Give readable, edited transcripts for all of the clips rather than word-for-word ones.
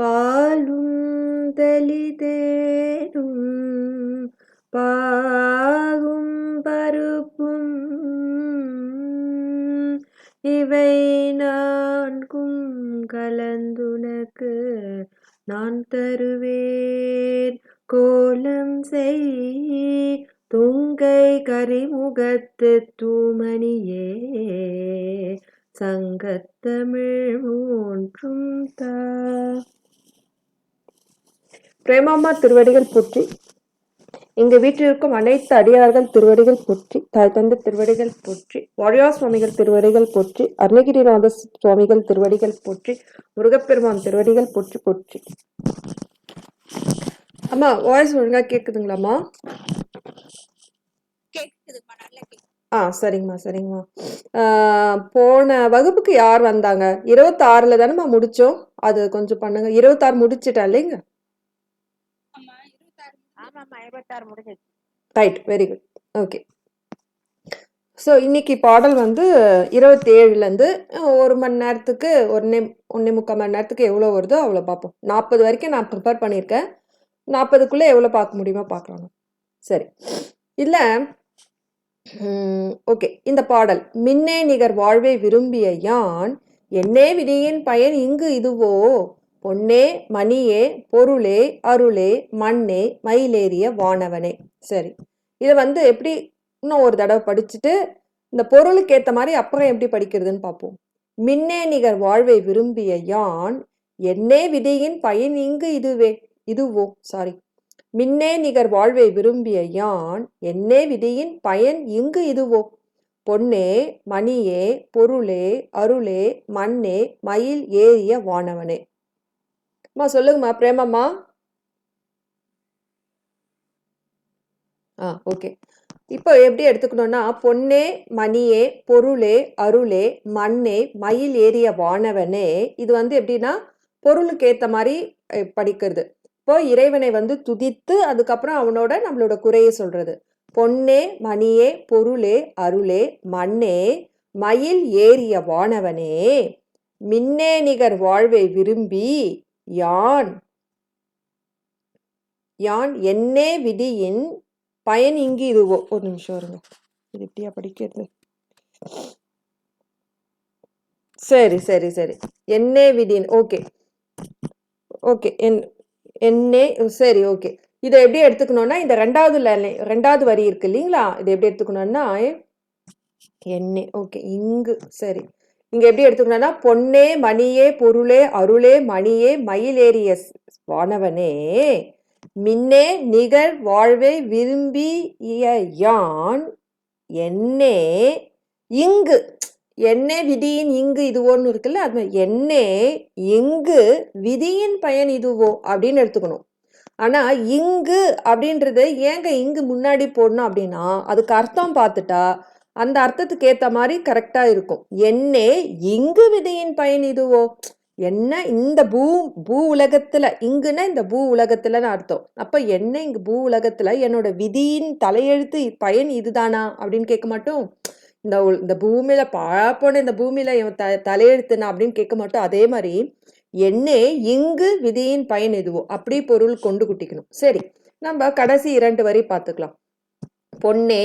பாலும் தெளிதேனும் பாகும் பருப்பும் இவை நான்கும் கலந்துனக்கு நான் தருவேன். கோலம் செய் துங்கை கரிமுகத்து தூமணியே சங்கத்தமிழ் மூன்றும் தா. பிரேமாம்மா திருவடிகள் போற்றி. இங்கு வீட்டிற்கும் அனைத்து அடியார்கள் திருவடிகள் போற்றி. தாய் தந்தை திருவடிகள் போற்றி. வாழியார் சுவாமிகள் திருவடிகள் போற்றி. அருணகிரிநாத சுவாமிகள் திருவடிகள் போற்றி. முருகப்பெருமான் திருவடிகள் போற்றி போற்றி. அம்மா வாய்ஸ் ஒழுங்கா கேக்குதுங்களாம்மா? சரிங்கம்மா சரிங்கம்மா. போன வகுப்புக்கு யார் வந்தாங்க? 26ல தானேம்மா முடிச்சோம். அது கொஞ்சம் பண்ணுங்க. 26 முடிச்சிட்டா இல்லைங்க? Right, very good. Okay. So இன்னைக்கு பாடல் வந்து 27லேருந்து 1 மணி நேரத்துக்கு 1.25 மணி நேரத்துக்கு எவ்வளோ வருதோ அவ்வளோ பார்ப்போம். 40 வரைக்கும் நான் ப்ரிப்பேர் பண்ணியிருக்கேன். 40க்குள்ளே எவ்வளோ பார்க்க முடியுமோ பார்க்கலாங்க. சரி, இல்லை ஓகே. இந்த பாடல் மின்னே நிகர் வாழ்வை விரும்பிய யான் என்னே விதியின் பயன் இங்கு இதுவோ பொன்னே மணியே பொருளே அருளே மண்ணே மயிலேறிய வானவனே. சரி, இதை வந்து எப்படி இன்னும் ஒரு தடவை படிச்சுட்டு இந்த பொருளுக்கு ஏற்ற மாதிரி அப்புறம் எப்படி படிக்கிறதுன்னு பார்ப்போம். மின்னே நிகர் வாழ்வை விரும்பிய யான் என்னே விதியின் பயன் இங்கு இதுவோ மின்னே நிகர் வாழ்வை விரும்பிய யான் என்னே விதியின் பயன் இங்கு இதுவோ பொன்னே மணியே பொருளே அருளே மண்ணே மயில் ஏறிய வானவனே. அம்மா சொல்லுங்கம்மா பிரேமம்மா. ஓகே. இப்போ எப்படி எடுத்துக்கணும்னா பொன்னே மணியே பொருளே அருளே மண்ணே மயில் ஏறிய வானவனே. இது வந்து எப்படின்னா பொருளுக்கு ஏற்ற மாதிரி படிக்கிறது. இப்போ இறைவனை வந்து துதித்து அதுக்கப்புறம் அவனோட நம்மளோட குறையை சொல்றது. பொன்னே மணியே பொருளே அருளே மண்ணே மயில் ஏறிய வானவனே மின்னே நிகர் வாழ்வை விரும்பி யான் என்னே விதியின் பயன் இங்கு இதுவோ. ஒரு நிமிஷம் வருங்க, இது எப்படியா படிக்கிறது? சரி சரி சரி, என்னே விதியின். ஓகே ஓகே, என்னே. சரி, ஓகே. இதை எப்படி எடுத்துக்கணும்னா இந்த ரெண்டாவது வரி இருக்கு இல்லைங்களா, இதை எப்படி எடுத்துக்கணும்னா என்னே. ஓகே, இங்கு. சரி, இங்க எப்படி எடுத்துக்கணும்னா பொன்னே மணியே பொருளே அருளே மணியே மயிலேறிய வானவனே மின்னே நிகர் வாழ்வை விரும்பிய யான் என்னே இங்கு என்னே விதியின் இங்கு இதுவோன்னு இருக்குல்ல, அது என்னே இங்கு விதியின் பயன் இதுவோ அப்படின்னு எடுத்துக்கணும். ஆனா இங்கு அப்படின்றது ஏங்க இங்கு முன்னாடி போடணும் அப்படின்னா அதுக்கு அர்த்தம் பார்த்துட்டா அந்த அர்த்தத்துக்கு ஏத்த மாதிரி கரெக்டா இருக்கும். என்னே இங்கு விதியின் பயன் இதுவோ, என்ன இந்த பூ உலகத்துல, இங்குன்னா இந்த பூ உலகத்துலன்னு அர்த்தம். அப்ப என்ன இங்கு பூ உலகத்துல என்னோட விதியின் தலையெழுத்து பயன் இதுதானா அப்படின்னு கேட்க மாட்டோம். இந்த பூமியில பாப்போன இந்த பூமியில தலையெழுத்துனா அப்படின்னு கேட்க மாட்டோம். அதே மாதிரி என்னே இங்கு விதியின் பயன் எதுவோ அப்படி பொருள் கொண்டு குட்டிக்கணும். சரி, நம்ம கடைசி 2 வரி பார்த்துக்கலாம். பொன்னே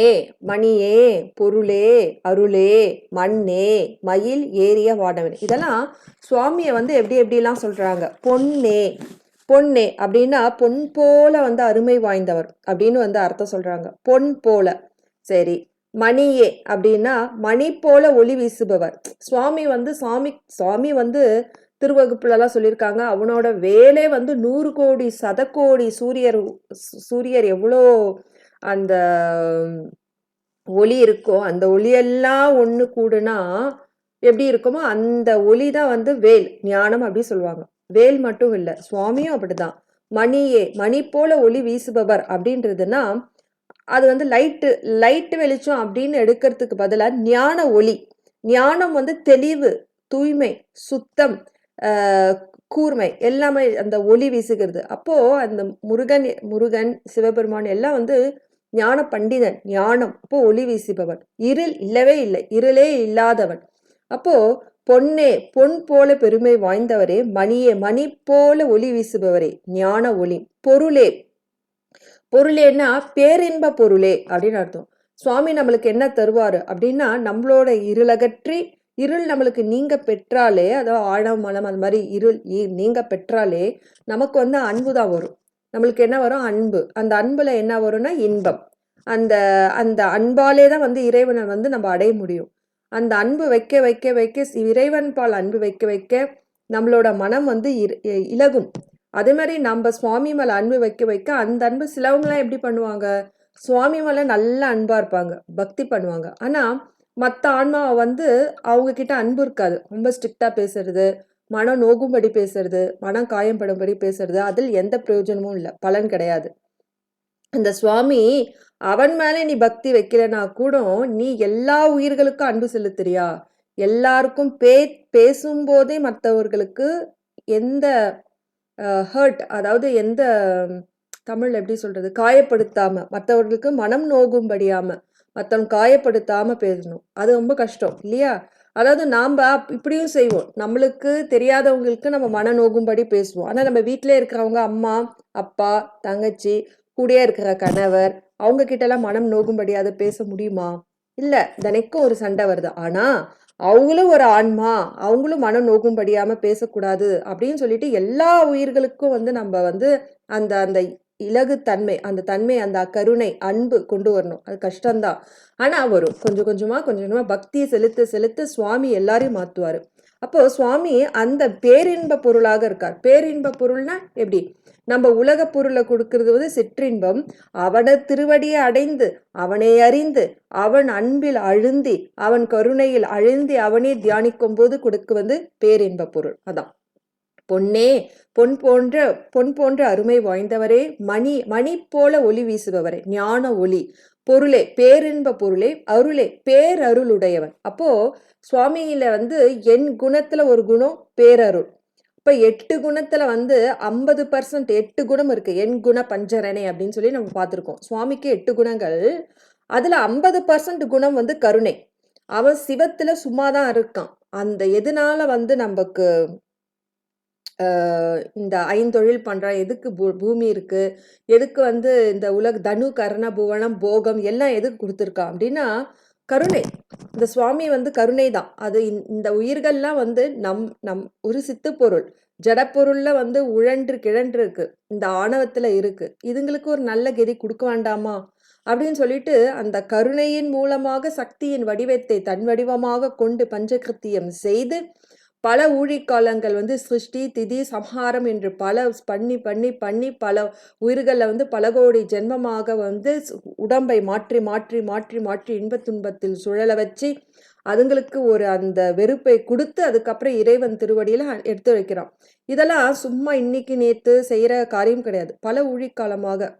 மணியே பொருளே அருளே மண்ணே மயில் ஏறிய வானவனே. இதெல்லாம் சுவாமியை வந்து எப்படிலாம் சொல்றாங்க. பொன்னே அப்படின்னா பொன் போல வந்து அருமை வாய்ந்தவர் அப்படின்னு வந்து அர்த்தம் சொல்றாங்க. பொன் போல. சரி, மணியே அப்படின்னா மணி போல ஒளி வீசுபவர். சுவாமி வந்து திருவகுப்புலலாம் சொல்லியிருக்காங்க. அவனோட வேலை வந்து 100 கோடி சதக்கோடி சூரியர் எவ்வளோ அந்த ஒளி இருக்கோ அந்த ஒளியெல்லாம் ஒன்று கூடுனா எப்படி இருக்குமோ அந்த ஒளி தான் வந்து வேல், ஞானம் அப்படி சொல்லுவாங்க. வேல் மட்டும் இல்லை, சுவாமியும் அப்படிதான். மணி போல ஒளி வீசுபவர் அப்படின்றதுன்னா அது வந்து லைட்டு வெளிச்சம் அப்படின்னு எடுக்கிறதுக்கு பதிலாக ஞான ஒளி. ஞானம் வந்து தெளிவு, தூய்மை, சுத்தம், கூர்மை எல்லாமே அந்த ஒளி வீசுகிறது. அப்போ அந்த முருகன் சிவபெருமான் எல்லாம் வந்து ஞான பண்டிதன், ஞானம். அப்போ ஒளி வீசுபவன். இருள் இல்லவே இல்லை, இருளே இல்லாதவன். அப்போ பொன்னே, பொன் போல பெருமை வாய்ந்தவரே, மணியே, மணி போல ஒளி வீசுபவரே, ஞான ஒளி. பொருளே, பொருளேன்னா பேரின்ப பொருளே அப்படின்னு அர்த்தம். சுவாமி நம்மளுக்கு என்ன தருவாரு அப்படின்னா, நம்மளோட இருளகற்றி, இருள் நம்மளுக்கு நீங்க பெற்றாலே, அதாவது ஆழம் மனம் அது மாதிரி இருள் நீங்க பெற்றாலே நமக்கு வந்து அன்பு தான் வரும். நம்மளுக்கு என்ன வரும்? அன்பு. அந்த அன்புல என்ன வரும்னா இன்பம். அந்த அந்த அன்பாலே தான் வந்து இறைவனை வந்து நம்ம அடைய முடியும். அந்த அன்பு வைக்க வைக்க வைக்க இறைவன் பால் அன்பு வைக்க வைக்க நம்மளோட மனம் வந்து இலகும். அதே மாதிரி நம்ம சுவாமி மேல அன்பு வைக்க வைக்க அந்த அன்பு சிலவங்களாம் எப்படி பண்ணுவாங்க? சுவாமி மேல நல்ல அன்பா இருப்பாங்க, பக்தி பண்ணுவாங்க. ஆனா மற்ற ஆன்மாவை வந்து அவங்க கிட்ட அன்பு இருக்காது. ரொம்ப ஸ்ட்ரிக்டா பேசுறது, மனம் நோகும்படி பேசுறது, மனம் காயம்படும்படி பேசுறது, அதில் எந்த பிரயோஜனமும் இல்லை, பலன் கிடையாது. அந்த சுவாமி அவன் மேலே நீ பக்தி வைக்கலனா கூட நீ எல்லா உயிர்களுக்கும் அன்பு செலுத்துறியா? எல்லாருக்கும் பேசும்போதே மற்றவர்களுக்கு எந்த ஹர்ட், அதாவது எந்த தமிழ்ல எப்படி சொல்றது, காயப்படுத்தாம, மற்றவர்களுக்கு மனம் நோகும்படியாம, மற்றவங்க காயப்படுத்தாம பேசணும். அது ரொம்ப கஷ்டம் இல்லையா? அதாவது நாம இப்படியும் செய்வோம். நம்மளுக்கு தெரியாதவங்களுக்கு நம்ம மன நோகும்படி பேசுவோம். ஆனா நம்ம வீட்டிலே இருக்கிறவங்க, அம்மா, அப்பா, தங்கச்சி, கூடயே இருக்கிற கணவர், அவங்க கிட்ட எல்லாம் மனம் நோகும்படி அதை பேச முடியுமா? இல்ல. தினைக்கும் ஒரு சண்டை வருது. ஆனா அவங்களும் ஒரு ஆன்மா, அவங்களும் மனம் நோகும்படியாம பேசக்கூடாது அப்படின்னு சொல்லிட்டு எல்லா உயிர்களுக்கும் வந்து நம்ம வந்து அந்த அந்த இலகுத்தன்மை, அந்த தன்மை, அந்த கருணை, அன்பு கொண்டு வரணும். அது கஷ்டம்தான். ஆனா வரும். கொஞ்சம் கொஞ்சமா கொஞ்சம் கொஞ்சமா பக்தியை செலுத்த செலுத்த சுவாமி எல்லாரையும் மாத்துவாரு. அப்போ சுவாமி அந்த பேரின்ப பொருளாக இருக்கார். பேரின்ப பொருள்னா எப்படி? நம்ம உலக பொருளை கொடுக்கறது வந்து சிற்றின்பம். அவன திருவடியை அடைந்து, அவனை அறிந்து, அவன் அன்பில் அழுந்தி, அவன் கருணையில் அழுந்தி, அவனே தியானிக்கும் போது கொடுக்க வந்து பேரின்ப பொருள். அதான் பொன்னே, பொன் போன்ற அருமை வாய்ந்தவரே, மணி போல ஒளி வீசுபவரே, ஞான ஒளி. பொருளே, பேரின்ப பொருளே, அருளே, பேரருளுடையவன். அப்போ சுவாமியில வந்து என் குணத்துல ஒரு குணம் பேரருள். இப்ப 8 குணத்துல வந்து 50% 8 குணம் இருக்கு. என் குண பஞ்சரணை அப்படின்னு சொல்லி நம்ம பார்த்திருக்கோம். சுவாமிக்கு 8 குணங்கள். அதுல 50% குணம் வந்து கருணை. அவன் சிவத்துல சும்மாதான் இருக்கான். அந்த எதனால வந்து நமக்கு இந்த ஐந்தொழில் பண்றான், எதுக்கு பூமி இருக்கு, எதுக்கு வந்து இந்த தனு கரண புவனம் போகம் எல்லாம் எதுக்கு கொடுத்துருக்கான் அப்படின்னா கருணை. இந்த சுவாமி வந்து கருணை தான். அது இந்த உயிர்கள்லாம் வந்து நம் ஒரு சித்து பொருள், ஜடப்பொருள்ல வந்து உழன்று கிழன்று இருக்கு, இந்த ஆணவத்துல இருக்கு. இதுங்களுக்கு ஒரு நல்ல கதி கொடுக்க வேண்டாமா அப்படின்னு சொல்லிட்டு அந்த கருணையின் மூலமாக சக்தியின் வடிவத்தை தன் வடிவமாக கொண்டு பஞ்சகிருத்தியம் செய்து பல ஊழிக்காலங்கள் வந்து சிருஷ்டி திதி சம்ஹாரம் என்று பல பண்ணி பண்ணி பண்ணி பல உயிர்களை வந்து பல கோடி ஜென்மமாக வந்து உடம்பை மாற்றி மாற்றி மாற்றி மாற்றி இன்பத் துன்பத்தில் சுழல வச்சு அதுங்களுக்கு ஒரு அந்த வெறுப்பை கொடுத்து அதுக்கப்புறம் இறைவன் திருவடியில எடுத்து வைக்கிறான். இதெல்லாம் சும்மா இன்னைக்கு நேத்து செய்யற காரியம் கிடையாது. பல ஊழிக்காலமாக.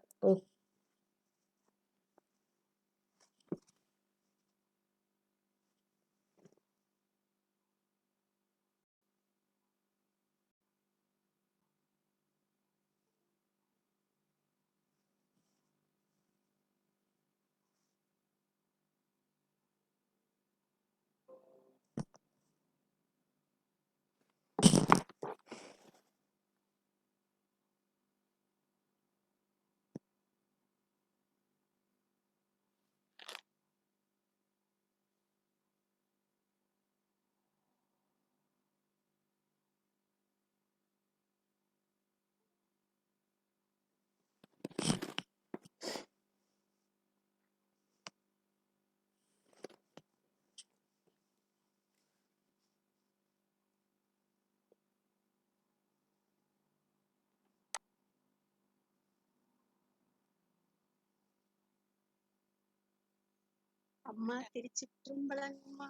அம்மா திருச்சிற்றம்பலங்கம்மா.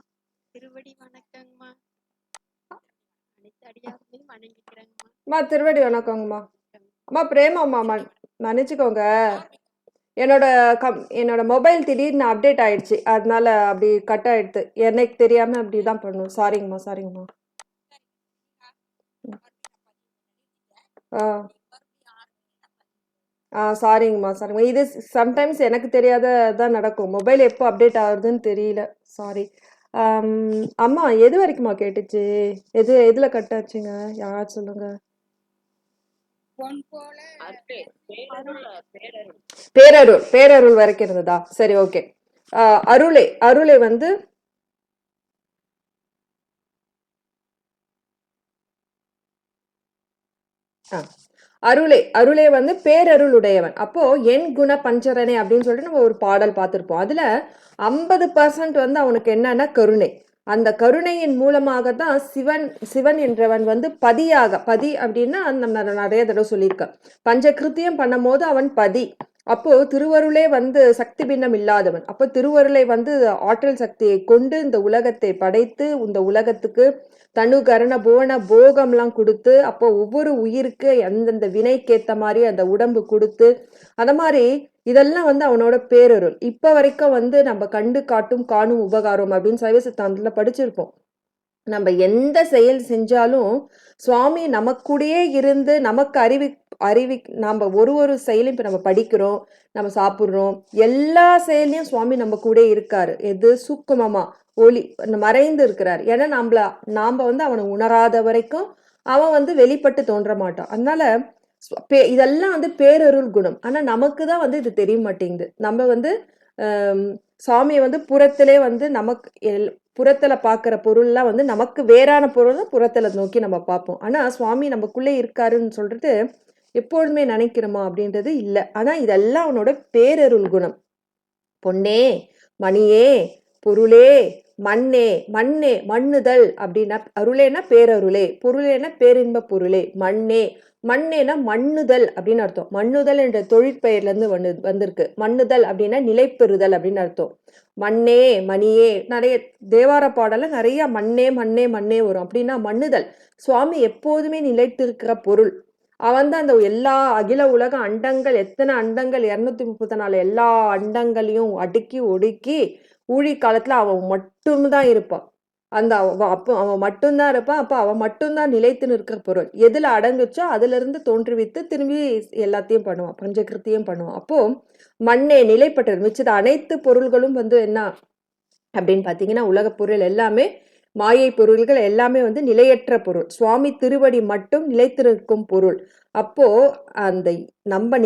திருவடி வணக்கங்கம்மா. அனைத்து அடியார்களையும் வணங்கிக்கிறேங்கம்மா. திருவடி வணக்கங்கம்மா. அம்மா பிரேமாம்மா, மன்னிச்சுக்கோங்க. என்னோட மொபைல் திடீர்னு அப்டேட் ஆயிடுச்சு, அதனால அப்படி கட் ஆயிடுது. எனக்கு தெரியாம அப்படிதான் பண்ணும். சாரிங்கம்மா, சாரிங்கம்மா. சாரிங்கம்மா, சாரிங்கம்மா. இது சம்டைம்ஸ் எனக்கு தெரியாத தான் நடக்கும். மொபைல் எப்போ அப்டேட் ஆகுதுன்னு தெரியல. சாரி. அம்மா எது வரைக்குமா கேட்டுச்சு? எதுல கட்டாச்சுங்க? யாராச்சும் சொல்லுங்க. பேரருள் வரைக்கும் இருந்ததா? சரி, ஓகே. அருளை வந்து அருளே வந்து பேரருளுடையவன். அப்போ என் குண பஞ்சரனே அப்படின்னு சொல்லிட்டு நம்ம ஒரு பாடல் பார்த்திருப்போம். அதுல 50% வந்து அவனுக்கு என்னன்னா கருணை. அந்த கருணையின் மூலமாக தான் சிவன் என்றவன் வந்து பதி அப்படின்னா நம்ம நிறைய தடவை சொல்லியிருக்க. பஞ்சகிருத்தியம் பண்ணும் போது அவன் பதி. அப்போ திருவருளே வந்து சக்தி பின்னம் இல்லாதவன். அப்போ திருவருளை வந்து ஆற்றல் சக்தியை கொண்டு இந்த உலகத்தை படைத்து இந்த உலகத்துக்கு தனு கரண புவன போகம்லாம் கொடுத்து, அப்போ ஒவ்வொரு உயிருக்கு அந்தந்த வினைக்கேத்த மாதிரி அந்த உடம்பு கொடுத்து, அந்த மாதிரி இதெல்லாம் வந்து அவனோட பேரருள். இப்ப வரைக்கும் வந்து நம்ம கண்டு காட்டும் காணும் உபகாரம் அப்படின்னு சைவ சித்தாந்தத்துல படிச்சிருப்போம். நம்ம எந்த செயல் செஞ்சாலும் சுவாமி நமக்குடையே இருந்து நமக்கு நம்ம ஒரு செயலையும் இப்ப நம்ம படிக்கிறோம், நம்ம சாப்பிடுறோம், எல்லா செயலையும் சுவாமி நம்ம கூட இருக்காரு. எது சூக்குமமா ஒளி மறைந்து இருக்கிறார். ஏன்னா நாம வந்து அவனை உணராத வரைக்கும் அவன் வந்து வெளிப்பட்டு தோன்ற மாட்டான். அதனால இதெல்லாம் வந்து பேரருள் குணம். ஆனா நமக்கு தான் வந்து இது தெரிய மாட்டேங்குது. நம்ம வந்து சுவாமியை வந்து புறத்திலே வந்து புறத்துல பாக்குற பொருள்லாம் வந்து நமக்கு வேறான பொருள் தான் புறத்துல நோக்கி நம்ம பார்ப்போம். ஆனா சுவாமி நமக்குள்ளே இருக்காருன்னு சொல்றது எப்பொழுதுமே நினைக்கிறோமா அப்படின்றது இல்லை. ஆனா இதெல்லாம் அவனோட பேரருள் குணம். பொன்னே, மணியே, பொருளே, மண்ணே மண்ணுதல் அப்படின்னா அருளேனா பேரருளே, பொருளேனா பேரின்ப பொருளே, மண்ணேனா மண்ணுதல் அப்படின்னு அர்த்தம். மண்ணுதல் என்ற தொழிற்பெயர்ல இருந்து வந்திருக்கு. மண்ணுதல் அப்படின்னா நிலைப்பெறுதல் அப்படின்னு அர்த்தம். மண்ணே, மணியே, நிறைய தேவார பாடல நிறைய மண்ணே வரும். அப்படின்னா மண்ணுதல். சுவாமி எப்போதுமே நிலைத்திருக்கிற பொருள். அவன் தான் அந்த எல்லா அகில உலக அண்டங்கள், எத்தனை அண்டங்கள், 234 எல்லா அண்டங்களையும் அடுக்கி ஒடுக்கி ஊழி காலத்துல அவன் மட்டும்தான் இருப்பான். அப்போ அவன் மட்டும்தான் இருப்பான். அப்ப அவன் மட்டும்தான் நிலைத்து நிற்கிற பொருள். எதுல அடங்குச்சோ அதுல இருந்து தோன்றுவித்து திரும்பி எல்லாத்தையும் பண்ணுவான், பஞ்சகிருத்தியும் பண்ணுவான். அப்போ மண்ணே நிலைப்பட்டது. மிச்சது அனைத்து பொருள்களும் வந்து என்ன அப்படின்னு பாத்தீங்கன்னா, உலக பொருள் எல்லாமே மாயை பொருள்கள் எல்லாமே வந்து நிலையற்ற பொருள். சுவாமி திருவடி மட்டும் நிலைத்திருக்கும் பொருள். அப்போ அந்த நம்ம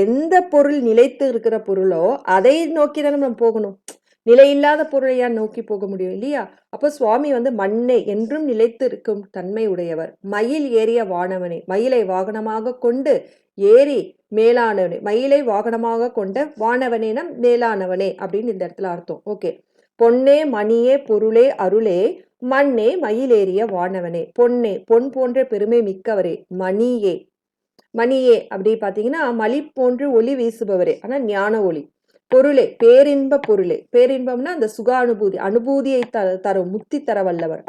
எந்த பொருள் நிலைத்து இருக்கிற பொருளோ அதை நோக்கி தானே நம்ம போகணும். நிலையில்லாத பொருளை ஏன் நோக்கி போக முடியும் இல்லையா? அப்போ சுவாமி வந்து மண்ணை என்றும் நிலைத்து இருக்கும் தன்மை உடையவர். மயில் ஏறிய வானவனே, மயிலை வாகனமாக கொண்டு ஏறி மேலானவனே, மயிலை வாகனமாக கொண்ட வானவனேனா மேலானவனே அப்படின்னு இந்த இடத்துல அர்த்தம். ஓகே. பொன்னே, மணியே, பொருளே, அருளே, மண்ணே, மயிலேறிய வானவனே, பொன் போன்ற பெருமை மிக்கவரே, மணியே அப்படி பாத்தீங்கன்னா மலி போன்று ஒளி வீசுபவரே, ஆனா ஞான ஒளி. பொருளே, பேரின்ப பொருளே, பேரின்பம்னா அந்த சுக அனுபூதியை தரும் முக்தி தர வல்லவர்.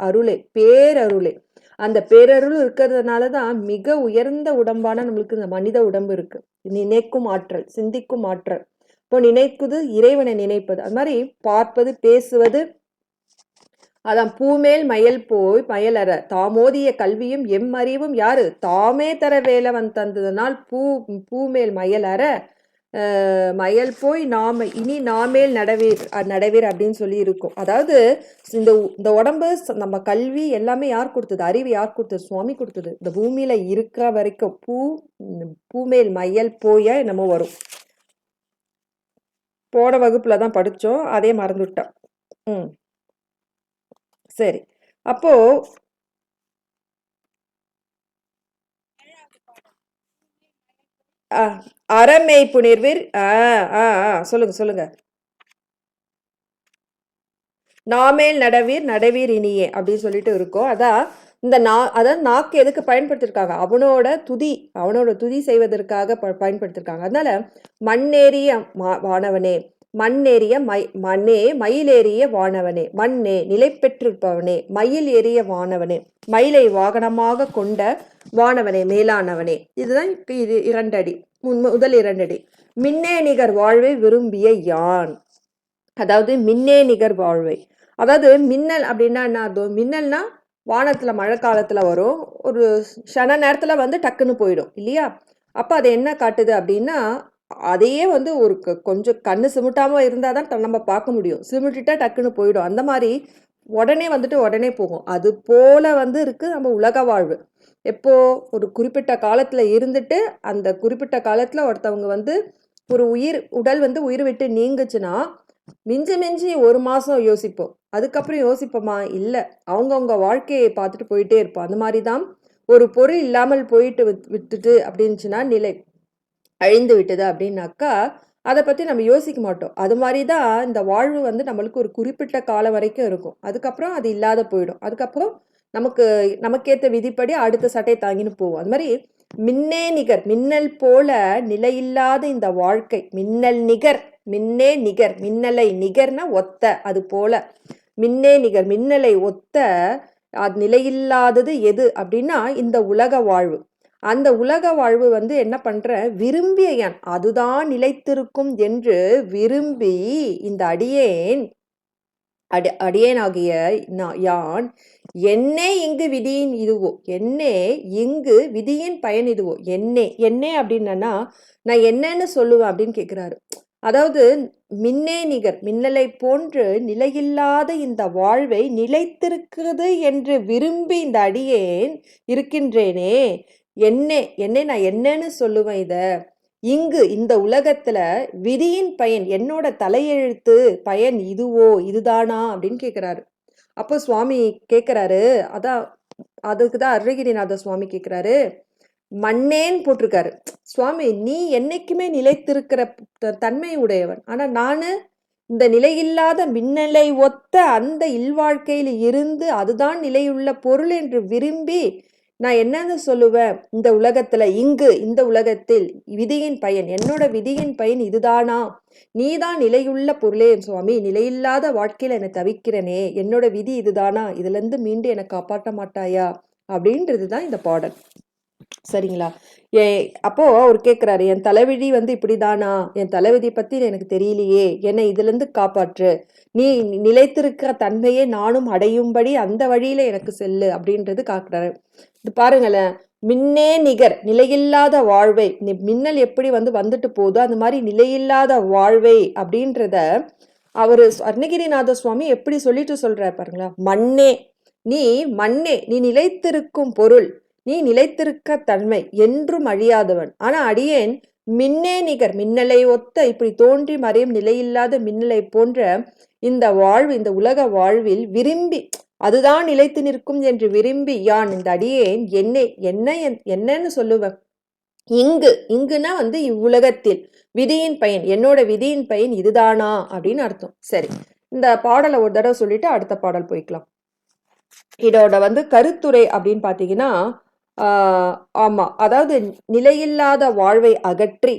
பேரருளே, அந்த பேரருள் இருக்கிறதுனாலதான் மிக உயர்ந்த உடம்பான நம்மளுக்கு இந்த மனித உடம்பு இருக்கு. நினைக்கும் ஆற்றல், சிந்திக்கும் ஆற்றல். இப்போ நினைக்குது இறைவனை நினைப்பது, அது மாதிரி பார்ப்பது, பேசுவது. அதான் பூமேல் மயல் போய் மயலற தாமோதிய கல்வியும் அறிவும் யாரு? தாமே தர வேலவன் தந்ததனால் பூமேல் மயலற மயல் போய் இனி நாமேல் நடவீர் அப்படின்னு சொல்லி இருக்கும். அதாவது இந்த உடம்பு நம்ம கல்வி எல்லாமே யார் கொடுத்தது? அறிவு யார் கொடுத்தது? சுவாமி கொடுத்தது. இந்த பூமியில இருக்கிற வரைக்கும் பூமேல் மயல் போய நம்ம வரும். போன வகுப்புல தான் படிச்சோம், அதே மறந்துவிட்டோம். சரி, அப்போ அறமை புனிர்வீர். சொல்லுங்க. நாமேல் நடவீர் இனியே அப்படின்னு சொல்லிட்டு இருக்கோம். அதாவது நாக்கு எதுக்கு பயன்படுத்திருக்காங்க? அவனோட துதி செய்வதற்காக பயன்படுத்திருக்காங்க. அதனால மண்ணேறிய வானவனே, மயிலேறிய வானவனே, நிலை பெற்றிருப்பவனே, மயில் ஏறிய வானவனே, மயிலை வாகனமாக கொண்ட வானவனே, மேலானவனே. இதுதான் இது 2 அடி. முதல் 2 அடி. மின்னே நிகர் வாழ்வை விரும்பிய யான். அதாவது மின்னே நிகர் வாழ்வை, அதாவது மின்னல் அப்படின்னா என்ன அர்த்தம்? மின்னல்னா வானத்துல மழை காலத்துல வரும், ஒரு க்ஷண நேரத்துல வந்து டக்குன்னு போயிடும் இல்லையா? அப்ப அது என்ன காட்டுது அப்படின்னா, அதையே வந்து ஒரு கொஞ்சம் கண்ணு சிமிட்டாம இருந்தாதான் நம்ம பார்க்க முடியும். சிமிட்டிட்டா டக்குன்னு போயிடும். அந்த மாதிரி உடனே வந்துட்டு உடனே போகும். அது போல வந்து இருக்கு நம்ம உலக வாழ்வு. எப்போ ஒரு குறிப்பிட்ட காலத்துல இருந்துட்டு அந்த குறிப்பிட்ட காலத்துல ஒருத்தவங்க வந்து ஒரு உடல் வந்து உயிர் விட்டு நீங்குச்சுன்னா மிஞ்சி மிஞ்சி 1 மாசம் யோசிப்போம். அதுக்கப்புறம் யோசிப்போமா? இல்ல. அவங்கவங்க வாழ்க்கையை பார்த்துட்டு போயிட்டே இருப்போம். அந்த மாதிரி தான் ஒரு பொருள் இல்லாமல் போயிட்டு விட்டுட்டு அப்படின்னுச்சுன்னா நிலை அழிந்து விட்டது அப்படின்னாக்கா அதை பற்றி நம்ம யோசிக்க மாட்டோம். அது மாதிரி தான் இந்த வாழ்வு வந்து நம்மளுக்கு ஒரு குறிப்பிட்ட காலம் வரைக்கும் இருக்கும். அதுக்கப்புறம் அது இல்லாத போயிடும். அதுக்கப்புறம் நமக்கு நமக்கேற்ற விதிப்படி அடுத்த சட்டை தாங்கின்னு போவோம். அது மாதிரி மின்னே நிகர், மின்னல் போல நிலையில்லாத இந்த வாழ்க்கை, மின்னல் நிகர், மின்னே நிகர், மின்னலை நிகர்னா ஒத்த, அது போல மின்னே நிகர், மின்னலை ஒத்த அது நிலையில்லாதது எது அப்படின்னா இந்த உலக வாழ்வு. அந்த உலக வாழ்வு வந்து என்ன பண்ற, விரும்பிய யான் அதுதான் நிலைத்திருக்கும் என்று விரும்பி இந்த அடியேனாகிய யான் என்னே இங்கு விதியின் இதுவோ, என்னே இங்கு விதியின் பயன் இதுவோ, என்னே அப்படின்னா நான் என்னன்னு சொல்லுவேன் அப்படின்னு கேட்கிறாரு. அதாவது மின்னே நிகர், மின்னலை போன்று நிலையில்லாத இந்த வாழ்வை நிலைத்திருக்கிறது என்று விரும்பி இந்த அடியேன் இருக்கின்றேனே, என்னை நான் என்னன்னு சொல்லுவேன் இத. இங்கு இந்த உலகத்துல விதியின் பயன், என்னோட தலையெழுத்து பயன் இதுவோ இதுதானா அப்படின்னு கேட்கிறாரு. அப்போ சுவாமி கேட்கிறாரு, அதான் அதுக்குதான் அருணகிரிநாத சுவாமி கேட்கிறாரு, மண்ணேன்னு போட்டிருக்காரு. சுவாமி நீ என்னைக்குமே நிலைத்திருக்கிற தன்மை உடையவன், ஆனா நானு இந்த நிலையில்லாத மின்னலை ஒத்த அந்த இல்வாழ்க்கையில் இருந்து அதுதான் நிலையுள்ள பொருள் என்று விரும்பி நான் என்னன்னு சொல்லுவேன், இந்த உலகத்துல இங்கு இந்த உலகத்தில் விதியின் பயன், என்னோட விதியின் பயன் இதுதானா, நீதான் நிலையுள்ள பொருளே சுவாமி, நிலையில்லாத வாழ்க்கையில என்னை தவிக்கிறனே, என்னோட விதி இதுதானா, இதுல இருந்து மீண்டு என்னை காப்பாற்ற மாட்டாயா அப்படின்றதுதான் இந்த பாடல். சரிங்களா? அப்போ அவர் கேட்கிறாரு, என் தலைவிதி வந்து இப்படிதானா, என் தலைவிதி பத்தி எனக்கு தெரியலையே, என்னை இதுல இருந்து காப்பாற்று, நீ நிலைத்திருக்கிற தன்மையை நானும் அடையும்படி அந்த வழியில எனக்கு செல்லு அப்படின்றது காக்குறாரு. இது பாருங்களேன், மின்னே நிகர், நிலையில்லாத வாழ்வை, மின்னல் எப்படி வந்துட்டு போதோ அந்த மாதிரி நிலையில்லாத வாழ்வை அப்படின்றத அவரு அருணகிரிநாத சுவாமி எப்படி சொல்லிட்டு சொல்றாரு பாருங்களா. மண்ணே நீ நிலைத்திருக்கும் பொருள், நீ நிலைத்திருக்க தன்மை என்றும் அழியாதவன், ஆனா அடியேன் மின்னே நிகர், மின்னலை ஒத்த இப்படி தோன்றி மறையும் நிலையில்லாத மின்னலை போன்ற இந்த வாழ்வு, இந்த உலக வாழ்வில் விரும்பி அதுதான் நிலைத்து நிற்கும் என்று விரும்பி யான் இந்த அடியேன் என்னன்னு சொல்லுவேன். இங்குன்னா வந்து இவ்வுலகத்தில் விதியின் பயன், என்னோட விதியின் பயன் இதுதானா அப்படின்னு அர்த்தம். சரி, இந்த பாடலை ஒரு தடவை சொல்லிட்டு அடுத்த பாடல் போய்க்கலாம். இதோட வந்து கருத்துரை அப்படின்னு பாத்தீங்கன்னா, ஆமா, அதாவது நிலையில்லாத வாழ்வை அகற்றி,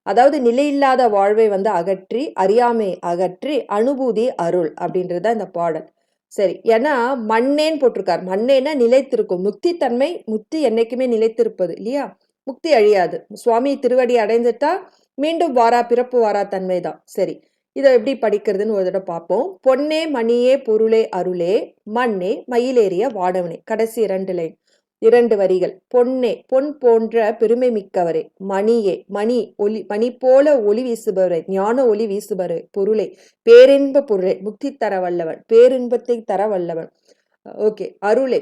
அதாவது நிலையில்லாத வாழ்வை வந்து அகற்றி, அறியாமை அகற்றி, அனுபூதி அருள் அப்படின்றது இந்த பாடல். சரி, ஏன்னா மண்ணேன்னு போட்டிருக்கார். மண்ணேன்னா நிலைத்திருக்கும், முக்தி தன்மை, முக்தி என்னைக்குமே நிலைத்திருப்பது இல்லையா, முக்தி அழியாது. சுவாமி திருவடி அடைந்துட்டா மீண்டும் பிறப்பு வாரா தன்மைதான். சரி, இதை எப்படி படிக்கிறதுன்னு ஒரு தடவை பார்ப்போம். பொன்னே மணியே பொருளே அருளே மண்ணே மயிலேறிய வாடவனே, கடைசி 2 லைன், 2 வரிகள். பொன்னே, பொன் போன்ற பெருமை மிக்கவரே, மணியே, மணி போல ஒளி வீசுபவரே, ஞான ஒளி வீசுபவரே, பொருளே, பேரின்ப பொருளே, முக்தி தர வல்லவன், பேரின்பத்தை தர வல்லவன். ஓகே, அருளே,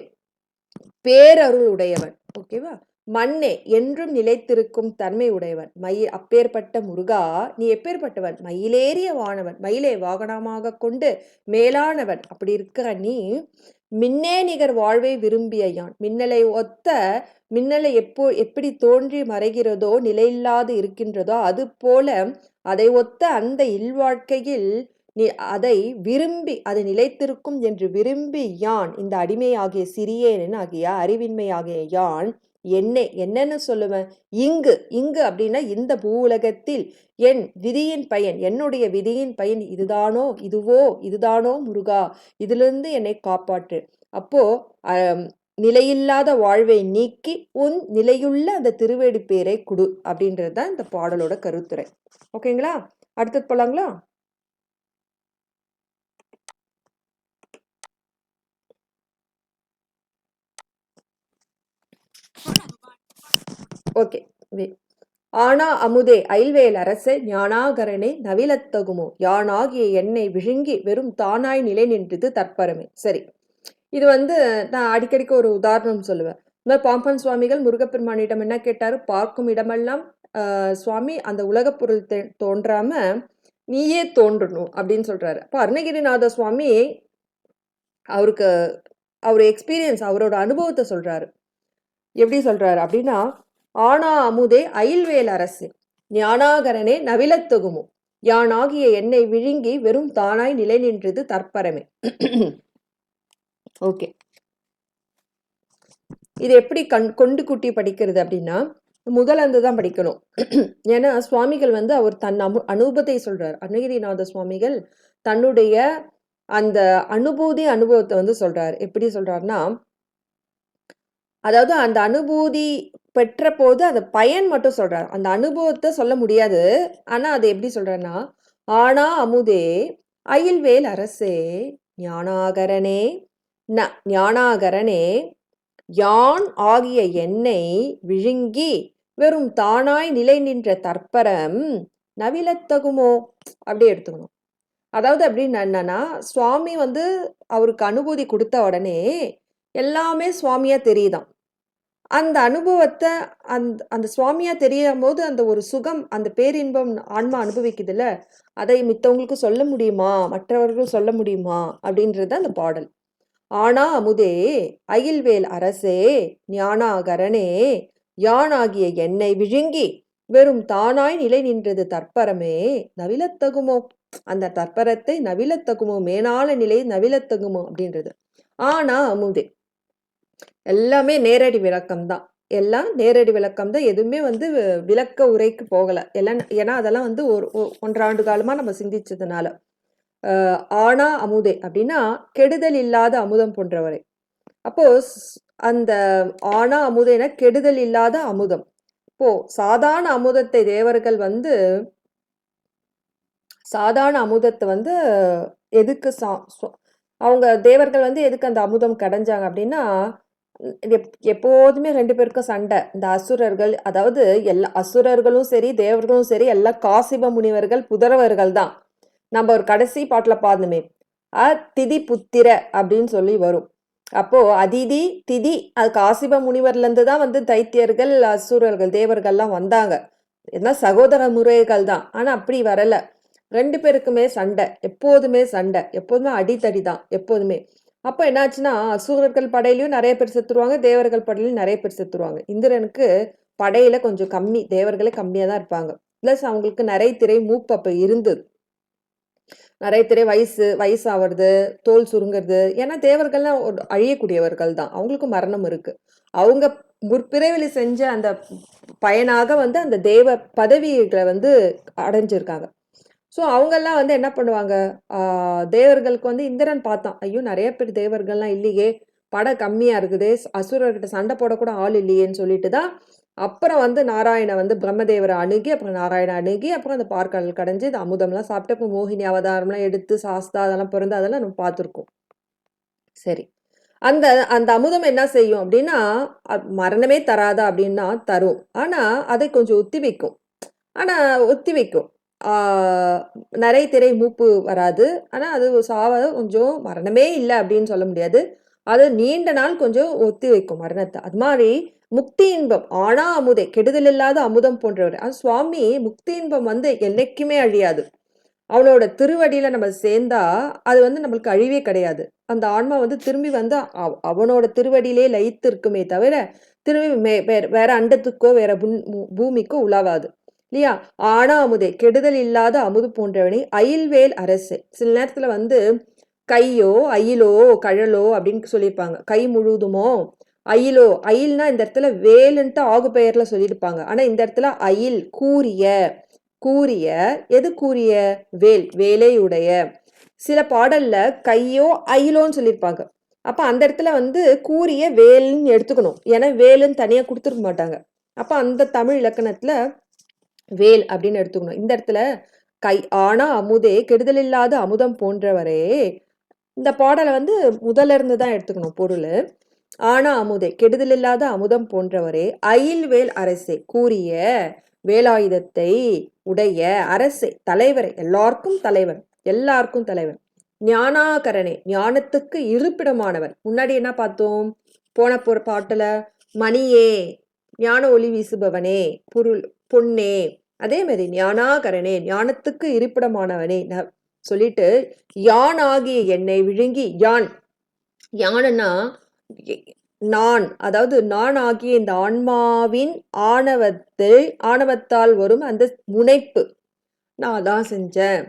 பேரருள் உடையவன். ஓகேவா? மண்ணே, என்றும் நிலைத்திருக்கும் தன்மை உடையவன். அப்பேற்பட்ட முருகா, நீ எப்பேற்பட்டவன், மயிலேறிய வானவன், மயிலை வாகனமாக கொண்டு மேலானவன். அப்படி இருக்கிற நீ மின்னே நிகர் வாழ்வை விரும்பிய யான், மின்னலை ஒத்த, மின்னலை எப்படி தோன்றி மறைகிறதோ நிலையில்லாது இருக்கின்றதோ அது போல அதை ஒத்த அந்த இல்வாழ்க்கையில் நீ அதை விரும்பி அது நிலைத்திருக்கும் என்று விரும்பி யான் இந்த அடிமையாகிய சிறியேன் ஆகிய அறிவின்மையாகிய யான் என்னன்னு சொல்லுவேன். இங்கு அப்படின்னா இந்த பூ உலகத்தில் என் விதியின் பயன், என்னுடைய விதியின் பயன் இதுதானோ முருகா, இதிலிருந்து என்னை காப்பாற்று. அப்போ நிலையில்லாத வாழ்வை நீக்கி உன் நிலையுள்ள அந்த திருவேடி பேரை குடு அப்படின்றது தான் இந்த பாடலோட கருத்துரை. ஓகேங்களா? அடுத்தது போலாங்களா? ஓகே, ஆனா அமுதே அயில்வேல் அரசே ஞானாகரனே நவிலத்தகுமோ யானாகிய என்னை விழுங்கி வெறும் தானாய் நிலை நின்றது தற்பரமே. சரி, இது வந்து நான் அடிக்கடிக்கு ஒரு உதாரணம் சொல்லுவேன். இந்த மாதிரி பாம்பன் சுவாமிகள் முருகப்பெருமானிடம் என்ன கேட்டாரு? பார்க்கும் இடமெல்லாம் சுவாமி அந்த உலகப் பொருள் தோன்றாம நீயே தோன்றணும் அப்படின்னு சொல்றாரு. அப்போ அருணகிரிநாத சுவாமி அவருக்கு அவர் எக்ஸ்பீரியன்ஸ் அவரோட அனுபவத்தை சொல்றாரு. எப்படி சொல்றாரு அப்படின்னா, ஆனா அமுதே அயில்வேல் அரசு ஞானாகரனே நவிலத்தகுமோ யானாகிய என்னை விழுங்கி வெறும் தானாய் நிலை நின்றது தற்பரமே. ஓகே, இது எப்படி கொண்டு குட்டி படிக்கிறது அப்படின்னா, முதலந்து தான் படிக்கணும். ஏன்னா சுவாமிகள் வந்து அவர் தன் அனுபவத்தை சொல்றார். அருணகிரிநாத சுவாமிகள் தன்னுடைய அந்த அனுபவத்தை வந்து சொல்றாரு. எப்படி சொல்றாருன்னா, அதாவது அந்த அனுபூதி பெற்ற போது அந்த பயன் மட்டும் சொல்றாரு. அந்த அனுபவத்தை சொல்ல முடியாது. ஆனா அது எப்படி சொல்றாருன்னா, ஆனா அமுதே அயில்வேல் அரசே ஞானாகரனே ஞானாகரனே யான் ஆகிய என்னை விழுங்கி வெறும் தானாய் நிலை நின்ற தற்பரம் நவிலத்தகுமோ அப்படி எடுத்துக்கணும். அதாவது அப்படின்னு என்னன்னா, சுவாமி வந்து அவருக்கு அனுபூதி கொடுத்த உடனே எல்லாமே சுவாமியா தெரியுதாம். அந்த அனுபவத்தை அந்த சுவாமியா தெரியும் போது அந்த ஒரு சுகம், அந்த பேரின்பம் ஆன்மா அனுபவிக்குதுல்ல, அதை மித்தவங்களுக்கு சொல்ல முடியுமா, மற்றவர்கள் சொல்ல முடியுமா அப்படின்றது அந்த பாடல். ஆனா அமுதே அயில்வேல் அரசே ஞானாகரனே யானாகிய என்னை விழுங்கி வெறும் தானாய் நிலை நின்றது தற்பரமே நவிலத்தகுமோ. அந்த தற்பரத்தை நவிலத்தகுமோ, மேலான நிலை நவிலத்தகுமோ அப்படின்றது. ஆனா அமுதே எல்லாமே நேரடி விளக்கம் தான். எல்லாம் நேரடி விளக்கம் தான். எதுவுமே வந்து விளக்க உரைக்கு போகல. எல்லாம் ஏன்னா அதெல்லாம் வந்து ஒரு 1.5 ஆண்டு காலமா நம்ம சிந்திச்சதுனால. ஆனா அமுதே அப்படின்னா கெடுதல் இல்லாத அமுதம் போன்றவரை. அப்போ அந்த ஆனா அமுதேன கெடுதல் இல்லாத அமுதம். இப்போ சாதாரண அமுதத்தை தேவர்கள் வந்து சாதாரண அமுதத்தை வந்து எதுக்கு அவங்க தேவர்கள் வந்து எதுக்கு அந்த அமுதம் கடைஞ்சாங்க அப்படின்னா, எப்போதுமே 2 பேருக்கும் சண்டை. இந்த அசுரர்கள், அதாவது எல்லா அசுரர்களும் சரி தேவர்களும் சரி எல்லாம் காசிப முனிவர்கள் புதரவர்கள் தான். நம்ம ஒரு கடைசி பாட்டுல பாடணுமே, திதி புத்திர அப்படின்னு சொல்லி வரும். அப்போ அதிதி திதி அது காசிப முனிவர்ல இருந்து தான் வந்து தைத்தியர்கள் அசுரர்கள் தேவர்கள்லாம் வந்தாங்க. என்ன சகோதர முறைகள் தான். ஆனா அப்படி வரல. 2 பேருக்குமே சண்டை, எப்போதுமே சண்டை, எப்போதுமே அடித்தடி தான் எப்போதுமே. அப்போ என்னாச்சுன்னா அசுரர்கள் படையிலையும் நிறைய பேர் செத்துருவாங்க, தேவர்கள் படையிலையும் நிறைய பேர் செத்துருவாங்க. இந்திரனுக்கு படையில கொஞ்சம் கம்மி, தேவர்களே கம்மியா தான் இருப்பாங்க. பிளஸ் அவங்களுக்கு நிறைய திரை மூப்பு அப்ப இருந்தது. நிறைய திரை வயசாகிறது, தோல் சுருங்கிறது. ஏன்னா தேவர்கள்லாம் அழியக்கூடியவர்கள் தான், அவங்களுக்கும் மரணம் இருக்கு. அவங்க முற்பிறவில செஞ்ச அந்த பயனாக வந்து அந்த தேவ பதவிகளை வந்து அடைஞ்சிருக்காங்க. ஸோ அவங்கெல்லாம் வந்து என்ன பண்ணுவாங்க, தேவர்களுக்கு வந்து இந்திரன் பார்த்தான், ஐயோ நிறைய பேர் தேவர்கள்லாம் இல்லையே, படை கம்மியா இருக்குது, அசுரர்கிட்ட சண்டை போடக்கூட ஆள் இல்லையேன்னு சொல்லிட்டு தான் அப்புறம் வந்து நாராயண வந்து பிரம்மதேவரை அணுகி, அப்புறம் நாராயண அணுகி, அப்புறம் அந்த பார்க்கடல் கடைஞ்சு இந்த அமுதம்லாம் சாப்பிட்டு அப்புறம் மோகினி அவதாரம்லாம் எடுத்து சாஸ்தா அதெல்லாம் பிறந்து அதெல்லாம் நம்ம பார்த்துருக்கோம். சரி, அந்த அந்த அமுதம் என்ன செய்யும் அப்படின்னா, மரணமே தராதா அப்படின்னா தரும். ஆனா அதை கொஞ்சம் ஒத்தி வைக்கும். ஆனா ஒத்தி வைக்கும். நிறைய திரை மூப்பு வராது. ஆனா அது கொஞ்சம் மரணமே இல்லை அப்படின்னு சொல்ல முடியாது. அது நீண்ட நாள் கொஞ்சம் ஒத்தி வைக்கும் மரணத்தை. அது மாதிரி முக்தி இன்பம் ஆனா அமுதே கெடுதல் இல்லாத அமுதம் போன்றவர். அது சுவாமி முக்தி இன்பம் வந்து என்னைக்குமே அழியாது. அவனோட திருவடியில நம்ம சேர்ந்தா அது வந்து நம்மளுக்கு அழிவே கிடையாது. அந்த ஆன்மா வந்து திரும்பி வந்து அவனோட திருவடியிலே லயித்து இருக்குமே தவிர திரும்பி வேற அண்டத்துக்கோ வேற பூமிக்கோ உலாவாது இல்லையா. ஆனா அமுதே கெடுதல் இல்லாத அமுது போன்றவனை அயில்வேல் அரசு. சில நேரத்துல வந்து கையோ அயிலோ கழலோ அப்படின்னு சொல்லியிருப்பாங்க. கை முழுதுமோ அயிலோ, அயில்னா இந்த இடத்துல வேலுன்ட்டு ஆகு பெயர்ல சொல்லியிருப்பாங்க. ஆனா இந்த இடத்துல அயில் கூறிய எது கூறிய வேல், வேலையுடைய. சில பாடல்ல கையோ அயிலோன்னு சொல்லியிருப்பாங்க. அப்ப அந்த இடத்துல வந்து கூறிய வேல்னு எடுத்துக்கணும். ஏன்னா வேலுன்னு தனியா கொடுத்துருக்க மாட்டாங்க. அப்ப அந்த தமிழ் இலக்கணத்துல வேல் அப்படின்னு எடுத்துக்கணும். இந்த இடத்துல ஆனா அமுதே கெடுதல் இல்லாத அமுதம் போன்றவரே. இந்த பாடலை வந்து முதல்ல இருந்து தான் எடுத்துக்கணும் பொருள். ஆனா அமுதே கெடுதலில்லாத அமுதம் போன்றவரே அயில்வேல் அரசே கூறிய வேலாயுதத்தை உடைய அரசே தலைவரே எல்லாருக்கும் தலைவர் ஞானாகரனே ஞானத்துக்கு இருப்பிடமானவர். முன்னாடி என்ன பார்த்தோம் போன பாட்டுல மணியே ஞான ஒளி வீசுபவனே பொன்னே, அதே மாதிரி ஞானாகரனே ஞானத்துக்கு இருப்பிடமானவனே சொல்லிட்டு யான் ஆகிய என்னை விழுங்கி யானன்னா நான், அதாவது நான் ஆகிய இந்த ஆன்மாவின் ஆணவத்தால் வரும் அந்த முனைப்பு. நான் தான் செஞ்சேன்,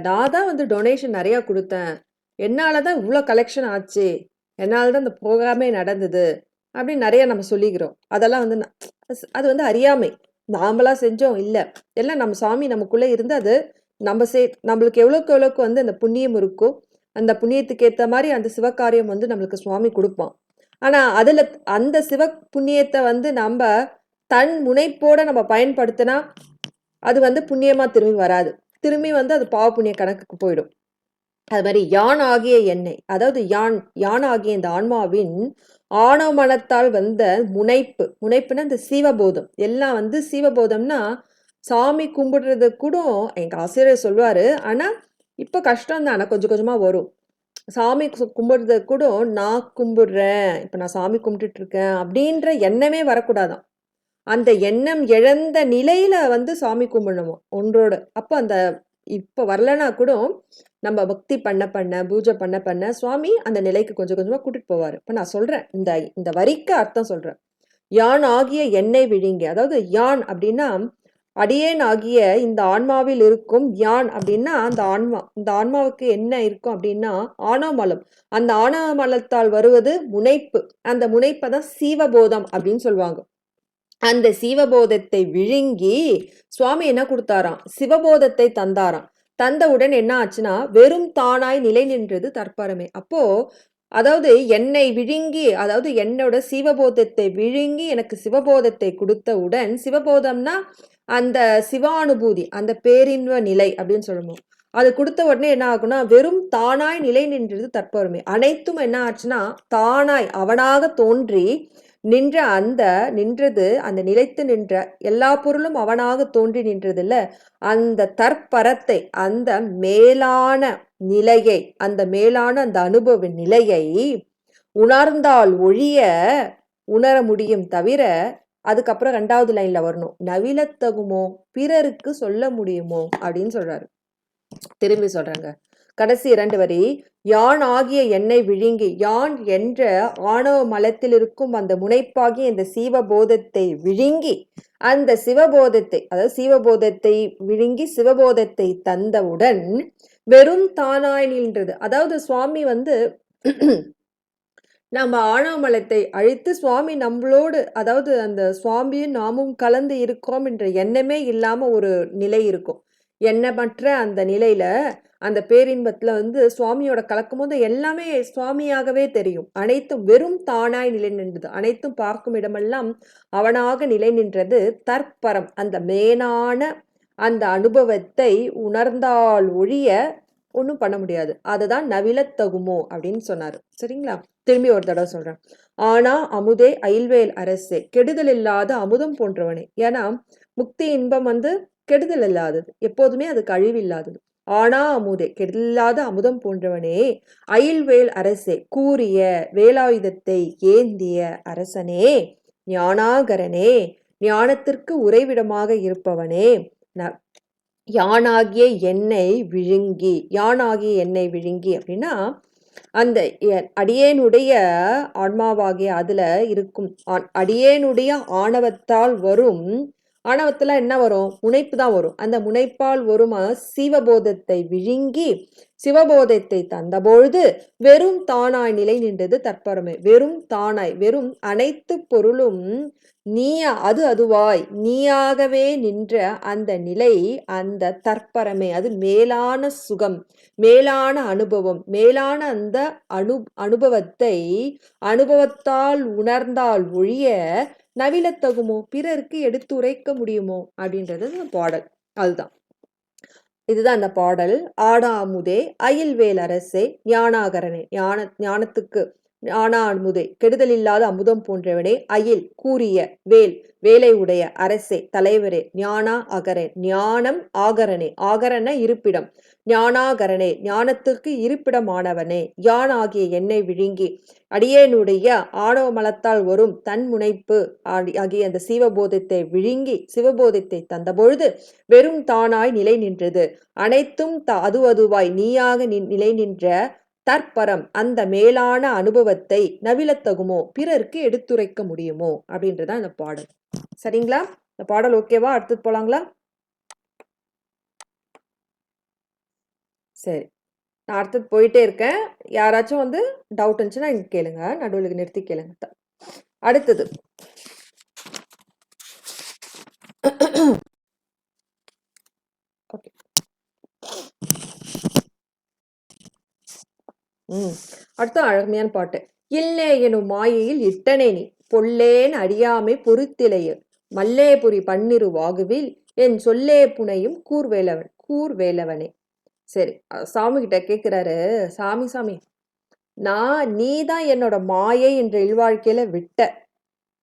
நான் தான் டொனேஷன் நிறைய கொடுத்தேன், என்னாலதான் இவ்வளோ கலெக்ஷன் ஆச்சு, என்னால்தான் இந்த ப்ரோக்ராமே நடந்தது அப்படின்னு நிறைய நம்ம சொல்லிக்கிறோம். அதெல்லாம் அது அறியாமை. நாமளா செஞ்சோம் இல்ல, எல்லாம் நம்ம சாமி நமக்குள்ள இருந்து அது நம்மளுக்கு எவ்வளோக்கு அந்த புண்ணியம் இருக்கோ அந்த புண்ணியத்துக்கு ஏற்ற மாதிரி அந்த சிவகாரியம் நம்மளுக்கு சுவாமி கொடுப்பான். ஆனா அதுல அந்த சிவ புண்ணியத்தை நம்ம தன் முனைப்போட நம்ம பயன்படுத்தினா அது புண்ணியமா திரும்பி வராது, திரும்பி அது பாவ புண்ணிய கணக்குக்கு போயிடும். அது மாதிரி யான் ஆகிய எண்ணெய், அதாவது யான் ஆகிய இந்த ஆன்மாவின் ஆணவ மனத்தால் வந்த முனைப்புன்னா இந்த சீவபோதம் எல்லாம் சீவபோதம்னா சாமி கும்பிடுறது கூட எங்க ஆசிரியர் சொல்லுவாரு. ஆனா இப்ப கஷ்டம் தான், கொஞ்சம் கொஞ்சமா வரும். சாமி கும்பிடுறது கூட நான் கும்பிடுறேன், இப்ப நான் சாமி கும்பிட்டுட்டு இருக்கேன் அப்படின்ற எண்ணமே வரக்கூடாதான். அந்த எண்ணம் இழந்த நிலையில சாமி கும்பிடணும் ஒன்றோட. அப்ப அந்த இப்ப வரலன்னா கூட நம்ம பக்தி பண்ண பூஜை பண்ண சுவாமி அந்த நிலைக்கு கொஞ்சம் கொஞ்சமா கூட்டிட்டு போவாரு. இப்ப நான் சொல்றேன், இந்த வரிக்கு அர்த்தம் சொல்றேன். யான் ஆகிய எண்ணெய் விழுங்கி, அதாவது யான் அப்படின்னா அடியேன் ஆகிய இந்த ஆன்மாவில் இருக்கும். யான் அப்படின்னா அந்த ஆன்மாவுக்கு என்ன இருக்கும் அப்படின்னா ஆணவமலம். அந்த ஆணவமலத்தால் வருவது முனைப்பு. அந்த முனைப்பை தான் சீவபோதம் அப்படின்னு சொல்லுவாங்க. அந்த சீவபோதத்தை விழுங்கி சுவாமி என்ன கொடுத்தாராம், சிவபோதத்தை தந்தாராம். தந்தவுடன் என்ன ஆச்சுன்னா வெறும் தானாய் நிலை நின்றது தற்பரமே. அப்போ அதாவது என்னை விழுங்கி, அதாவது என்னோட சிவபோதத்தை விழுங்கி எனக்கு சிவபோதத்தை கொடுத்தவுடன், சிவபோதம்னா அந்த சிவானுபூதி, அந்த பேரின்ப நிலை அப்படின்னு சொல்லணும். அது கொடுத்த உடனே என்ன ஆகும்னா வெறும் தானாய் நிலை நின்றது தற்பரமே. அனைத்தும் என்ன ஆச்சுன்னா தானாய் அவனாக தோன்றி நின்றது அந்த நிலைத்து நின்ற எல்லா பொருளும் அவனாக தோன்றி நின்றது இல்ல, அந்த தற்பரத்தை, அந்த மேலான நிலையை, அந்த மேலான அந்த அனுபவ நிலையை உணர்ந்தால் ஒழிய உணர முடியும் தவிர, அதுக்கப்புறம் 2வது லைன்ல வரணும், நவிலத்தகுமோ பிறருக்கு சொல்ல முடியுமோ அப்படின்னு சொல்றாரு. திரும்பி சொல்றாங்க கடைசி 2 வரி. யான் ஆகிய என்னை விழுங்கி, யான் என்ற ஆணவ மலத்தில் இருக்கும் அந்த முனைப்பாகிய இந்த சீவபோதத்தை விழுங்கி, அந்த சிவபோதத்தை, அதாவது சீவபோதத்தை விழுங்கி சிவபோதத்தை தந்தவுடன் வெறும் தானாய் நின்றது. அதாவது சுவாமி நம்ம ஆணவ மலத்தை அழித்து சுவாமி நம்மளோடு, அதாவது அந்த சுவாமியும் நாமும் கலந்து இருக்கோம் என்ற எண்ணமே இல்லாம ஒரு நிலை இருக்கும். எண்ணமற்ற அந்த நிலையில அந்த பேரின்பத்துல சுவாமியோட கலக்கும் போது எல்லாமே சுவாமியாகவே தெரியும். அனைத்தும் வெறும் தானாய் நிலை நின்றது. அனைத்தும் பார்க்கும் இடமெல்லாம் அவனாக நிலை நின்றது தற்பரம். அந்த மேலான அந்த அனுபவத்தை உணர்ந்தால் ஒழிய ஒன்றும் பண்ண முடியாது. அதுதான் நவிலத்தகுமோ அப்படின்னு சொன்னாரு. சரிங்களா? திரும்பி ஒரு தடவை சொல்றேன். ஆனா அமுதே அயில்வேல் அரசே கெடுதல் இல்லாத அமுதம் போன்றவனே. ஏன்னா முக்தி இன்பம் கெடுதல் இல்லாதது, எப்போதுமே அது கழிவில்லாதது. ஆனா அமுதே கெடுதலில்லாத அமுதம் போன்றவனே, அயில்வேல் அரசே கூறிய வேலாயுதத்தை ஏந்திய அரசனே, ஞானாகரனே ஞானத்திற்கு உறைவிடமாக இருப்பவனே, யானாகிய எண்ணெய் விழுங்கி. யானாகிய எண்ணெய் விழுங்கி அப்படின்னா அந்த அடியேனுடைய ஆன்மாவாகிய அதுல இருக்கும் அடியேனுடைய ஆணவத்தால் வரும். ஆணவத்துல என்ன வரும்? முனைப்பு தான் வரும். அந்த முனைப்பால் வரும் சிவபோதத்தை விழுங்கி சிவபோதத்தை தந்தபொழுது வெறும் தானாய் நிலை நின்றது தற்பரமே. வெறும் தானாய், வெறும் அனைத்து பொருளும் அதுவாய் நீயாகவே நின்ற அந்த நிலை, அந்த தற்பரமே, அது மேலான சுகம், மேலான அனுபவம், மேலான அந்த அனுபவத்தை அனுபவத்தால் உணர்ந்தால் ஒழிய நவிலத்தகுமோ பிறருக்கு எடுத்துரைக்க முடியுமோ அப்படின்றது பாடல். அதுதான், இதுதான் அந்த பாடல். ஆடா அமுதே அயில்வேல் அரசே ஞானாகரனே, ஞானத்துக்கு ஞானா அமுதே கெடுதல் இல்லாத அமுதம் போன்றவனே, அயில் கூறிய வேல் வேலை உடைய அரசே தலைவரே, ஞானா அகரே ஞானம் ஆகரனே ஆகரன இருப்பிடம், ஞானாகரனே ஞானத்துக்கு இருப்பிடமானவனே, யான் ஆகிய என்னை விழுங்கி அடியேனுடைய ஆணவ மலத்தால் வரும் தன் முனைப்பு ஆகிய அந்த சிவபோதத்தை விழுங்கி சிவபோதத்தை தந்தபொழுது வெறும் தானாய் நிலை நின்றது. அனைத்தும் அதுவாய் நீயாக நிலை நின்ற தற்பரம் அந்த மேலான அனுபவத்தை நவிலத்தகுமோ பிறருக்கு எடுத்துரைக்க முடியுமோ அப்படின்றதான் இந்த பாடல். சரிங்களா? இந்த பாடல் ஓகேவா? அடுத்தது போலாங்களா? சரி, நான் அடுத்தது போயிட்டே இருக்கேன். யாராச்சும் வந்து டவுட் இருந்துச்சுன்னா இங்க கேளுங்க, நடுவில் நிறுத்தி கேளுங்க. அடுத்தது ஓகே. அடுத்த அழமையான பாட்டு. இல்லே எனும் மாயையில் இட்டனே நீ பொல்லேன் அறியாமை பொறுத்திலைய மல்லேபுரி பன்னிரு வாகுவில் என் சொல்லே புனையும் கூர்வேலவனே. சரி, சாமி கிட்ட கேட்கிறாரு, சாமி நீ தான் என்னோட மாயை என்ற இல்வாழ்க்கையில விட்ட.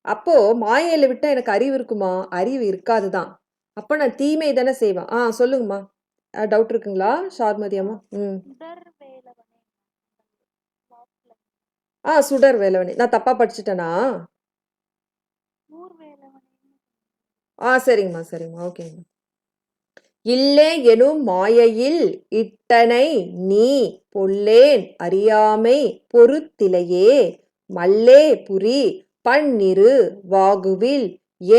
அப்போ மாயையில விட்டா எனக்கு அறிவு இருக்குமா? அறிவு இருக்காதுதான். அப்ப நான் தீமை தானே செய்வேன். சொல்லுங்கம்மா, டவுட் இருக்குங்களா சார்மதி அம்மா? சுடர் வேலவனே. நான் தப்பா படிச்சுட்டேனா? சரிங்கம்மா ஓகேங்க. இல்லே எனும் மாயையில் இட்டனை நீ பொல்லேன் அறியாமை பொறுத்திலையே மல்லே புரி பன்னிரு வாகுவில்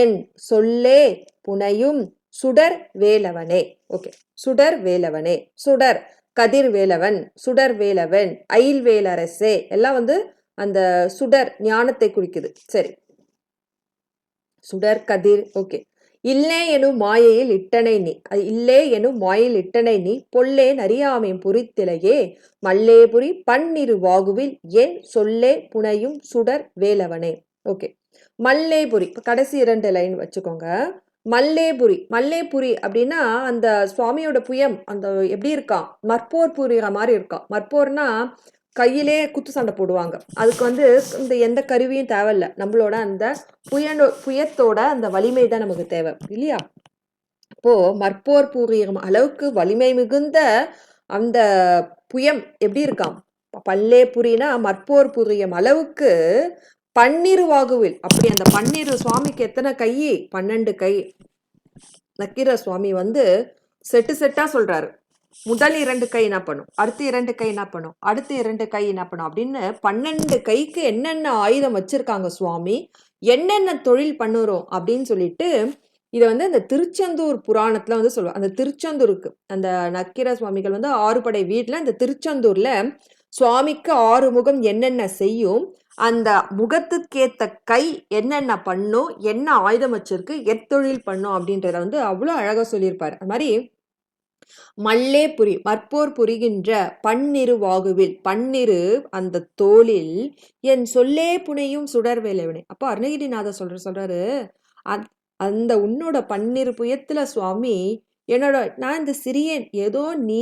என் சொல்லே புனையும் சுடர் வேலவனே. ஓகே, சுடர் வேலவனே. சுடர் கதிர் வேலவன், சுடர் வேலவன், அயில் வேலரசே எல்லாம் வந்து அந்த சுடர் ஞானத்தை குறிக்குது. சரி, சுடர் கதிர். ஓகே. இல்லே எனும் மாயையில் இட்டனை நீ இல்லே எனும் மாயில் இட்டனை நீ பொல்லேன் அறியாமையும் புரித்திலையே மல்லேபுரி பன்னிரு வாகுவில் என் சொல்லே புனையும் சுடர் வேலவனே. ஓகே, மல்லேபுரி கடைசி 2 லைன் வச்சுக்கோங்க. மல்லேபுரி அப்படின்னா அந்த சுவாமியோட புயம் அந்த எப்படி இருக்கான், மற்போர் புரிகிற மாதிரி இருக்கான். மற்போர்னா கையிலே குத்து சண்டை போடுவாங்க. அதுக்கு வந்து இந்த எந்த கருவியும் தேவையில்ல. நம்மளோட அந்த புயத்தோட அந்த வலிமை தான் நமக்கு தேவை இல்லையா? அப்போ மற்போர் புரியும் அளவுக்கு வலிமை மிகுந்த அந்த புயம் எப்படி இருக்கான்? பல்லே புரினா மற்போர் புரியும் அளவுக்கு பன்னிரு வாகுவில். அப்படி அந்த பன்னிரு சுவாமிக்கு எத்தனை கை? 12 கை. நக்கீர சுவாமி வந்து செட்டா சொல்றாரு. முதல் 2 கை என்ன பண்ணும், அடுத்த 2 கை என்ன பண்ணும், அடுத்த 2 கை என்ன பண்ணும் அப்படின்னு 12 கைக்கு என்னென்ன ஆயுதம் வச்சிருக்காங்க சுவாமி, என்னென்ன தொழில் பண்ணுறோம் அப்படின்னு சொல்லிட்டு இதை வந்து அந்த திருச்செந்தூர் புராணத்துல வந்து சொல்லுவாங்க. அந்த திருச்செந்தூருக்கு அந்த நக்கீர சுவாமிகள் வந்து 6 படை வீட்டுல இந்த திருச்செந்தூர்ல சுவாமிக்கு 6 முகம் என்னென்ன செய்யும், அந்த முகத்துக்கேத்த கை என்னென்ன பண்ணும், என்ன ஆயுதம் வச்சிருக்கு, எத்தொழில் பண்ணும் அப்படின்றத வந்து அவ்வளோ அழகா சொல்லியிருப்பாரு. அது மாதிரி மல்லே புரி மற்போர் புரிகின்ற பன்னிரு வாகுவில் பன்னிரு அந்த தோளில் என் சொல்லே புனையும் சுடர் வேலவனே. அப்போ அருணகிரிநாதர் சொல்றாரு, அந்த உன்னோட பன்னிரு புயத்துல சுவாமி என்னோட நான் இந்த சிறியன் ஏதோ நீ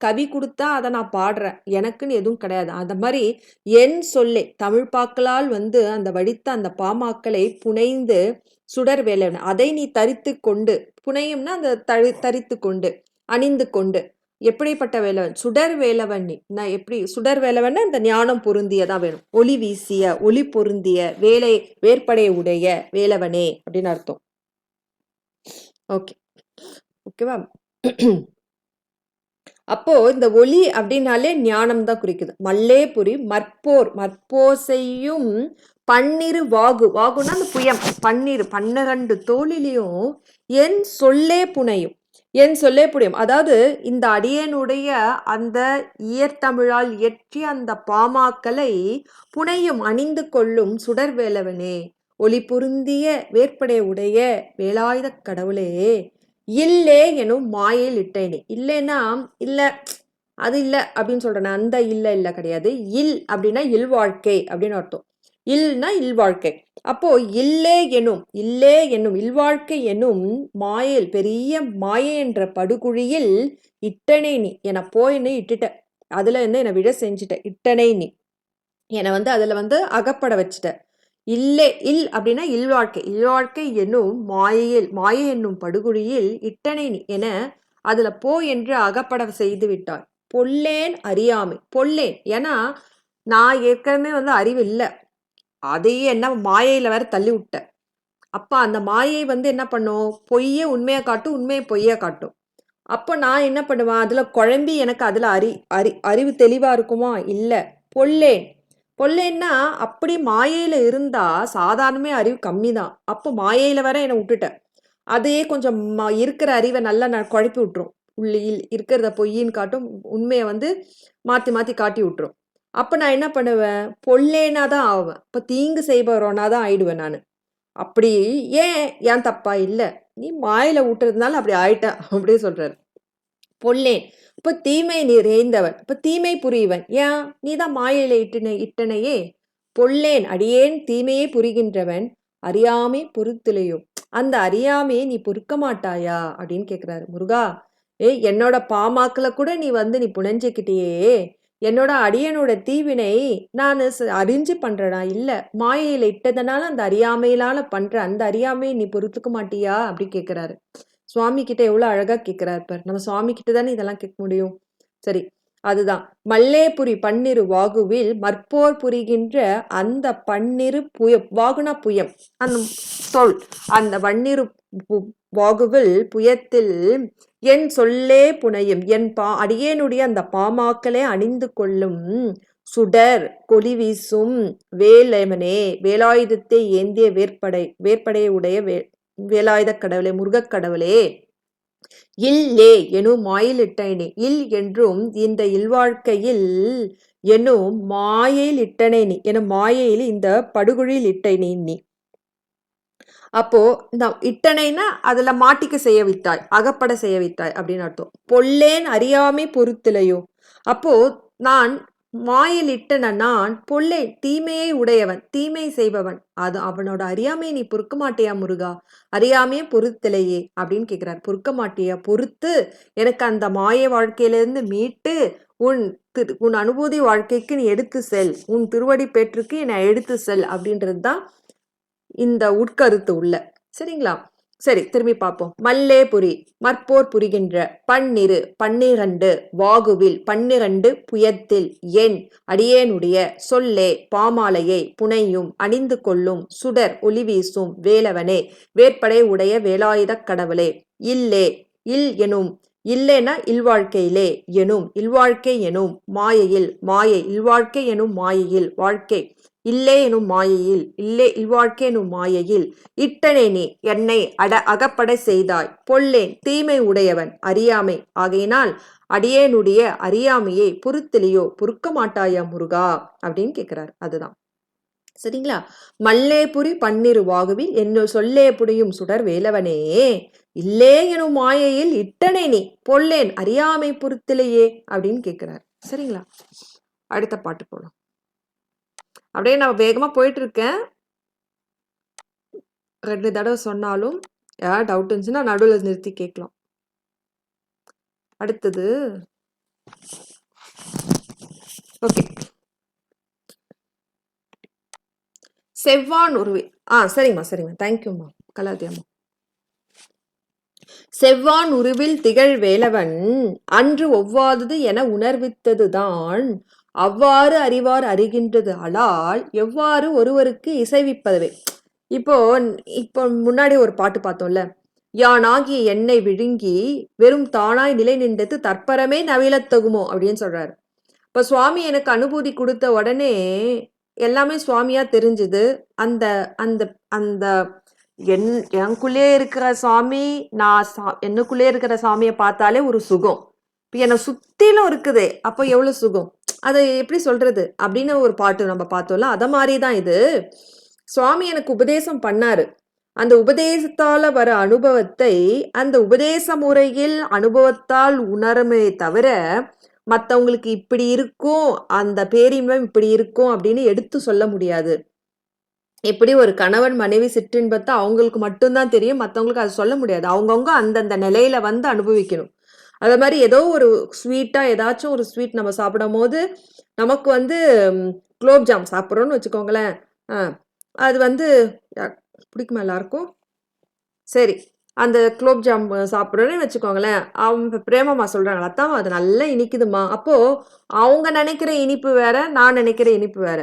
கவி கொடுத்தா அதை நான் பாடுறேன், எனக்குன்னு எதுவும் கிடையாது. அந்த மாதிரி என் சொல்லே தமிழ் பாக்களால் வந்து அந்த வடித்த அந்த பாமாக்களை புனைந்து சுடர் வேலவன் அதை நீ தரித்து கொண்டு, புனையும்னா அந்த தரித்து கொண்டு அணிந்து கொண்டு, எப்படிப்பட்ட வேலவன்? சுடர் வேலவன். நான் எப்படி சுடர் வேலவன்? அந்த ஞானம் பொருந்தியதான் வேணும். ஒளி வீசிய ஒளி பொருந்திய வேற்படை உடைய வேலவனே அப்படின்னு அர்த்தம். ஓகேவா? அப்போ இந்த ஒளி அப்படின்னாலே ஞானம் தான் குறிக்குது. மல்லேபுரி மற்போர் செய்யும் பன்னிரு வாகுனா அந்த புயம் 12 தோளிலையும் என் சொல்லே புனையும். என் சொல்லே புரியும். அதாவது இந்த அடியனுடைய அந்த இயற்தமிழால் இயற்றிய அந்த பாமாக்களை புனையும் அணிந்து கொள்ளும் சுடர் வேலவனே, ஒளி பொருந்திய வேற்படை உடைய வேலாயுத கடவுளே, இல்லே எனும் மாயையில் இட்டேனே. இல்லைன்னா இல்ல அது இல்லை அப்படின்னு சொல்றேன். அந்த இல்ல கிடையாது. இல் அப்படின்னா இல்வாழ்க்கை அப்படின்னு அர்த்தம். இல்னா இல்வாழ்க்கை. அப்போ இல்லே என்னும் இல்வாழ்க்கை என்னும் மாயையில் பெரிய மாயை என்ற படுகுழியில் இட்டனை நீ என போயின்னு இட்டுட்ட, அதுல இருந்து என்னை விட செஞ்சுட்ட. இட்டனை நீ என்னை வந்து அதில் வந்து அகப்பட வச்சுட்ட. இல்லே இல் அப்படின்னா இல்வாழ்க்கை. இல்வாழ்க்கை என்னும் மாயை என்னும் படுகுழியில் இட்டனை என அதில் போ என்று அகப்பட செய்து விட்டாய். பொல்லேன் அறியாமை. பொல்லேன் ஏன்னா நான் ஏற்கனவே வந்து அறிவு இல்லை, அதையே என்ன மாயையில் வேற தள்ளி விட்ட. அப்போ அந்த மாயை வந்து என்ன பண்ணும், பொய்யே உண்மையை காட்டும், உண்மையை பொய்யை காட்டும். அப்போ நான் என்ன பண்ணுவேன், அதில் குழம்பி எனக்கு அதில் அறிவு தெளிவாக இருக்குமா? இல்லை. பொல்லேன். பொல்லேன்னா அப்படி மாயையில் இருந்தால் சாதாரணமே அறிவு கம்மி தான். அப்போ மாயையில் வர என்னை விட்டுட்டேன். அதையே கொஞ்சம் இருக்கிற அறிவை நல்லா நான் குழப்பி விட்டுரும். உள்ளியில் இருக்கிறத பொய்யின்னு காட்டும், உண்மையை வந்து மாற்றி மாற்றி காட்டி விட்டுரும். அப்போ நான் என்ன பண்ணுவேன், பொல்லேனா தான் ஆவேன். இப்போ தீங்கு செய்பவரோனா தான் ஆயிடுவேன் நான். அப்படி ஏன் தப்பா? இல்லை, நீ மாயில ஊட்டுறதுனால அப்படி ஆயிட்ட அப்படியே சொல்றாரு. பொல்லேன் இப்போ தீமை நிறைந்தவன், இப்போ தீமை புரிவன். ஏன்? நீ தான் மாயில இட்டனையே. பொல்லேன் அடியேன் தீமையே புரிகின்றவன் அறியாமை பொறுத்திலையோ. அந்த அறியாமையை நீ பொறுக்க மாட்டாயா அப்படின்னு கேட்குறாரு. முருகா, என்னோட பாமாக்களை கூட நீ வந்து நீ புனைஞ்சிக்கிட்டேயே, என்னோட அடியனோட தீவினை நான் அறிஞ்சு பண்றேனா? இல்லை, மாயையில இட்டதனால அந்த அறியாமையிலால பண்ற அந்த அறியாமையை நீ பொறுத்துக்க மாட்டியா அப்படி கேட்குறாரு. சுவாமி கிட்ட எவ்வளோ அழகா கேட்குறாரு பார். நம்ம சுவாமி கிட்ட தானே இதெல்லாம் கேட்க முடியும். சரி, அதுதான் மல்லேபுரி பன்னிரு வாகுவில் மற்போர் புரிகின்ற அந்த பன்னிரு வாகுனா புயம், அந்த சொல், அந்த பன்னிரு வாகுவில் புயத்தில் என் சொல்லே புனையும் என் அடியேனுடைய அந்த பாமாக்களே அணிந்து கொள்ளும் சுடர் கொலி வீசும் வேலவனே, வேலாயுதத்தை ஏந்திய வேற்படையை உடைய வேலாயுத கடவுளே, முருகக் கடவுளே. இல்லே எனும் மாயிலிட்டனே. இல் என்றும் இந்த இல்வாழ்க்கையில் எனும் மாயையில் இட்டனை நீ, எனும் மாயையில் இந்த படுகுழியில் இட்டனை நீ. அப்போ இந்த இட்டனைனா அதுல மாட்டிக்க செய்ய விட்டாய், அகப்பட செய்ய விட்டாய் அப்படின்னு அர்த்தம். பொல்லேன் அறியாமை பொறுத்திலையோ. அப்போ நான் மாயில் இட்டன நான் பொல்லை தீமையை உடையவன், தீமை செய்பவன், அது அவனோட அறியாமையை நீ பொறுக்க மாட்டியா முருகா? அறியாமையே பொறுத்திலையே அப்படின்னு கேட்கிறார். பொறுக்க மாட்டியா? பொறுத்து எனக்கு அந்த மாய வாழ்க்கையிலிருந்து மீட்டு உன் அனுபூதி வாழ்க்கைக்கு நீ எடுத்து செல், உன் திருவடி பேற்றுக்கு என்னை எடுத்து செல் அப்படின்றது தான் இந்த உட்கருத்து உள்ள. சரிங்களா? சரி, திரும்பி பார்ப்போம். மல்லேபுரி மற்போர் புரிகின்ற பன்னிரண்டு வாகுவில் 12 புயத்தில் என் அடியேனுடைய சொல்லே பாமாலையை புனையும் அணிந்து கொள்ளும் சுடர் ஒளி வீசும் வேலவனே, வேற்படை உடைய வேலாயுத கடவுளே. இல்லே இல் எனும், இல்லைன்னா இல்வாழ்க்கையிலே, எனும் இல்வாழ்க்கை எனும் மாயையில், இல்வாழ்க்கை எனும் மாயையில் வாழ்க்கை, இல்லே எனும் மாயையில், இல்லே இல்வாழ்க்கை எனும் மாயையில் இட்டனே நீ என்னை அகப்பட செய்தாய். பொல்லேன் தீமை உடையவன் அறியாமை ஆகையினால் அடியேனுடைய அறியாமையை பொறுத்திலையோ, பொறுக்க மாட்டாயா முருகா அப்படின்னு கேட்கிறார். அதுதான். சரிங்களா? மல்லேபுரி பன்னிரு வாகுவில் என்ன சொல்லே புரியும் சுடர் வேலவனே, இல்லே எனும் மாயையில் இட்டனை நீ பொல்லேன் அறியாமை பொறுத்திலையே அப்படின்னு கேட்கிறார். சரிங்களா? அடுத்த பாட்டு போலாம். அப்படியே நான் வேகமா போயிட்டு இருக்கேன். 2 தடவை சொன்னாலும் ஏதாவது டவுட் இருந்துச்சுன்னா நடுவில் நிறுத்தி கேட்கலாம். அடுத்தது ஓகே, செவ்வான் உருவி. சரிம்மா தேங்க்யூம்மா கலாதியம்மா. செவ்வான் உருவில் திகழ் வேலவன் அன்று ஒவ்வாதது என உணர்வித்ததுதான் அவ்வாறு அறிவார் அறிகின்றது அலால் எவ்வாறு ஒருவருக்கு இசைவிப்பதவே. இப்போ முன்னாடி ஒரு பாட்டு பார்த்தோம்ல, யானாகிய எண்ணெய் விழுங்கி வெறும் தானாய் நிலை நின்றது தற்பரமே நவிலத்தகுமோ அப்படின்னு சொல்றாரு. இப்போ சுவாமி எனக்கு அனுபூதி கொடுத்த உடனே எல்லாமே சுவாமியா தெரிஞ்சுது. அந்த அந்த அந்த எனக்குள்ளே இருக்கிற சாமி, நான் என்னக்குள்ளே இருக்கிற சாமியை பார்த்தாலே ஒரு சுகம். இப்போ என்னை சுத்திலும் இருக்குது, அப்போ எவ்வளவு சுகம், அதை எப்படி சொல்றது அப்படின்னு ஒரு பாட்டு நம்ம பார்த்தோம்ல. அத மாதிரி தான் இது. சுவாமி எனக்கு உபதேசம் பண்ணாரு. அந்த உபதேசத்தால வர அனுபவத்தை அந்த உபதேச முறையில் அனுபவத்தால் உணருமே தவிர மற்றவங்களுக்கு இப்படி இருக்கும், அந்த பேரின்பம் இப்படி இருக்கும் அப்படின்னு எடுத்து சொல்ல முடியாது. எப்படி ஒரு கணவன் மனைவி சிற்றின்பத்தை அவங்களுக்கு மட்டும்தான் தெரியும், மற்றவங்களுக்கு அதை சொல்ல முடியாது. அவங்கவுங்க அந்தந்த நிலையில வந்து அனுபவிக்கணும். அதே மாதிரி ஏதோ ஒரு ஸ்வீட்டா ஏதாச்சும் ஒரு ஸ்வீட் நம்ம சாப்பிடும் போது நமக்கு வந்து குலோப் ஜாம் சாப்பிட்றோன்னு வச்சுக்கோங்களேன். அது வந்து பிடிக்குமா எல்லாருக்கும்? சரி. அந்த குலோப் ஜாம் சாப்பிட்றோன்னு வச்சுக்கோங்களேன். அவங்க பிரேமம்மா சொல்றாங்க, "அத்தாம்மா அது நல்லா இனிக்குதும்மா." அப்போ அவங்க நினைக்கிற இனிப்பு வேற, நான் நினைக்கிற இனிப்பு வேற.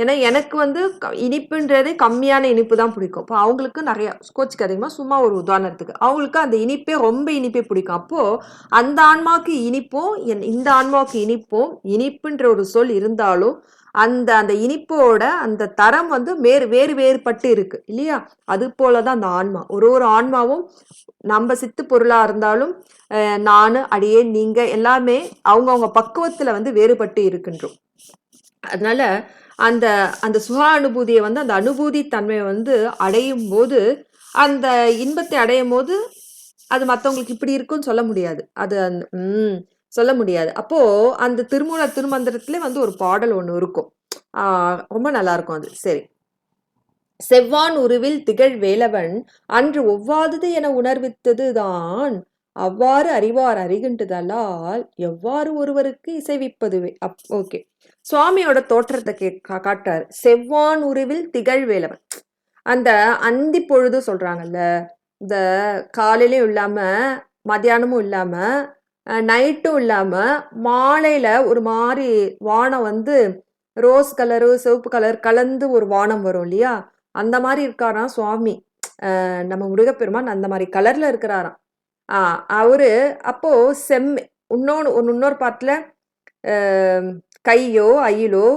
ஏன்னா எனக்கு வந்து இனிப்புன்றதே கம்மியான இனிப்பு தான் பிடிக்கும். இப்போ அவங்களுக்கு நிறையா கோச்சிக்காதீங்கம்மா, சும்மா ஒரு உதாரணத்துக்கு. அவங்களுக்கு அந்த இனிப்பே ரொம்ப இனிப்பே பிடிக்கும். அப்போ அந்த ஆன்மாவுக்கு இனிப்பும், இந்த ஆன்மாவுக்கு இனிப்பும், இனிப்புன்ற ஒரு சொல் இருந்தாலும், அந்த அந்த இனிப்போட அந்த தரம் வந்து வேறு வேறுபட்டு இருக்கு இல்லையா? அது போலதான் அந்த ஆன்மா. ஒரு ஒரு ஆன்மாவும் நம்ம சித்து பொருளா இருந்தாலும் நானு அடியே நீங்க எல்லாமே அவங்கவுங்க பக்குவத்துல வந்து வேறுபட்டு இருக்கின்றோம். அதனால அந்த அந்த சுக அனுபூதியை வந்து அந்த அனுபூதி தன்மையை வந்து அடையும் போது அந்த இன்பத்தை அடையும் போது அது மற்றவங்களுக்கு இப்படி இருக்குன்னு சொல்ல முடியாது. அது சொல்ல முடியாது. அப்போ அந்த திருமூல திருமந்திரத்திலே வந்து ஒரு பாடல் ஒண்ணு இருக்கும். ரொம்ப நல்லா இருக்கும் அது. சரி. செவ்வான் உருவில் திகழ் வேலவன் அன்று ஒவ்வாதது என உணர்வித்தது தான் அவ்வாறு அறிவார் அறிகின்றதலால் எவ்வாறு ஒருவருக்கு இசைவிப்பதுவே. ஓகே. சுவாமியோட தோற்றத்தை காட்டுறாரு. செவ்வான் உருவில் திகழ் வேலவன். அந்த அந்தி பொழுது சொல்றாங்கல்ல, இந்த காலையிலும் இல்லாம மத்தியானமும் இல்லாம நைட்டும் இல்லாம மாலையில ஒரு மாதிரி வானம் வந்து ரோஸ் கலரு சிவப்பு கலர் கலந்து ஒரு வானம் வரும் இல்லையா? அந்த மாதிரி இருக்காராம் சுவாமி. நம்ம முருகப்பெருமான் அந்த மாதிரி கலர்ல இருக்கிறாராம். அவரு அப்போ இன்னொரு பாட்டுல கையோ அயிலோ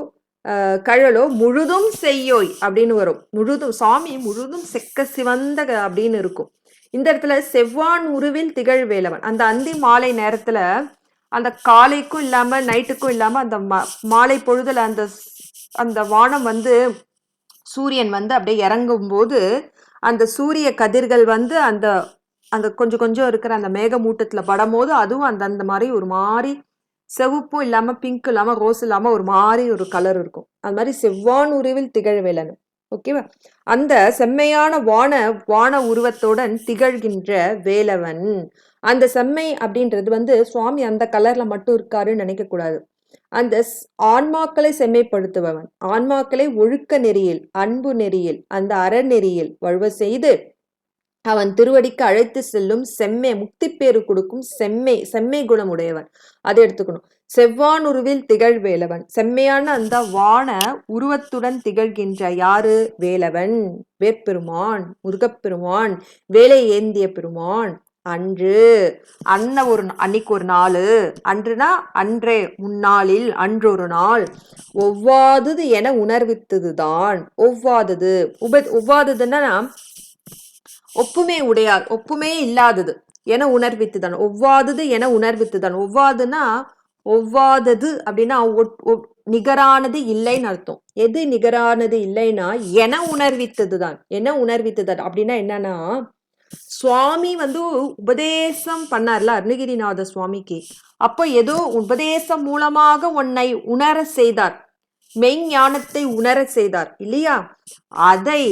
கழலோ முழுதும் செய்யோய் அப்படின்னு வரும். முழுதும் சாமி முழுதும் செக்க சிவந்த அப்படின்னு இருக்கும். இந்த இடத்துல செவ்வான் உருவில் திகழ் வேலவன். அந்த அந்தி மாலை நேரத்துல அந்த காலைக்கும் இல்லாம நைட்டுக்கும் இல்லாம அந்த மாலை பொழுதுல அந்த அந்த வானம் வந்து சூரியன் வந்து அப்படியே இறங்கும் போது அந்த சூரிய கதிர்கள் வந்து அந்த அந்த கொஞ்சம் கொஞ்சம் இருக்கிற அந்த மேகமூட்டத்துல படும் போது அதுவும் அந்த அந்த மாதிரி ஒரு மாதிரி செவப்பும் இல்லாம பிங்க் இல்லாம ரோஸ் இல்லாம ஒரு மாதிரி ஒரு கலர் இருக்கும். அது மாதிரி செவ்வான் உருவில் திகழ்வேலன். ஓகேவா? அந்த செம்மையான வான உருவத்துடன் திகழ்கின்ற வேலவன். அந்த செம்மை அப்படின்றது வந்து சுவாமி அந்த கலர்ல மட்டும் இருக்காருன்னு நினைக்க கூடாது. அந்த ஆன்மாக்களை செம்மைப்படுத்துபவன். ஆன்மாக்களை ஒழுக்க நெறியில் அன்பு நெறியில் அந்த அறநெறியில் வழுவ செய்து அவன் திருவடிக்கு அழைத்து செல்லும் செம்மை முக்தி பேரு கொடுக்கும் செம்மை குணம் உடையவன். அதை எடுத்துக்கணும். செவ்வான் உருவில் திகழ் வேலவன். செம்மையான அந்த வான உருவத்துடன் திகழ்கின்ற யாரு? வேலவன், வேற்பெருமான், முருகப்பெருமான், வேலை ஏந்திய பெருமான். அன்று அன்னைக்கு ஒரு நாள், அன்றுனா அன்றே முன்னாளில் அன்றொரு நாள் ஒவ்வாதது என உணர்வித்ததுதான். ஒவ்வாதது ஒவ்வாததுன்னா ஒப்புமே உடையார், ஒப்புமே இல்லாதது என உணர்வித்துதான். ஒவ்வாதது என உணர்வித்துதான். ஒவ்வாதுன்னா ஒவ்வாதது அப்படின்னா நிகரானது இல்லைன்னு அர்த்தம். எது நிகரானது இல்லைன்னா என உணர்வித்ததுதான். என உணர்வித்தது அப்படின்னா என்னன்னா, சுவாமி வந்து உபதேசம் பண்ணார்ல அருணகிரிநாத சுவாமிக்கு. அப்போ ஏதோ உபதேசம் மூலமாக உன்னை உணர செய்தார், மெய்ஞானத்தை உணர செய்தார் இல்லையா? அதை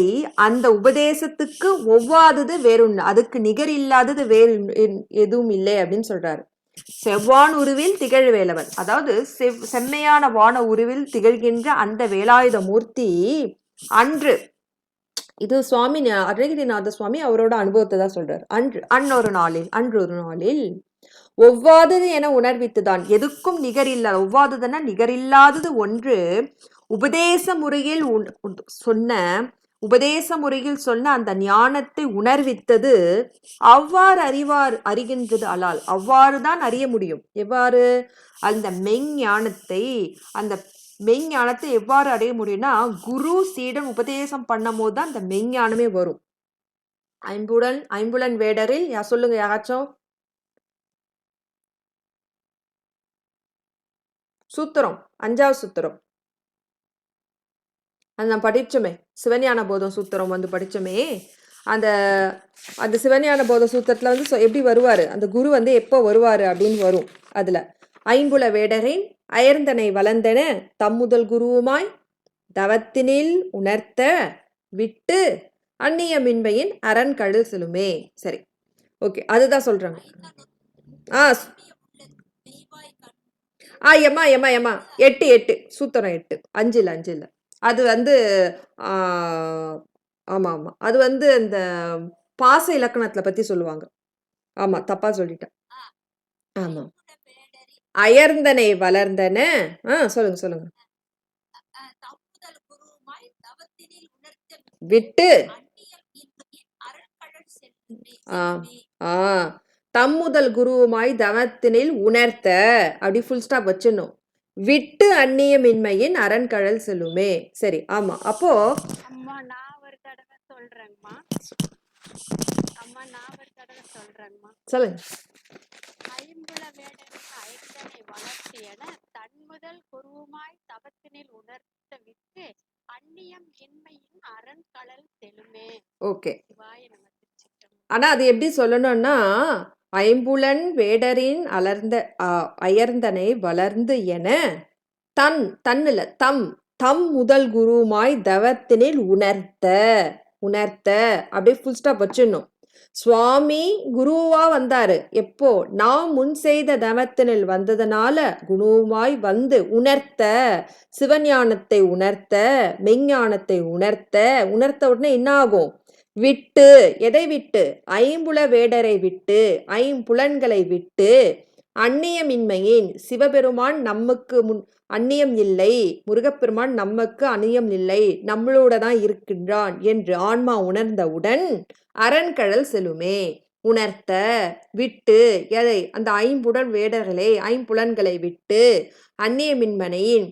அந்த உபதேசத்துக்கு ஒவ்வாதது வேறொன்று, அதுக்கு நிகர் இல்லாதது வேறு எதுவும் இல்லை அப்படின்னு சொல்றாரு. செவ்வான் உருவில் திகழ் வேலவன், அதாவது செம்மையான வான உருவில் திகழ்கின்ற அந்த வேலாயுத மூர்த்தி அன்று, இது சுவாமி அருணகிரிநாத சுவாமி அவரோட அனுபவத்தை தான் சொல்றாரு. அன்றொரு நாளில் ஒவ்வாதது என உணர்வித்துதான். எதுக்கும் நிகர் இல்லாத, ஒவ்வாததுன்னா நிகரில்லாதது ஒன்று உபதேச முறையில் சொன்ன அந்த ஞானத்தை உணர்வித்தது அவ்வாறு அறிகின்றது அலால். அவ்வாறுதான் அறிய முடியும். எவ்வாறு? அந்த மெய்ஞானத்தை எவ்வாறு அடைய முடியும்னா, குரு சீடன் உபதேசம் பண்ணும் போதுதான் அந்த மெய்ஞானமே வரும். ஐம்புலன் வேடரில் சொல்லுங்க யாராச்சும். சூத்திரம், 5வது சூத்திரம் அது நான் படிச்சோமே, சிவஞான போதம் சூத்திரம் வந்து படிச்சோமே. அந்த அந்த சிவஞான போத சூத்திரத்துல வந்து எப்படி வருவாரு, அந்த குரு வந்து எப்போ வருவாரு அப்படின்னு வரும். அதுல ஐம்புல வேடரின் அயர்ந்தனை வளர்ந்தன தம்முதல் குருவுமாய் தவத்தினில் உணர்த்த விட்டு அந்நிய மின்மையின் அரண் கழு செலுமே. சரி, ஓகே, அதுதான் சொல்றாங்க. எம்மா எம்மா எம்மா 8 8 சூத்திரம் 8 5 இல்ல 5 இல்ல. அது வந்து ஆ, ஆமா ஆமா, அது வந்து இந்த பாச இலக்கணத்துல பத்தி சொல்லுவாங்க. ஆமா, தப்பா சொல்லிட்டேன். ஆமா, அயர்ந்தனை வளர்ந்தன. சொல்லுங்க சொல்லுங்க. விட்டு ஆ ஆ தம்முதல் குருவுமாய் தவத்தினில் உணர்த்த, அப்படி ஃபுல் ஸ்டாப் வச்சிடணும். விட்டு அந்நியமின்மையின் அரண்கழல் செல்லுமே. சரி, ஆமா. அப்போ அம்மா நான் ஒரு தடவை சொல்றேங்கம்மா. அம்மா நான் ஒரு தடவை சொல்றேங்கம்மா. சொல்லுங்க. ஐம்புல வேடரின் அயர்ந்தனை வளர்த்து என தன்முதல் குருவுமாய் தவத்தினில் உணர்த்த விட்டு அந்நியம் இன்மையின் அரண்கழல் செலுமே. ஓகே. சிவாய நம. திருச்சிற்றம்பலம். ஆனா அது எப்படி சொல்லணும்னா, ஐம்புலன் வேடரின் அயர்ந்தனை வளர்ந்து என தன்னுல தம் முதல் குருவுமாய் தவத்தினில் உணர்த்த அப்படியே ஃபுல் ஸ்டாப் வச்சிடணும். சுவாமி குருவா வந்தாரு. எப்போ? நான் முன் செய்த தவத்தினில் வந்ததுனால குருவுமாய் வந்து உணர்த்த, சிவஞானத்தை உணர்த்த, மெஞ்ஞானத்தை உணர்த்த உடனே என்ன ஆகும்? விட்டு, எதை விட்டு? ஐம்புல வேடரை விட்டு, ஐம்புலன்களை விட்டு, அந்நியமின்மையின் சிவபெருமான் நமக்கு அந்நியம் இல்லை, முருகப்பெருமான் நமக்கு அந்நியம் இல்லை, நம்மளோட தான் இருக்கின்றான் என்று ஆன்மா உணர்ந்தவுடன் அரண்கழல் செலுமே. உணர்த்த விட்டு எதை? அந்த ஐம்புடன் வேடர்களை, ஐம்புலன்களை விட்டு, அந்நியமின்மனையின்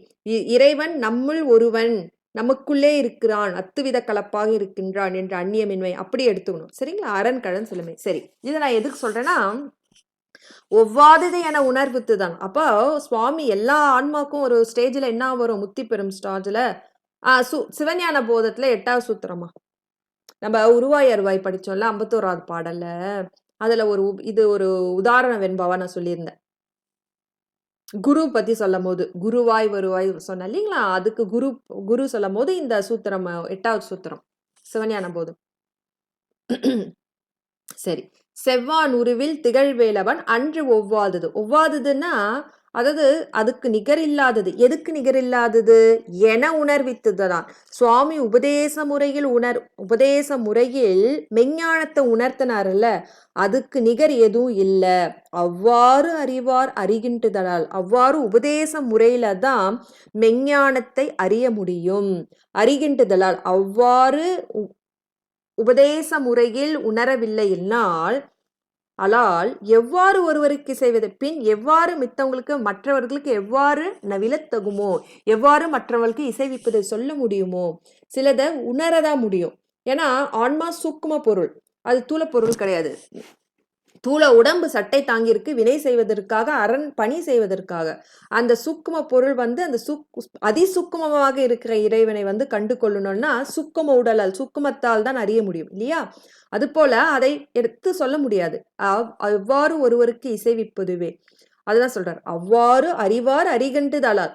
இறைவன் நம்முள் ஒருவன், நமக்குள்ளே இருக்கிறான், அத்துவித கலப்பாக இருக்கின்றான் என்ற அந்நியமின்மை அப்படி எடுத்துக்கணும். சரிங்களா? அரண்கழல் செலுமே. சரி, இதை நான் எதுக்கு சொல்றேன்னா, ஒவ்வாதது என உணர்வுத்து தான். அப்போ சுவாமி எல்லா ஆன்மாக்கும் ஒரு ஸ்டேஜில் என்ன வரும்? முத்தி பெறும் ஸ்டேஜில் சிவஞான போதத்துல 8வது சூத்திரமா நம்ம உருவாய் அருவாய் படிச்சோம்ல, 51வது பாடல்ல, அதுல இது ஒரு உதாரண வெண்பாவா நான் சொல்லியிருந்தேன். குரு பத்தி சொல்லும் போது குருவாய் வருவாய் சொன்ன இல்லைங்களா, அதுக்கு குரு சொல்லும் போது இந்த சூத்திரம் 8வது சூத்திரம் சிவஞான போதும். சரி, செவ்வான் உருவில் திகழ்வேலவன் அன்று ஒவ்வாததுன்னா, அதாவது அதுக்கு நிகர் இல்லாதது. எதுக்கு நிகர் இல்லாதது? என உணர்வித்துதான். சுவாமி உபதேச முறையில் மெஞ்ஞானத்தை உணர்த்தினார்ல, அதுக்கு நிகர் எதுவும் இல்லை. அவ்வாறு அறிவார் அறிகின்றதால், அவ்வாறு உபதேச முறையில தான் மெஞ்ஞானத்தை அறிய முடியும். அறிகின்றதால் அவ்வாறு உபதேச முறையில் உணரவில்லை என்னால் அலால் எவ்வாறு ஒருவருக்கு செய்வது? பின் எவ்வாறு மற்றவர்களுக்கு எவ்வாறு நவிலத்தகுமோ, எவ்வாறு மற்றவர்களுக்கு இசைவிப்பதை சொல்ல முடியுமோ? சிலதை உணரதான் முடியும். ஏன்னா ஆன்மா சூக்கும பொருள், அது தூள பொருள் கிடையாது. தூள உடம்பு சட்டை தாங்கியிருக்கு வினை செய்வதற்காக, அரண் பணி செய்வதற்காக. அந்த சூக்கும பொருள் வந்து அந்த அதிசூக்குமமாக இருக்கிற இறைவனை வந்து கண்டு கொள்ளணும்னா சூக்கும உடலால், சூக்குமத்தால் தான் அறிய முடியும் இல்லையா? அது போல அதை எடுத்து சொல்ல முடியாது. அவ்வாறு ஒருவருக்கு இசைவிப்பதுவே அதுதான் சொல்றார். அவ்வாறு அறிவார் அறிகின்றதாலார்.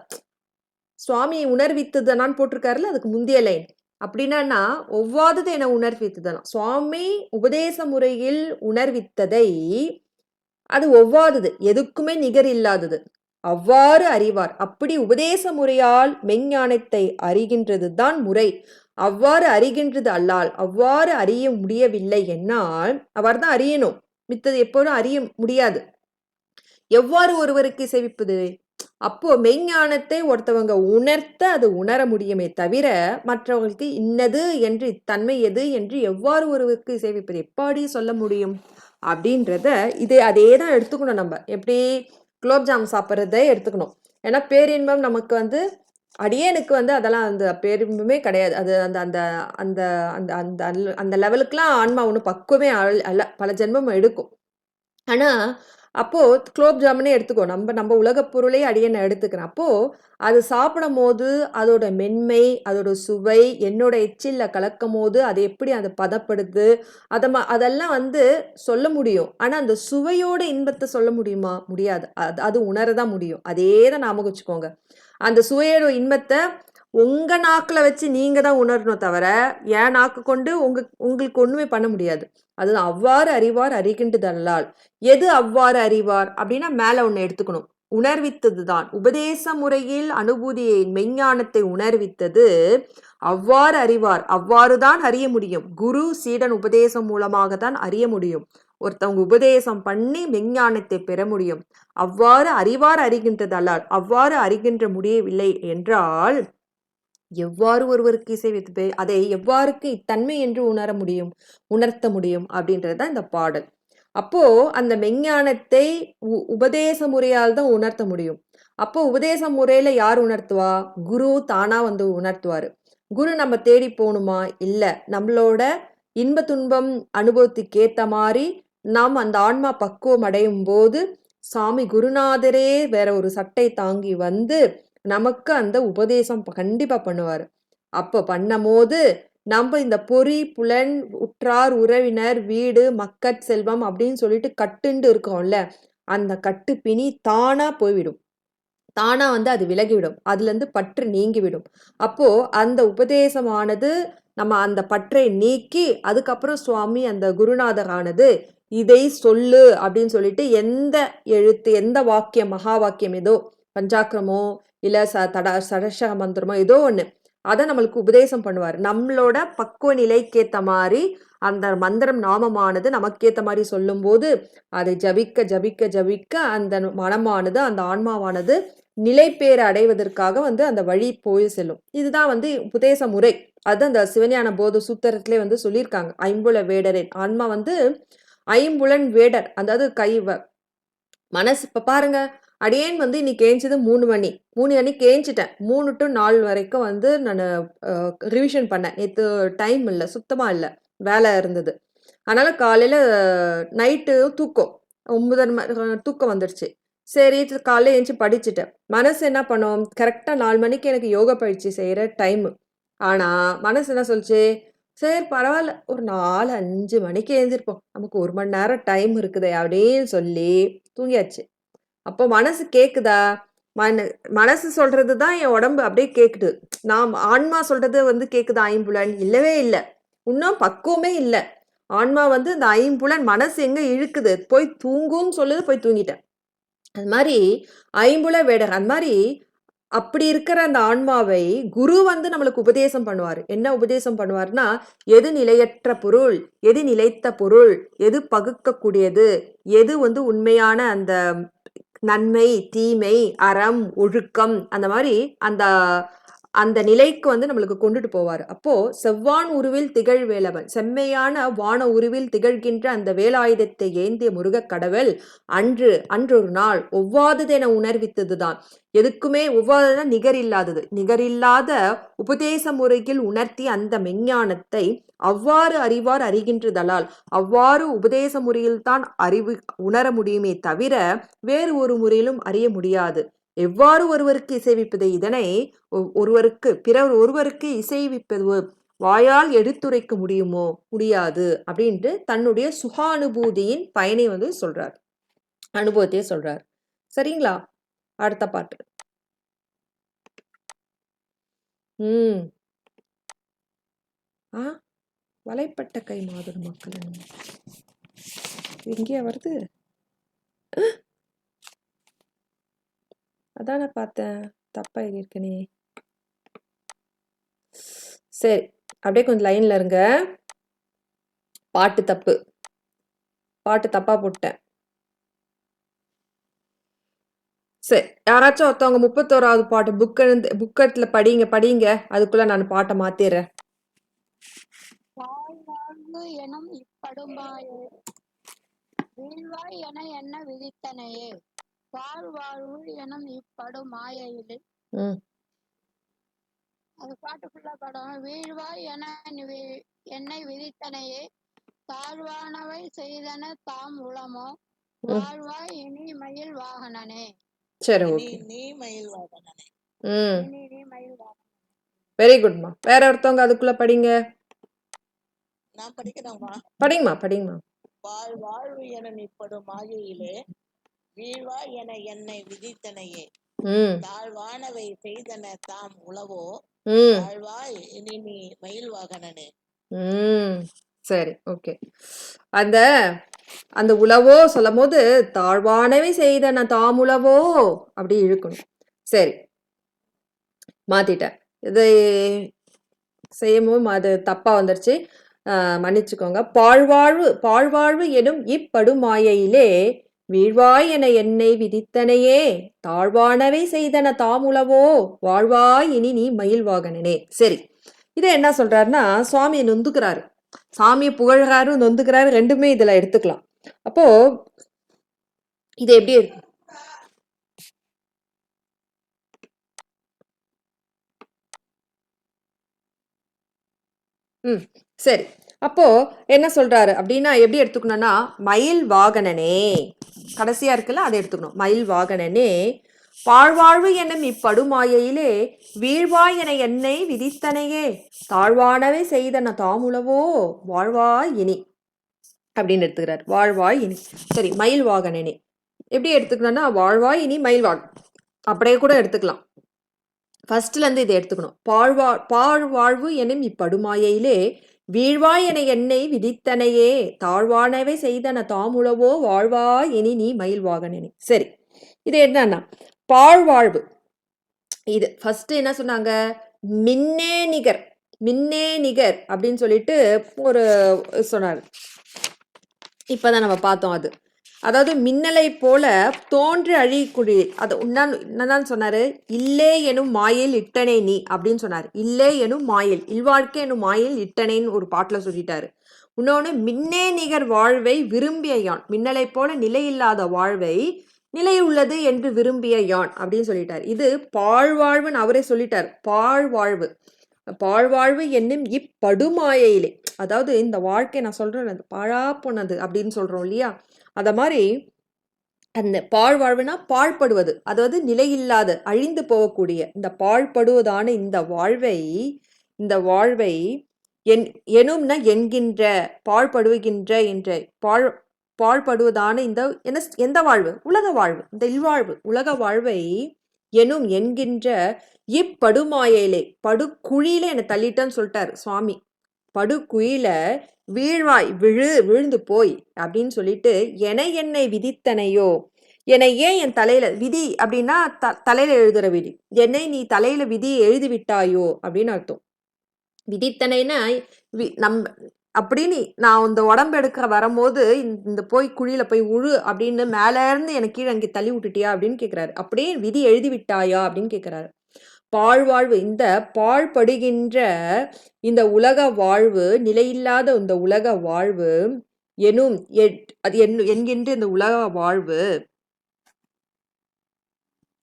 சுவாமியை உணர்வித்துதான் போட்டிருக்காருல, அதுக்கு முந்தைய லைன். அப்படின்னா ஒவ்வாதது என உணர்வித்துதான். சுவாமி உபதேச முறையில் உணர்வித்ததை அது ஒவ்வாதது, எதுக்குமே நிகர் இல்லாதது. அவ்வாறு அறிவார். அப்படி உபதேச முறையால் மெஞ்ஞானத்தை அறிகின்றது தான் முறை. அவ்வாறு அறிகின்றது அல்லால் அவ்வாறு அறிய முடியவில்லை என்னால், அவர் தான் அறியணும், மித்தது எப்போதும் அறிய முடியாது. எவ்வாறு ஒருவருக்கு இசைவிப்பது? அப்போ மெய்ஞானத்தை ஒருத்தவங்க உணர்த்த அது உணர முடியுமே தவிர, மற்றவர்களுக்கு இன்னது என்று இத்தன்மை எது என்று எவ்வாறு ஒருவருக்கு இசைவிப்பது எப்படி சொல்ல முடியும் அப்படின்றத அதே தான் எடுத்துக்கணும். நம்ம எப்படி குலோப்ஜாம் சாப்பிட்றதை எடுத்துக்கணும். ஏன்னா பேரின்பம் நமக்கு வந்து அடியேனுக்கு வந்து அதெல்லாம் அந்த பேரின்பமே கிடையாது. அது அந்த அந்த அந்த அந்த அந்த அந்த லெவலுக்குலாம் ஆன்மா ஒன்றும் பக்குவமே அல்ல, பல ஜென்மம் எடுக்கும். ஆனால் அப்போது குலோப் ஜாமுனே எடுத்துக்கோ, நம்ம உலக பொருளே அடியேன் எடுத்துக்கிறேன். அப்போது அது சாப்பிடும் போது அதோட மென்மை, அதோட சுவை என்னோட எச்சில்ல கலக்கும் போது அது எப்படி அதை பதப்படுது, அதெல்லாம் வந்து சொல்ல முடியும். ஆனால் அந்த சுவையோட இன்பத்தை சொல்ல முடியுமா? முடியாது. அது உணரதான் முடியும். அதே தான் ஞாபகம் வச்சுக்கோங்க. அந்த சுவையோட இன்பத்தை உங்கள் நாக்கில் வச்சு நீங்கள் தான் உணரணும் தவிர, என் நாக்கு கொண்டு உங்களுக்கு ஒன்றுமே பண்ண முடியாது. அதுதான் அவ்வாறு அறிவார் அறிகின்றதல்லால். எது அவ்வாறு அறிவார் அப்படின்னா மேலே ஒன்று எடுத்துக்கணும். உணர்வித்ததுதான். உபதேச முறையில் அனுபூதியை மெஞ்ஞானத்தை உணர்வித்தது. அவ்வாறு அறிவார், அவ்வாறுதான் அறிய முடியும். குரு சீடன் உபதேசம் மூலமாக தான் அறிய முடியும். ஒருத்தவங்க உபதேசம் பண்ணி மெஞ்ஞானத்தை பெற முடியும். அவ்வாறு அறிவார் அறிகின்றது அல்லால். அவ்வாறு அறிகின்ற முடியவில்லை என்றால் எவ்வாறு ஒருவருக்கு இசைவித்து அதை எவ்வாறுக்கு இத்தன்மை என்று உணர்த்த முடியும் அப்படின்றது தான் இந்த பாடல். அப்போ அந்த மெஞ்ஞானத்தை உபதேச முறையால் தான் உணர்த்த முடியும். அப்போ உபதேச முறையில யார் உணர்த்துவா? குரு தானா வந்து உணர்த்துவாரு. குரு நம்ம தேடி போகணுமா? இல்ல, நம்மளோட இன்ப துன்பம் அனுபவத்துக்கு ஏத்த மாதிரி நாம் அந்த ஆன்மா பக்குவம் அடையும் போது சாமி குருநாதரே வேற ஒரு சட்டை தாங்கி வந்து நமக்கு அந்த உபதேசம் கண்டிப்பா பண்ணுவாரு. அப்போ பண்ணும் போது நம்ம இந்த பொறி புலன் உற்றார் உறவினர் வீடு மக்கட் செல்வம் அப்படின்னு சொல்லிட்டு கட்டுண்டு இருக்கோம்ல, அந்த கட்டு பிணி தானா போய்விடும். தானா வந்து அது விலகிவிடும். அதுல இருந்து பற்று நீங்கிவிடும். அப்போ அந்த உபதேசமானது நம்ம அந்த பற்றை நீக்கி அதுக்கப்புறம் சுவாமி அந்த குருநாதர் ஆனது இதை சொல்லு அப்படின்னு சொல்லிட்டு எந்த எழுத்து எந்த வாக்கியம் மகா வாக்கியம் ஏதோ பஞ்சாக்கிரமோ இல்ல சடசக மந்திரமோ ஏதோ ஒண்ணு அதை நம்மளுக்கு உபதேசம் பண்ணுவார். நம்மளோட பக்குவ நிலைக்கேத்த மாதிரி அந்த மந்திரம் நாமமானது நமக்கேத்த மாதிரி சொல்லும் போது அதை ஜபிக்க ஜபிக்க ஜபிக்க அந்த மனமானது அந்த ஆன்மாவானது நிலைப்பேறு அடைவதற்காக வந்து அந்த வழி போய் செல்லும். இதுதான் வந்து உபதேச முறை. அது அந்த சிவஞான போத சூத்திரத்திலே வந்து சொல்லியிருக்காங்க. ஐம்புல வேடரின் ஆன்மா வந்து ஐம்புலன் வேடர், அதாவது மனசு. இப்ப பாருங்க, அடியேன் வந்து இன்னைக்கு ஏஞ்சது 3 மணி 3 மணிக்கு ஏஞ்சிட்டேன். 3 to 4 வரைக்கும் வந்து நான் ரிவிஷன் பண்ணேன். நேற்று டைம் இல்லை, சுத்தமா இல்லை, வேலை இருந்தது. அதனால காலையில நைட்டு தூக்கம் 9 தூக்கம் வந்துடுச்சு. சரி காலையில ஏஞ்சி படிச்சுட்டேன். மனசு என்ன பண்ணும்? கரெக்டாக 4 மணிக்கு எனக்கு யோகா பயிற்சி செய்கிற டைமு. ஆனால் மனசு என்ன சொல்லிச்சு? சரி பரவாயில்ல, ஒரு 4-5 மணிக்கு எழுந்திருப்போம், நமக்கு 1 மணி நேரம் டைம் இருக்குதே அப்படின்னு சொல்லி தூங்கியாச்சு. அப்போ மனசு கேக்குதா? மனசு சொல்றது தான் என் உடம்பு அப்படியே கேக்குது. நாம் ஆன்மா சொல்றது வந்து கேக்குதா? ஐம்புலன் இல்லவே இல்லை, இன்னும் பக்குவமே இல்லை. ஆன்மா வந்து இந்த ஐம்புலன் மனசு எங்க இழுக்குது, போய் தூங்குன்னு சொல்லுது, போய் தூங்கிட்டேன். அது மாதிரி ஐம்புல வேடர். அந்த மாதிரி அப்படி இருக்கிற அந்த ஆன்மாவை குரு வந்து நம்மளுக்கு உபதேசம் பண்ணுவார். என்ன உபதேசம் பண்ணுவார்னா, எது நிலையற்ற பொருள், எது நிலைத்த பொருள், எது பகுக்கக்கூடியது, எது வந்து உண்மையான அந்த நன்மை தீமை அறம் ஒழுக்கம், அந்த மாதிரி அந்த அந்த நிலைக்கு வந்து நம்மளுக்கு கொண்டுட்டு போவார். அப்போ செவ்வான் உருவில் திகழ் வேலவன், செம்மையான வான உருவில் திகழ்கின்ற அந்த வேலாயுதத்தை ஏந்திய முருகக் கடவுள் அன்றொரு நாள் ஒவ்வாததென உணர்வித்ததுதான். எதுக்குமே ஒவ்வாததுதான் நிகரில்லாதது. நிகரில்லாத உபதேச முறையில் உணர்த்தி அந்த மெஞ்ஞானத்தை அவ்வாறு அறிவார் அறிகின்றதலால். அவ்வாறு உபதேச முறையில்தான் உணர முடியுமே தவிர வேறு ஒரு முறையிலும் அறிய முடியாது. எவ்வாறு ஒருவருக்கு இசைவிப்பது? இதனை பிறர் ஒருவருக்கு இசைவிப்பது வாயால் எடுத்துரைக்க முடியுமோ? முடியாது அப்படின்ட்டு தன்னுடைய சுகானுபூதியின் பயனை வந்து சொல்றார், அனுபவத்தையே சொல்றார். சரிங்களா? அடுத்த பாட்டு. வலைப்பட்ட கை மாதர் மக்கள் எங்கேயா வருது? அதான் நான் பார்த்தேன், தப்பா இருக்கனே. சரி, அப்படியே கொஞ்சம் லைன்ல இருங்க. பாட்டு தப்பா போட்டேன். சரி, யாராச்சும் ஒருத்தவங்க 31வது பாட்டு புக்கத்துல படிங்க. அதுக்குள்ள நான் பாட்டை மாத்திடுறேன். எனும் இப்படுமாயே வீழ்வாய் என என்ன விதித்தனையே, வாழ்வாழ்வு எனும் இப்படும் மாயையிலே. அது பாட்டுக்குள்ள படம். வீழ்வாய் என என்னை விதித்தனையே, தாழ்வானவை செய்தன தாம் உளமோ, வாழ்வாய் இனி மயில் வாகனனே. சரி, ஓகே. நீ மயில் வாகனனே. வெரி குட்மா. வேற ஒருத்தவங்க அதுக்குள்ள படிங்க. நான் படிக்கணுமா? படிங்கம்மா. வாழ்வு என நிற்படும் மாயையிலே, வீழ்வா என என்னை விதித்தனையே, தாழ்வானவை செய்தன தாம் உளவோ, வாழ்வாய் இனி நீ மயில் வாகனனே. சரி, ஓகே. அந்த அந்த உழவோ சொல்லும் போது தாழ்வானவை செய்தன தாமுளவோ அப்படி இழுக்கணும். சரி, மாத்திட்டேன். இதை செய்யவும் அது தப்பா வந்துருச்சு, மன்னிச்சுக்கோங்க. பாழ்வாழ்வு எனும் இப்படுமாயையிலே வீழ்வாய் என என்னை விதித்தனையே தாழ்வானவை செய்தன தாமுளவோ வாழ்வாய் இனி நீ மயில் வாகனனே. சரி, இதை என்ன சொல்றாருன்னா, சுவாமியை நொந்துக்கிறாரு, சாமியை புகழ்றாரு, நொந்துக்கிறாரு, ரெண்டுமே இதுல எடுத்துக்கலாம். அப்போ இது எப்படி இருக்கு? சரி, அப்போ என்ன சொல்றாரு அப்படின்னா எப்படி எடுத்துக்கணும்னா, மயில் வாகனனே கடைசியா இருக்குல்ல, அதை எடுத்துக்கணும். மயில் வாகனனே பாழ்வாழ்வு என்னும் இப்படுமாயையிலே வீழ்வாய் என என்னை விதித்தனையே தாழ்வானவை செய்தன தாமுளவோ வாழ்வாய் இனி அப்படின்னு எடுத்துக்கிறார். வாழ்வாய் இனி. சரி, மயில் வாகனனே எப்படி எடுத்துக்கணும்னா, வாழ்வாய் இனி மயில் அப்படியே கூட எடுத்துக்கலாம். ஃபர்ஸ்ட்ல இருந்து இதை எடுத்துக்கணும். பாழ்வாழ்வு எனும் இப்படுமாயையிலே வீழ்வாய் என என்னை விதித்தனையே தாழ்வானவை செய்தன தாமுளவோ வாழ்வாய் இனி நீ மயில் வாகனனே. சரி, இது என்னன்னா பாழ்வாழ்வு. இது ஃபர்ஸ்ட் என்ன சொன்னாங்க, மின்னே நிகர் அப்படின்னு சொல்லிட்டு ஒரு சொன்னார். இப்பதான் நம்ம பார்த்தோம். அதாவது மின்னலை போல தோன்றி அழிக்குழி. அது என்னதான் சொன்னாரு, இல்லே எனும் மாயில் இட்டனை நீ அப்படின்னு சொன்னாரு. இல்லே எனும் மாயில், இல்வாழ்க்கை எனும் மாயில் இட்டனைன்னு ஒரு பாட்டுல சொல்லிட்டாரு. இன்னொன்னு, மின்னே நிகர் வாழ்வை விரும்பிய யான், மின்னலை போல நிலையில்லாத வாழ்வை நிலை உள்ளது என்று விரும்பிய யான் அப்படின்னு சொல்லிட்டாரு. இது பாழ்வாழ்வுன்னு அவரே சொல்லிட்டார். பாழ்வாழ்வு என்னும் இப்படுமாயையிலே, அதாவது இந்த வாழ்க்கை நான் சொல்றேன் பாழா போனது அப்படின்னு சொல்றோம் இல்லையா, அத மாதிரி அந்த பாழ்வாழ்வுனா பாழ்படுவது, அதாவது நிலையில்லாத அழிந்து போகக்கூடிய இந்த பாழ்படுவதான இந்த வாழ்வை எனும்னா என்கின்ற பாழ்படுகின்ற என்ற பாழ்படுவதான இந்த எந்த வாழ்வு, உலக வாழ்வு, இந்த இல்வாழ்வு உலக வாழ்வை எனும் என்கின்ற இப்படுமாயையிலே, படுகுழியில என்னை தள்ளிட்டேன்னு சொல்லிட்டாரு சுவாமி. படுகுழியில வீழ்வாய் விழுந்து போய் அப்படின்னு சொல்லிட்டு என்னை விதித்தனையோ, என்னை ஏன் என் தலையில விதி அப்படின்னா தலையில எழுதுற விதி, என்னை நீ தலையில விதியை எழுதி விட்டாயோ அப்படின்னு அர்த்தம். விதித்தனைன்னா அப்படின்னு நான் இந்த உடம்பு எடுக்க வரும்போது இந்த போய் குழியில போய் உழு அப்படின்னு மேல இருந்து எனக்கு கீழே அங்கே தள்ளி விட்டுட்டியா அப்படின்னு கேட்கிறாரு. அப்படியே விதி எழுதி விட்டாயா அப்படின்னு கேட்கிறாரு. பாழ்வாழ்வு, இந்த பாழ்படுகின்ற இந்த உலக வாழ்வு, நிலையில்லாத இந்த உலக வாழ்வு எனும் அது என்கின்ற இந்த உலக வாழ்வு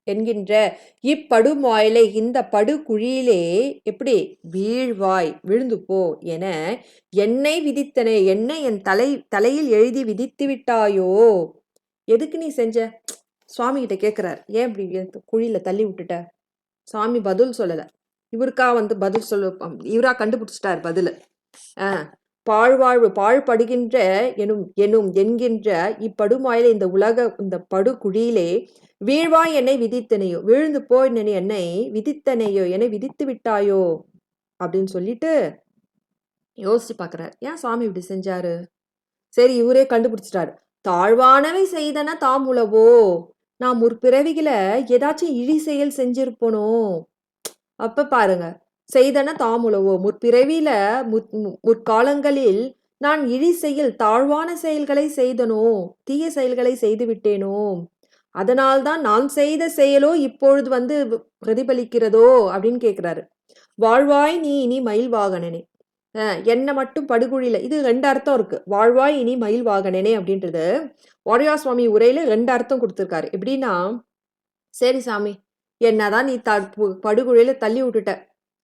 என்கின்ற இப்படுமாயிலை, இந்த படுகுழியிலே எப்படி வீழ்வாய் விழுந்து போ என என்னை விதித்தனை, என்னை என் தலையில் எழுதி விதித்து விட்டாயோ. எதுக்கு நீ செஞ்ச? சுவாமி கிட்ட கேட்கிறார், ஏன் இப்படி குழியில தள்ளி விட்டுட்ட? சுவாமி பதில் சொல்லல, இவருக்கா பதில் இவரா கண்டுபிடிச்சிட்டார் பதில். பாழ்வாழ்வு பாழ்படுகின்ற என்கின்ற இப்படுமாயில இந்த படுகுழியிலே வீழ்வாய் என்னை விதித்தனையோ, விழுந்து போய் என்னை விதித்தனையோ, என்னை விதித்து விட்டாயோ அப்படின்னு சொல்லிட்டு யோசிச்சு பாக்குறாரு, ஏன் சுவாமி இப்படி செஞ்சாரு? சரி, இவரே கண்டுபிடிச்சிட்டாரு. தாழ்வானவை செய்தன தாம் உளவோ, நான் முற்பிறவிகளை ஏதாச்சும் இழி செயல் செஞ்சிருப்பனோ. அப்ப பாருங்க, செய்தன தாமுளவோ, முற்பிறவியில முற்காலங்களில் நான் இழி செயல் தாழ்வான செயல்களை செய்தனோ, தீய செயல்களை செய்து விட்டேனோ, அதனால்தான் நான் செய்த செயலோ இப்பொழுது பிரதிபலிக்கிறதோ அப்படின்னு கேட்கிறாரு. வாழ்வாய் நீ இனி மயில் வாகனனே, என்ன மட்டும் படுகுழியில, இது 2 அர்த்தம் இருக்கு. வாழ்வாய் இனி மயில் வாகனனே அப்படின்றது வாரியா சுவாமி உரையில 2 அர்த்தம் கொடுத்திருக்காரு. எப்படின்னா, சரி சாமி, என்னதான் நீ படுகுழியில தள்ளி விட்டுட்ட,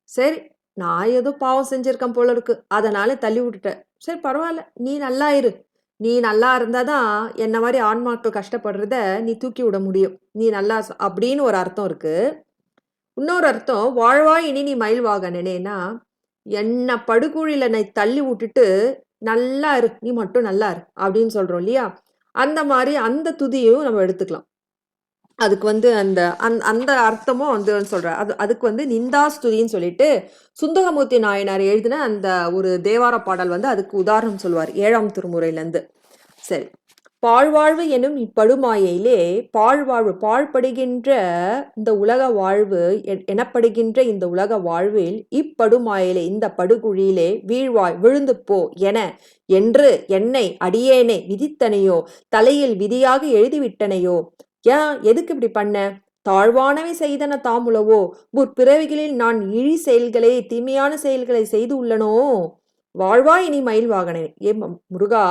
சரி நான் ஏதோ பாவம் செஞ்சிருக்கேன் போல இருக்கு, அதனால தள்ளி விட்டுட்ட, சரி பரவாயில்ல, நீ நல்லா இரு, நீ நல்லா இருந்தாதான் என்ன மாதிரி ஆன்மாக்கள் கஷ்டப்படுறத நீ தூக்கி விட முடியும், நீ நல்லா அப்படின்னு ஒரு அர்த்தம் இருக்கு. இன்னொரு அர்த்தம், வாழ்வாய் இனி நீ மயில் வாகனனேனா, என்ன படுகுழியில நான் தள்ளி விட்டுட்டு நல்லா இரு, நீ மட்டும் நல்லா இரு அப்படின்னு சொல்றோம் இல்லையா, அந்த மாதிரி அந்த துதியும் நம்ம எடுத்துக்கலாம். அதுக்கு அந்த அந்த அர்த்தமும் சொல்ற, அதுக்கு நிந்தாஸ்துதின்னு சொல்லிட்டு சுந்தரமூர்த்தி நாயனார் எழுதின அந்த ஒரு தேவார பாடல் அதுக்கு உதாரணம் சொல்லுவார் 7ஆம் திருமுறையிலேருந்து. சரி. பாழ்வாழ்வு எனும் இப்படுமாயையிலே பாழ்வாழ்வு பாழ்படுகின்ற இந்த உலக வாழ்வு எனப்படுகின்ற இந்த உலக வாழ்வில் இப்படுமாயிலே இந்த படுகுழியிலே வீழ்வாய் விழுந்து போ என்று என்னை அடியேனே விதித்தனையோ தலையில் விதியாக எழுதிவிட்டனையோ. ஏன் எதுக்கு இப்படி பண்ண? தாழ்வானவை செய்தன தாமுளவோ முற்பிறவிகளில் நான் இழி செயல்களை தீமையான செயல்களை செய்து உள்ளனோ. வாழ்வாய் இனி மயில் வாகனே. ஏ முருகா,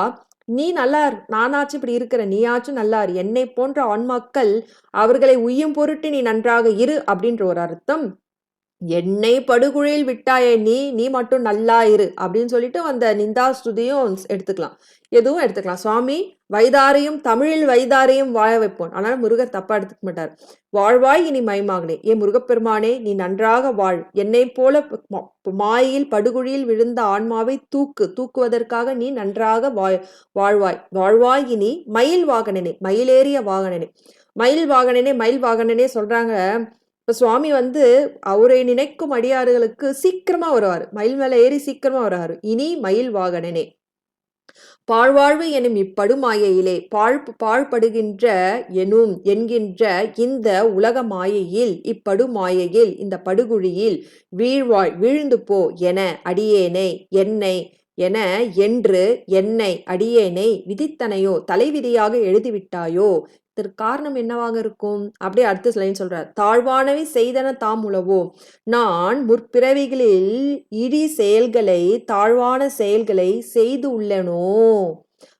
நீ நல்லார், நானாச்சும் இப்படி இருக்கிற, நீயாச்சும் நல்லார், என்னை போன்ற ஆன்மாக்கள் அவர்களை உய்யும் பொருட்டு நீ நன்றாக இரு அப்படின்ற ஒரு அர்த்தம். என்னை படுகுழியில் விட்டாயே நீ மட்டும் நல்லா இரு அப்படின்னு சொல்லிட்டு அந்த நிந்தாஸ்துதியும் எடுத்துக்கலாம், எதுவும் எடுத்துக்கலாம். சுவாமி வைதாரையும் தமிழில் வைதாரையும் வாழ வைப்போம். ஆனால் முருகர் தப்பா எடுத்துக்க மாட்டார். வாழ்வாய் இனி மயமாகனே. ஏ முருகப்பெருமானே, நீ நன்றாக வாழ். என்னை போல மாயில் படுகுழியில் விழுந்த ஆன்மாவை தூக்குவதற்காக நீ நன்றாக வாழ்வாய். வாழ்வாய் இனி மயில் வாகனனே, மயிலேறிய வாகனனே. மயில் வாகனனே சொல்றாங்க. இப்போ சுவாமி அவரை நினைக்கும் அடியாறுகளுக்கு சீக்கிரமா வருவார், மயில் மேல ஏறி சீக்கிரமா வருவார். இனி மயில் வாகனனே. பாழ்வாழ்வு எனும் இப்படுமாயையிலே பாழ்படுகின்ற என்கின்ற இந்த உலக மாயையில் இப்படுமாயையில் இந்த படுகுழியில் வீழ்ந்து போ அடியேனை என்று என்னை அடியேனை விதித்தனையோ தலைவிதியாக எழுதிவிட்டாயோ. இதற்கு காரணம் என்னவாக இருக்கும்? அப்படியே அடுத்த லைன் சொல்றார். தாழ்வானவை செய்தன தாம் உளவோ. நான் முற்பிறவிகளில் இடி செயல்களை தாழ்வான செயல்களை செய்து உள்ளனோ.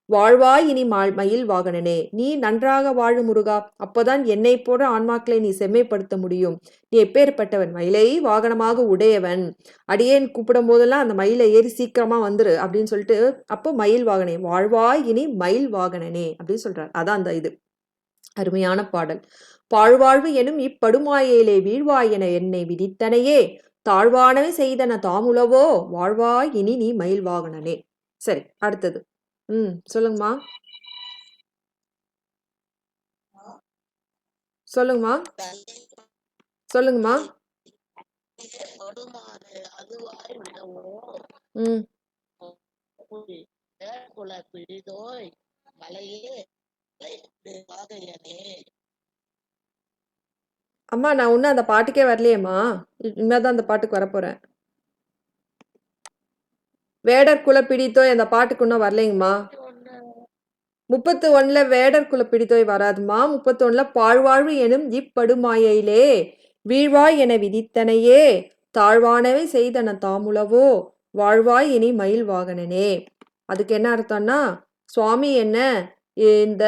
வாழ்வாய் இனி மயில் வாகனனே. நீ நன்றாக வாழு முருகா, அப்போதான் என்னை போன்ற ஆன்மாக்களை நீ செம்மைப்படுத்த முடியும். நீ எப்பேற்பட்டவன்? மயிலை வாகனமாக உடையவன். அடியேன் கூப்பிடும் போதெல்லாம் அந்த மயிலை ஏறி சீக்கிரமா வந்துரு அப்படின்னு சொல்லிட்டு, அப்போ மயில் வாகனே, வாழ்வாய் இனி மயில் வாகனனே அப்படின்னு சொல்றார். அதான் அந்த இது அருமையான பாடல். பாழ்வாழ்வு எனும் இப்படுமாயிலே வீழ்வாய் என என்னை விதித்தனையே தாழ்வானவை செய்தன தாமுளவோ. வாழ்வாய் இனி நீ மயில் வாகனனே. சரி, அடுத்தது. சொல்லுங்கம்மா. சொல்லுங்கம்மா. அம்மா, நான் ஒன்னும் அந்த பாட்டுக்கே வரலையேம்மா, இனிமேதான் அந்த பாட்டுக்கு வரப்போறேன். வேடர் குல பிடித்தோய் அந்த பாட்டுக்கு இன்னும் வரலைங்கம்மா. 31 வேடர் குல பிடித்தோய் வராதுமா. 31 பாழ்வாழ்வு எனும் இப்படுமாயிலே வீழ்வாய் என விதித்தனையே தாழ்வானவை செய்தன தாமுளவோ. வாழ்வாய் இனி மயில் வாகனனே. அதுக்கு என்ன அர்த்தம்னா, சுவாமி என்ன இந்த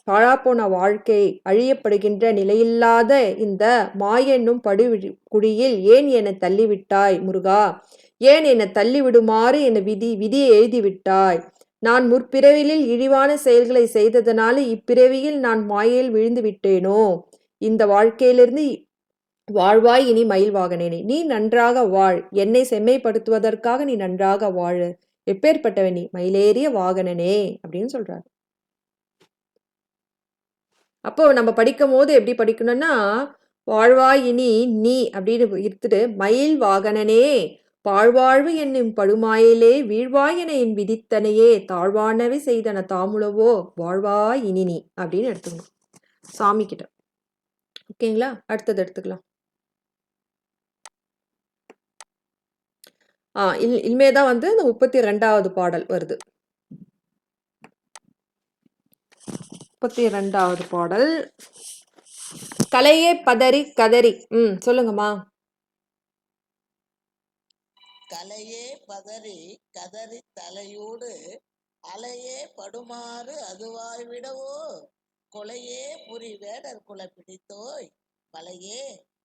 பாழாப்போன வாழ்க்கை அழியப்படுகின்ற நிலையில்லாத இந்த மாயென்னும் படுகுழியில் ஏன் என்னை தள்ளிவிட்டாய் முருகா? ஏன் என்னை தள்ளிவிடுமாறு என்னை விதியை எழுதிவிட்டாய்? நான் முற்பிறவியில் இழிவான செயல்களை செய்ததனால இப்பிறவியில் நான் மாயையில் விழுந்து விட்டேனோ. இந்த வாழ்க்கையிலிருந்து வாழ்வாய் இனி மயில் வாகனேனே. நீ நன்றாக வாழ், என்னை செம்மைப்படுத்துவதற்காக நீ நன்றாக வாழு. எப்பேற்பட்டவன் நீ? மயிலேறிய வாகனனே அப்படின்னு சொல்றாரு. அப்போ நம்ம படிக்கும் போது எப்படி படிக்கணும்னா, வாழ்வாய் இனி நீ அப்படின்னு இருத்துட்டு மயில் வாகனனே பாழ்வாழ்வு என்னும் படுமாயிலே வீழ்வாய் என என் விதித்தனையே தாழ்வானவை செய்தன தாமுளவோ. வாழ்வாய் இனி நீ அப்படின்னு எடுத்துக்கணும் சாமி கிட்ட. ஓகேங்களா? அடுத்தது எடுத்துக்கலாம். இனிமேதான் இந்த 32வது பாடல் வருது. 32வது பாடல். கலையே பதறி கதறி. சொல்லுங்கம்மா. கலையே பதறி கதறி தலையோடு அலையே படுமாறு அதுவாய் விடவோ. கொலையே புரி வேடர் குல பிடித்தோய் மலையே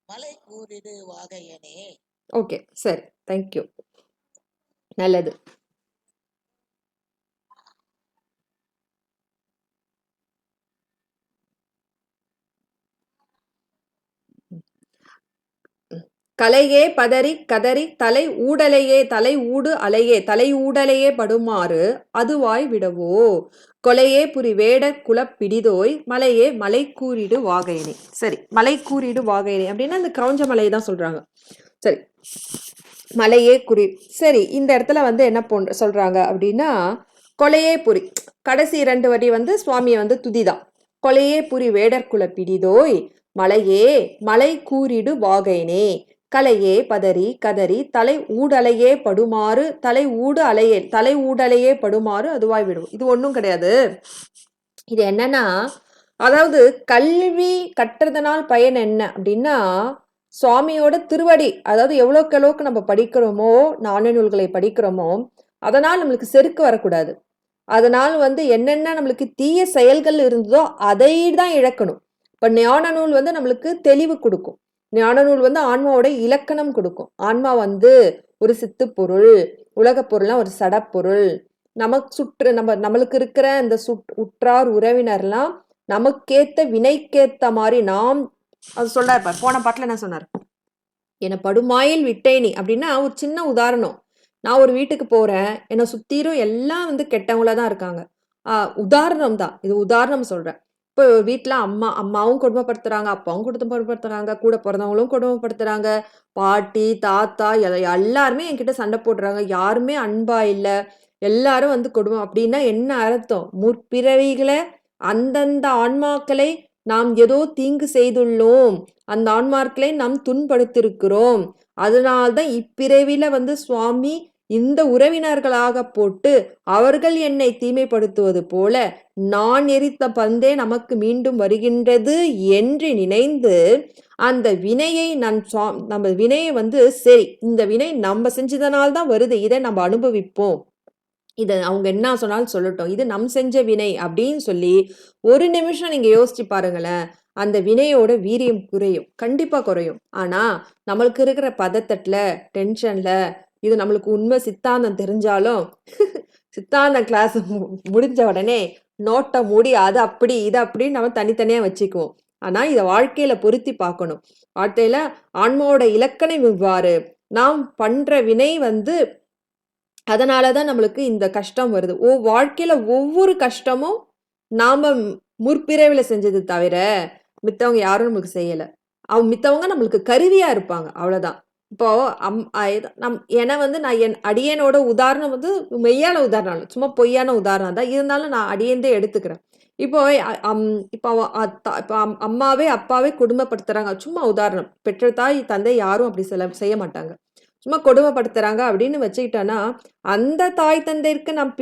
மலை கூறிடு வாகையனே. ஓகே, சரி, தேங்க்யூ. நல்லது. கலையே பதறி கதறி தலை ஊடு அலையே தலையூடலையே படுமாறு அதுவாய் விடவோ. கொலையே புரி வேடர் குல பிடிதோய் மலையே மலை கூறிடு வாகையனே. சரி, மலை கூறிடு வாகையனே அப்படின்னா அந்த கிரௌஞ்ச மலையை தான் சொல்றாங்க. சரி, மலையே குறி. சரி, இந்த இடத்துல என்ன சொல்றாங்க அப்படின்னா, கொலையே புரி. கடைசி 2 வரி வந்து சுவாமியை வந்து துதிதான். கொலையே புரி வேடர்குல பிடிதோய் மலையே மலை கூறிடு வாகைனே கலையே பதறி கதறி தலை ஊடலையே படுமாறு தலை ஊடலையே படுமாறு அதுவாய் விடும். இது ஒன்றும் கிடையாது. இது என்னன்னா, அதாவது கல்வி கற்றதனால் பயன் என்ன அப்படின்னா, சுவாமியோட திருவடி, அதாவது எவ்வளோக்கு எவ்வளோக்கு நம்ம படிக்கிறோமோ, நாணய நூல்களை படிக்கிறோமோ, அதனால் நம்மளுக்கு செருக்கு வரக்கூடாது. அதனால் வந்து என்னென்ன நம்மளுக்கு தீய செயல்கள் இருந்ததோ அதை தான் இழக்கணும். இப்போ ஞான நூல் வந்து நம்மளுக்கு தெளிவு கொடுக்கும். ஞான நூல் வந்து ஆன்மாவோட இலக்கணம் கொடுக்கும். ஆன்மா வந்து ஒரு சித்து பொருள், உலகப் பொருள்லாம் ஒரு சடப்பொருள், நம்மளுக்கு இருக்கிற இந்த உற்றார் உறவினர்லாம் நமக்கேத்த வினைக்கேத்த மாதிரி நாம் அது சொல்றாரு பார். போன பாட்டுல என்ன சொன்னார்? என்னை படுமாயில் விட்டேனி அப்படின்னா ஒரு சின்ன உதாரணம். நான் ஒரு வீட்டுக்கு போறேன், என்னை சுத்திரும் எல்லாம் வந்து கெட்டவங்களா தான் இருக்காங்க. உதாரணம் தான் இது, உதாரணம் சொல்றேன். இப்போ வீட்டில் அம்மாவும் கொடுமைப்படுத்துறாங்க, அப்பாவும் கொடுமைப்படுத்துறாங்க, கூட பிறந்தவங்களும் கொடுமைப்படுத்துறாங்க, பாட்டி தாத்தா எல்லாருமே என்கிட்ட சண்டை போடுறாங்க, யாருமே அன்பா இல்லை, எல்லாரும் வந்து கொடுமை. அப்படின்னா என்ன அர்த்தம்? முற்பிறவிகளை அந்தந்த ஆன்மாக்களை நாம் ஏதோ தீங்கு செய்துள்ளோம், அந்த ஆன்மாக்களை நாம் துன்படுத்திருக்கிறோம். அதனால்தான் இப்பிறவில வந்து சுவாமி இந்த உறவினர்களாக போட்டு அவர்கள் என்னை தீமைப்படுத்துவது போல நான் எரித்த பந்தே நமக்கு மீண்டும் வருகின்றது என்று நினைந்து அந்த வினையை நம்ம வினையை வந்து சரி, இந்த வினை நம்ம செஞ்சதனால்தான் வருது, இதை நம்ம அனுபவிப்போம், இதை அவங்க என்ன சொன்னாலும் சொல்லட்டும், இது நம் செஞ்ச வினை அப்படின்னு சொல்லி ஒரு நிமிஷம் நீங்க யோசிச்சு பாருங்களேன். அந்த வினையோட வீரியம் குறையும், கண்டிப்பா குறையும். ஆனா நம்மளுக்கு இருக்கிற பதத்தட்டுல, டென்ஷன்ல, இது நம்மளுக்கு உண்மை சித்தாந்தம் தெரிஞ்சாலும் சித்தாந்தம் கிளாஸ் முடிஞ்ச உடனே நோட்டை மூடி அது அப்படி இது அப்படின்னு நம்ம தனித்தனியா வச்சுக்குவோம். ஆனா இதை வாழ்க்கையில பொருத்தி பார்க்கணும். வாழ்க்கையில ஆன்மாவோட இலக்கணம் இவ்வாறு, நாம் பண்ற வினை வந்து அதனாலதான் நம்மளுக்கு இந்த கஷ்டம் வருது. வாழ்க்கையில ஒவ்வொரு கஷ்டமும் நாம முற்பிறவில செஞ்சது தவிர மித்தவங்க யாரும் நம்மளுக்கு செய்யல. மித்தவங்க நம்மளுக்கு கருவியா இருப்பாங்க, அவ்வளவுதான். இப்போ ஏன்னா வந்து நான் என் அடியனோட உதாரணம் வந்து மெய்யான உதாரணம் இல்லை, சும்மா பொய்யான உதாரணம் தான், இருந்தாலும் நான் அடியேந்தே எடுத்துக்கிறேன். இப்போ இப்போ அம்மாவே அப்பாவே கொடுமைப்படுத்துறாங்க, சும்மா உதாரணம், பெற்ற தாய் தந்தை யாரும் அப்படி செய்ய மாட்டாங்க, சும்மா கொடுமைப்படுத்துறாங்க அப்படின்னு வச்சுக்கிட்டோன்னா, அந்த தாய் தந்தைக்கு நான்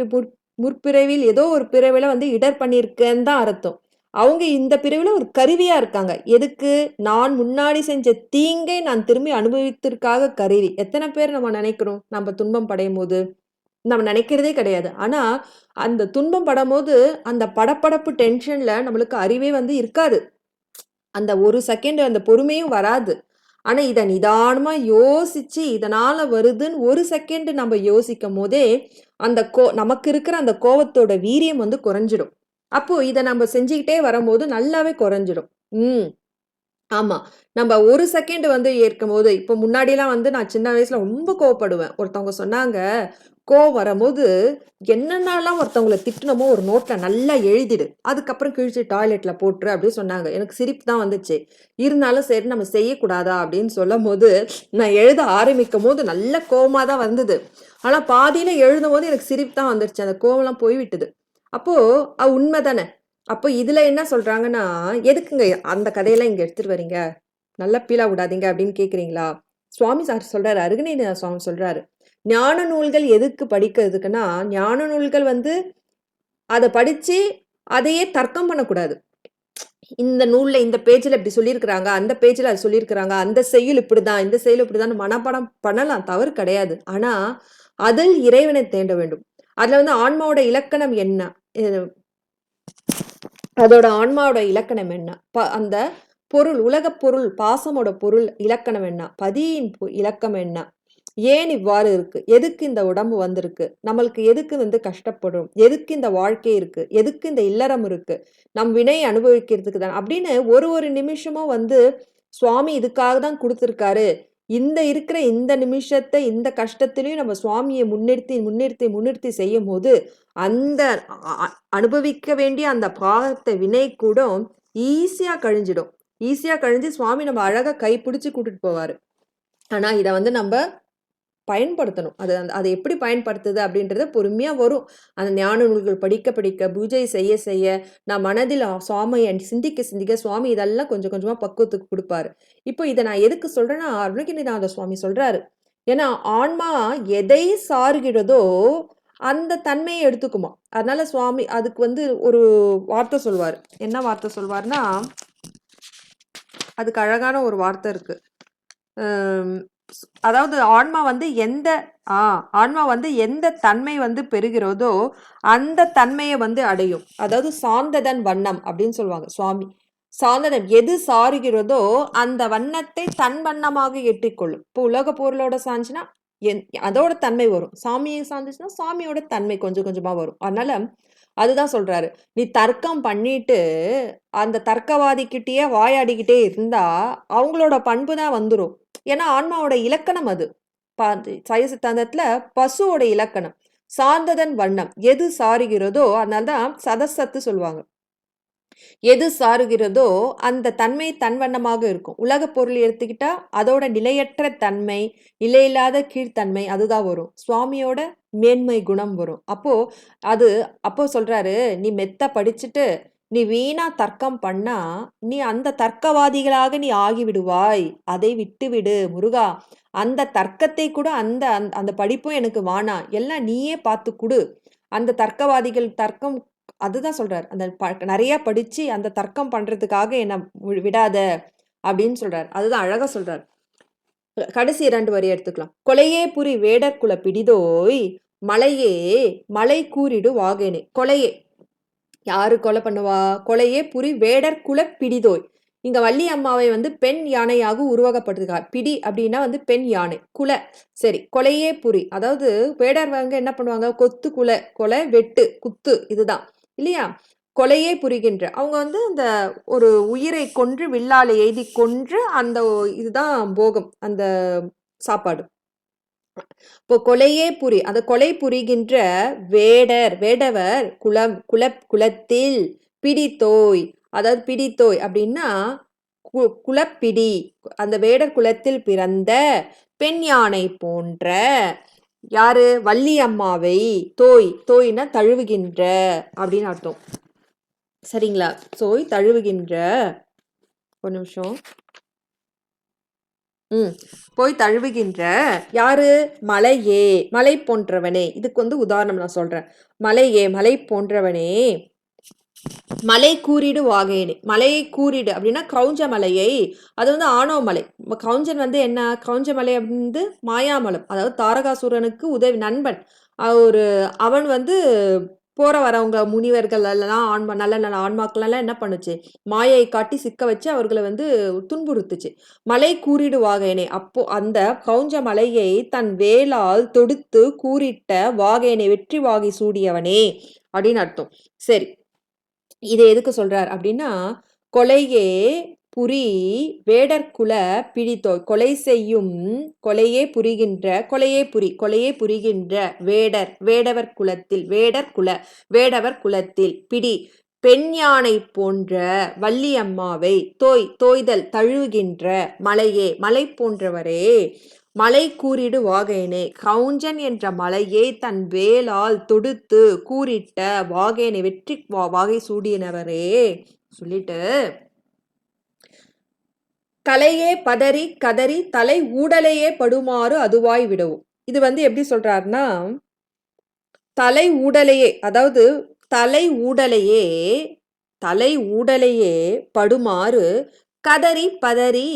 முற்பிறவியில் ஏதோ ஒரு பிறவில வந்து இடர் பண்ணியிருக்கேன்னு தான் அர்த்தம். அவங்க இந்த பிரிவில் ஒரு கருவியா இருக்காங்க. எதுக்கு? நான் முன்னாடி செஞ்ச தீங்கை நான் திரும்பி அனுபவித்திற்காக கருவி. எத்தனை பேர் நம்ம நினைக்கிறோம் நம்ம துன்பம் படையும் போது? நம்ம நினைக்கிறதே கிடையாது. ஆனா அந்த துன்பம் படும் போது அந்த படப்படப்பு டென்ஷன்ல நம்மளுக்கு அறிவே வந்து இருக்காது. அந்த ஒரு செகண்ட் அந்த பொறுமையும் வராது. ஆனா இதை நிதானமா யோசிச்சு இதனால வருதுன்னு ஒரு செகண்ட் நம்ம யோசிக்கும் போதே அந்த நமக்கு இருக்கிற அந்த கோவத்தோட வீரியம் வந்து குறைஞ்சிடும். அப்போ இதை நம்ம செஞ்சுக்கிட்டே வரும்போது நல்லாவே குறைஞ்சிடும். ஆமா, நம்ம ஒரு செகண்ட் வந்து ஏற்கும் போது, இப்போ முன்னாடிலாம் வந்து நான் சின்ன வயசுல ரொம்ப கோவப்படுவேன். ஒருத்தவங்க சொன்னாங்க, கோவம் வரும்போது என்னென்னலாம் ஒருத்தவங்களை திட்டணுமோ ஒரு நோட்ல நல்லா எழுதிடு, அதுக்கப்புறம் கிழிச்சு டாய்லெட்ல போட்டுரு அப்படின்னு சொன்னாங்க. எனக்கு சிரிப்பு தான் வந்துச்சு. இருந்தாலும் சரி நம்ம செய்யக்கூடாதா அப்படின்னு சொல்லும் போது நான் எழுத ஆரம்பிக்கும் போது நல்ல கோவமா தான் வந்தது. ஆனா பாதியில எழுதும் போது எனக்கு சிரிப்பு தான் வந்துருச்சு, அந்த கோவம்லாம் போய்விட்டது. அப்போ உண்மை தானே. அப்போ இதுல என்ன சொல்றாங்கன்னா, எதுக்குங்க அந்த கதையெல்லாம் இங்க எடுத்துட்டு வரீங்க, நல்லா பீலா விடாதீங்க அப்படின்னு கேக்குறீங்களா? சுவாமி சார் சொல்றாரு, அருகநேர சுவாமி சொல்றாரு, ஞான நூல்கள் எதுக்கு படிக்கிறதுக்குன்னா, ஞான நூல்கள் வந்து அதை படிச்சு அதையே தர்க்கம் பண்ணக்கூடாது. இந்த நூல்ல இந்த பேஜ்ல இப்படி சொல்லியிருக்கிறாங்க, அந்த பேஜ்ல அது சொல்லியிருக்கிறாங்க, அந்த செய்யுள் இப்படிதான், இந்த செய்யுள் இப்படிதான் மனப்பாடம் பண்ணலாம், தவறு கிடையாது. ஆனா அதில் இறைவனை தேட வேண்டும். அதுல வந்து ஆன்மாவோட இலக்கணம் என்ன, அதோட ஆன்மாவோட இலக்கணம் என்ன, அந்த பொருள், உலக பொருள், பாசமோட பொருள் இலக்கணம் என்ன, பதியின் இலக்கம் என்ன, ஏன் இவ்வாறு இருக்கு, எதுக்கு இந்த உடம்பு வந்திருக்கு, நம்மளுக்கு எதுக்கு வந்து கஷ்டப்படும், எதுக்கு இந்த வாழ்க்கை இருக்கு, எதுக்கு இந்த இல்லறம் இருக்கு, நம் வினை அனுபவிக்கிறதுக்கு தான் அப்படின்னு ஒரு நிமிஷமும் வந்து சுவாமி இதுக்காக தான் கொடுத்துருக்காரு. இருக்கிற இந்த நிமிஷத்தை இந்த கஷ்டத்திலையும் நம்ம சுவாமியை முன்னிறுத்தி செய்யும் போது அந்த அனுபவிக்க வேண்டிய அந்த பாகத்தை வினை கூட ஈஸியா கழிஞ்சிடும். ஈஸியா கழிஞ்சு சுவாமி நம்ம அழகா கை பிடிச்சு கூட்டிட்டு போவாரு. ஆனா இதை வந்து நம்ம பயன்படுத்தணும். அதை எப்படி பயன்படுத்துது அப்படின்றத பொறுமையா வரும். அந்த ஞான நூல்கள் படிக்க படிக்க, பூஜை செய்ய செய்ய, நான் மனதில் சுவாமியை சிந்திக்க சிந்திக்க சுவாமி இதெல்லாம் கொஞ்சம் கொஞ்சமா பக்குவத்துக்கு குடுப்பாரு. இப்போ இத நான் எதுக்கு சொல்றேன்னா, அருணகிரிநாத சுவாமி சொல்றாரு. ஏன்னா, ஆன்மா எதை சாருகிறதோ அந்த தன்மையை எடுத்துக்குமா. அதனால சுவாமி அதுக்கு வந்து ஒரு வார்த்தை சொல்வாரு. என்ன வார்த்தை சொல்வார்னா, அதுக்கு அழகான ஒரு வார்த்தை இருக்கு. அதாவது ஆன்மா வந்து எந்த தன்மை வந்து பெறுகிறதோ அந்த தன்மையை வந்து அடையும். அதாவது சார்ந்ததன் வண்ணம் அப்படின்னு சொல்லுவாங்க சுவாமி. சார்ந்ததன் எது சாருகிறதோ அந்த வண்ணத்தை தன் வண்ணமாக ஏற்றிக்கொள்ளும். இப்போ உலக பொருளோட சாஞ்சுன்னா அதோட தன்மை வரும். சாமியை சார்ந்துச்சுன்னா சாமியோட தன்மை கொஞ்சம் கொஞ்சமா வரும். அதனால அதுதான் சொல்றாரு. நீ தர்க்கம் பண்ணிட்டு அந்த தர்க்கவாதிக்கிட்டேயே வாயாடிக்கிட்டே இருந்தா அவங்களோட பண்பு தான் வந்துரும். ஏன்னா ஆன்மாவோட இலக்கணம் அது. சைவ சித்தாந்தத்துல பசுவோட இலக்கணம் சார்ந்ததன் வண்ணம் எது சாருகிறதோ, அதனால்தான் சதசத்து சொல்லுவாங்க. எது சாருகிறதோ அந்த தன்மை தன் வண்ணமாக இருக்கும். உலக பொருள் எடுத்துக்கிட்டா அதோட நிலையற்ற தன்மை, நிலையில்லாத கீழ்த்தன்மை அதுதான் வரும். சுவாமியோட மேன்மை குணம் வரும். அப்போ சொல்றாரு, நீ மெத்த படிச்சுட்டு நீ வீணா தர்க்கம் பண்ணா நீ அந்த தர்க்கவாதிகளாக நீ ஆகிவிடுவாய். அதை விட்டுவிடு முருகா. அந்த தர்க்கத்தை கூட அந்த படிப்பும் எனக்கு வானா, எல்லாம் நீயே பார்த்து குடு. அந்த தர்க்கவாதிகள் தர்க்கம் அதுதான் சொல்றாரு. அந்த நிறைய படிச்சு அந்த தர்க்கம் பண்றதுக்காக என்ன விடாத அப்படின்னு சொல்றாரு. அதுதான் அழகா சொல்றாரு. கடைசி 2 வரி எடுத்துக்கலாம். கொலையே புரி வேடற்குல பிடிதோய் மலையே மலை கூறிடு வாகேனே. கொலையே யாரு கொலை பண்ணுவா? கொலையே புரி வேடற்குல பிடிதோய். இங்க வள்ளி அம்மாவை வந்து பெண் யானையாக உருவகப்படுத்துகிறார். பிடி அப்படின்னா வந்து பெண் யானை. குல சரி கொலையே புரி. அதாவது வேடர்வங்க என்ன பண்ணுவாங்க? கொத்து கொலை வெட்டு குத்து இதுதான் இல்லையா? கொலையே புரிகின்ற அவங்க வந்து அந்த ஒரு உயிரை கொன்று வில்லாலை எய்தி கொன்று அந்த இதுதான் போகம் அந்த சாப்பாடு. இப்போ கொலையே அந்த கொலை புரிகின்ற வேடவர் குலத்தில் பிடித்தோய். அதாவது பிடித்தோய் அப்படின்னா குலப்பிடி. அந்த வேடர் குலத்தில் பிறந்த பெண் யானை போன்ற யாரு? வள்ளி அம்மாவை தோய்னா தழுவுகின்ற அப்படின்னு அர்த்தம். சரிங்களா? தழுவுகின்ற ஒரு நிமிஷம். போய் தழுவுகின்ற யாரு? மலையே மலை போன்றவனே. இதுக்கு வந்து உதாரணம் நான் சொல்றேன். மலையே மலை போன்றவனே மலை கூறிடு வாகேனே. மலையை கூறிடு அப்படின்னா கிரௌஞ்ச மலையை, அது வந்து ஆணவ மலை. கிரௌஞ்சன் வந்து என்ன? கிரௌஞ்ச மலை அப்படின்னு மாயாமலம், அதாவது தாரகாசுரனுக்கு உதவி நண்பன். அவன் வந்து போற வரவங்க முனிவர்கள் எல்லாம் நல்ல நல்ல ஆன்மாக்கள் எல்லாம் என்ன பண்ணுச்சு? மாயை காட்டி சிக்க வச்சு அவர்களை வந்து துன்புறுத்துச்சு. மலை கூறிடு வாகேனே. அப்போ அந்த கௌஞ்ச மலையை தன் வேலால் தொடுத்து கூறிட்ட வாகேனே வெற்றி வாகை சூடியவனே அப்படின்னு அர்த்தம். சரி, இதை எதுக்கு சொல்றார் அப்படின்னா, கொலையே புரி வேடற்குல பிடித்தோய். கொலை செய்யும் கொலையே புரிகின்ற வேடவர் குலத்தில் பிடி பெண் யானை போன்ற வள்ளி அம்மாவை தோய்தல் தழுவுகின்ற மலையே மலை போன்றவரே மலை கூறிடு வாகேனே. கௌஞ்சன் என்ற மலையை தன் வேலால் தொடுத்து கூறிட்ட வாகேனை வெற்றி வாகை சூடியனவரே சொல்லிட்டு, கலையே பதறி கதறி தலை ஊடலையே படுமாறு அதுவாய் விடவும். இது வந்து எப்படி சொல்றாருன்னா, தலை ஊடலையே, அதாவது தலை ஊடலையே படுமாறு கதறி பதறி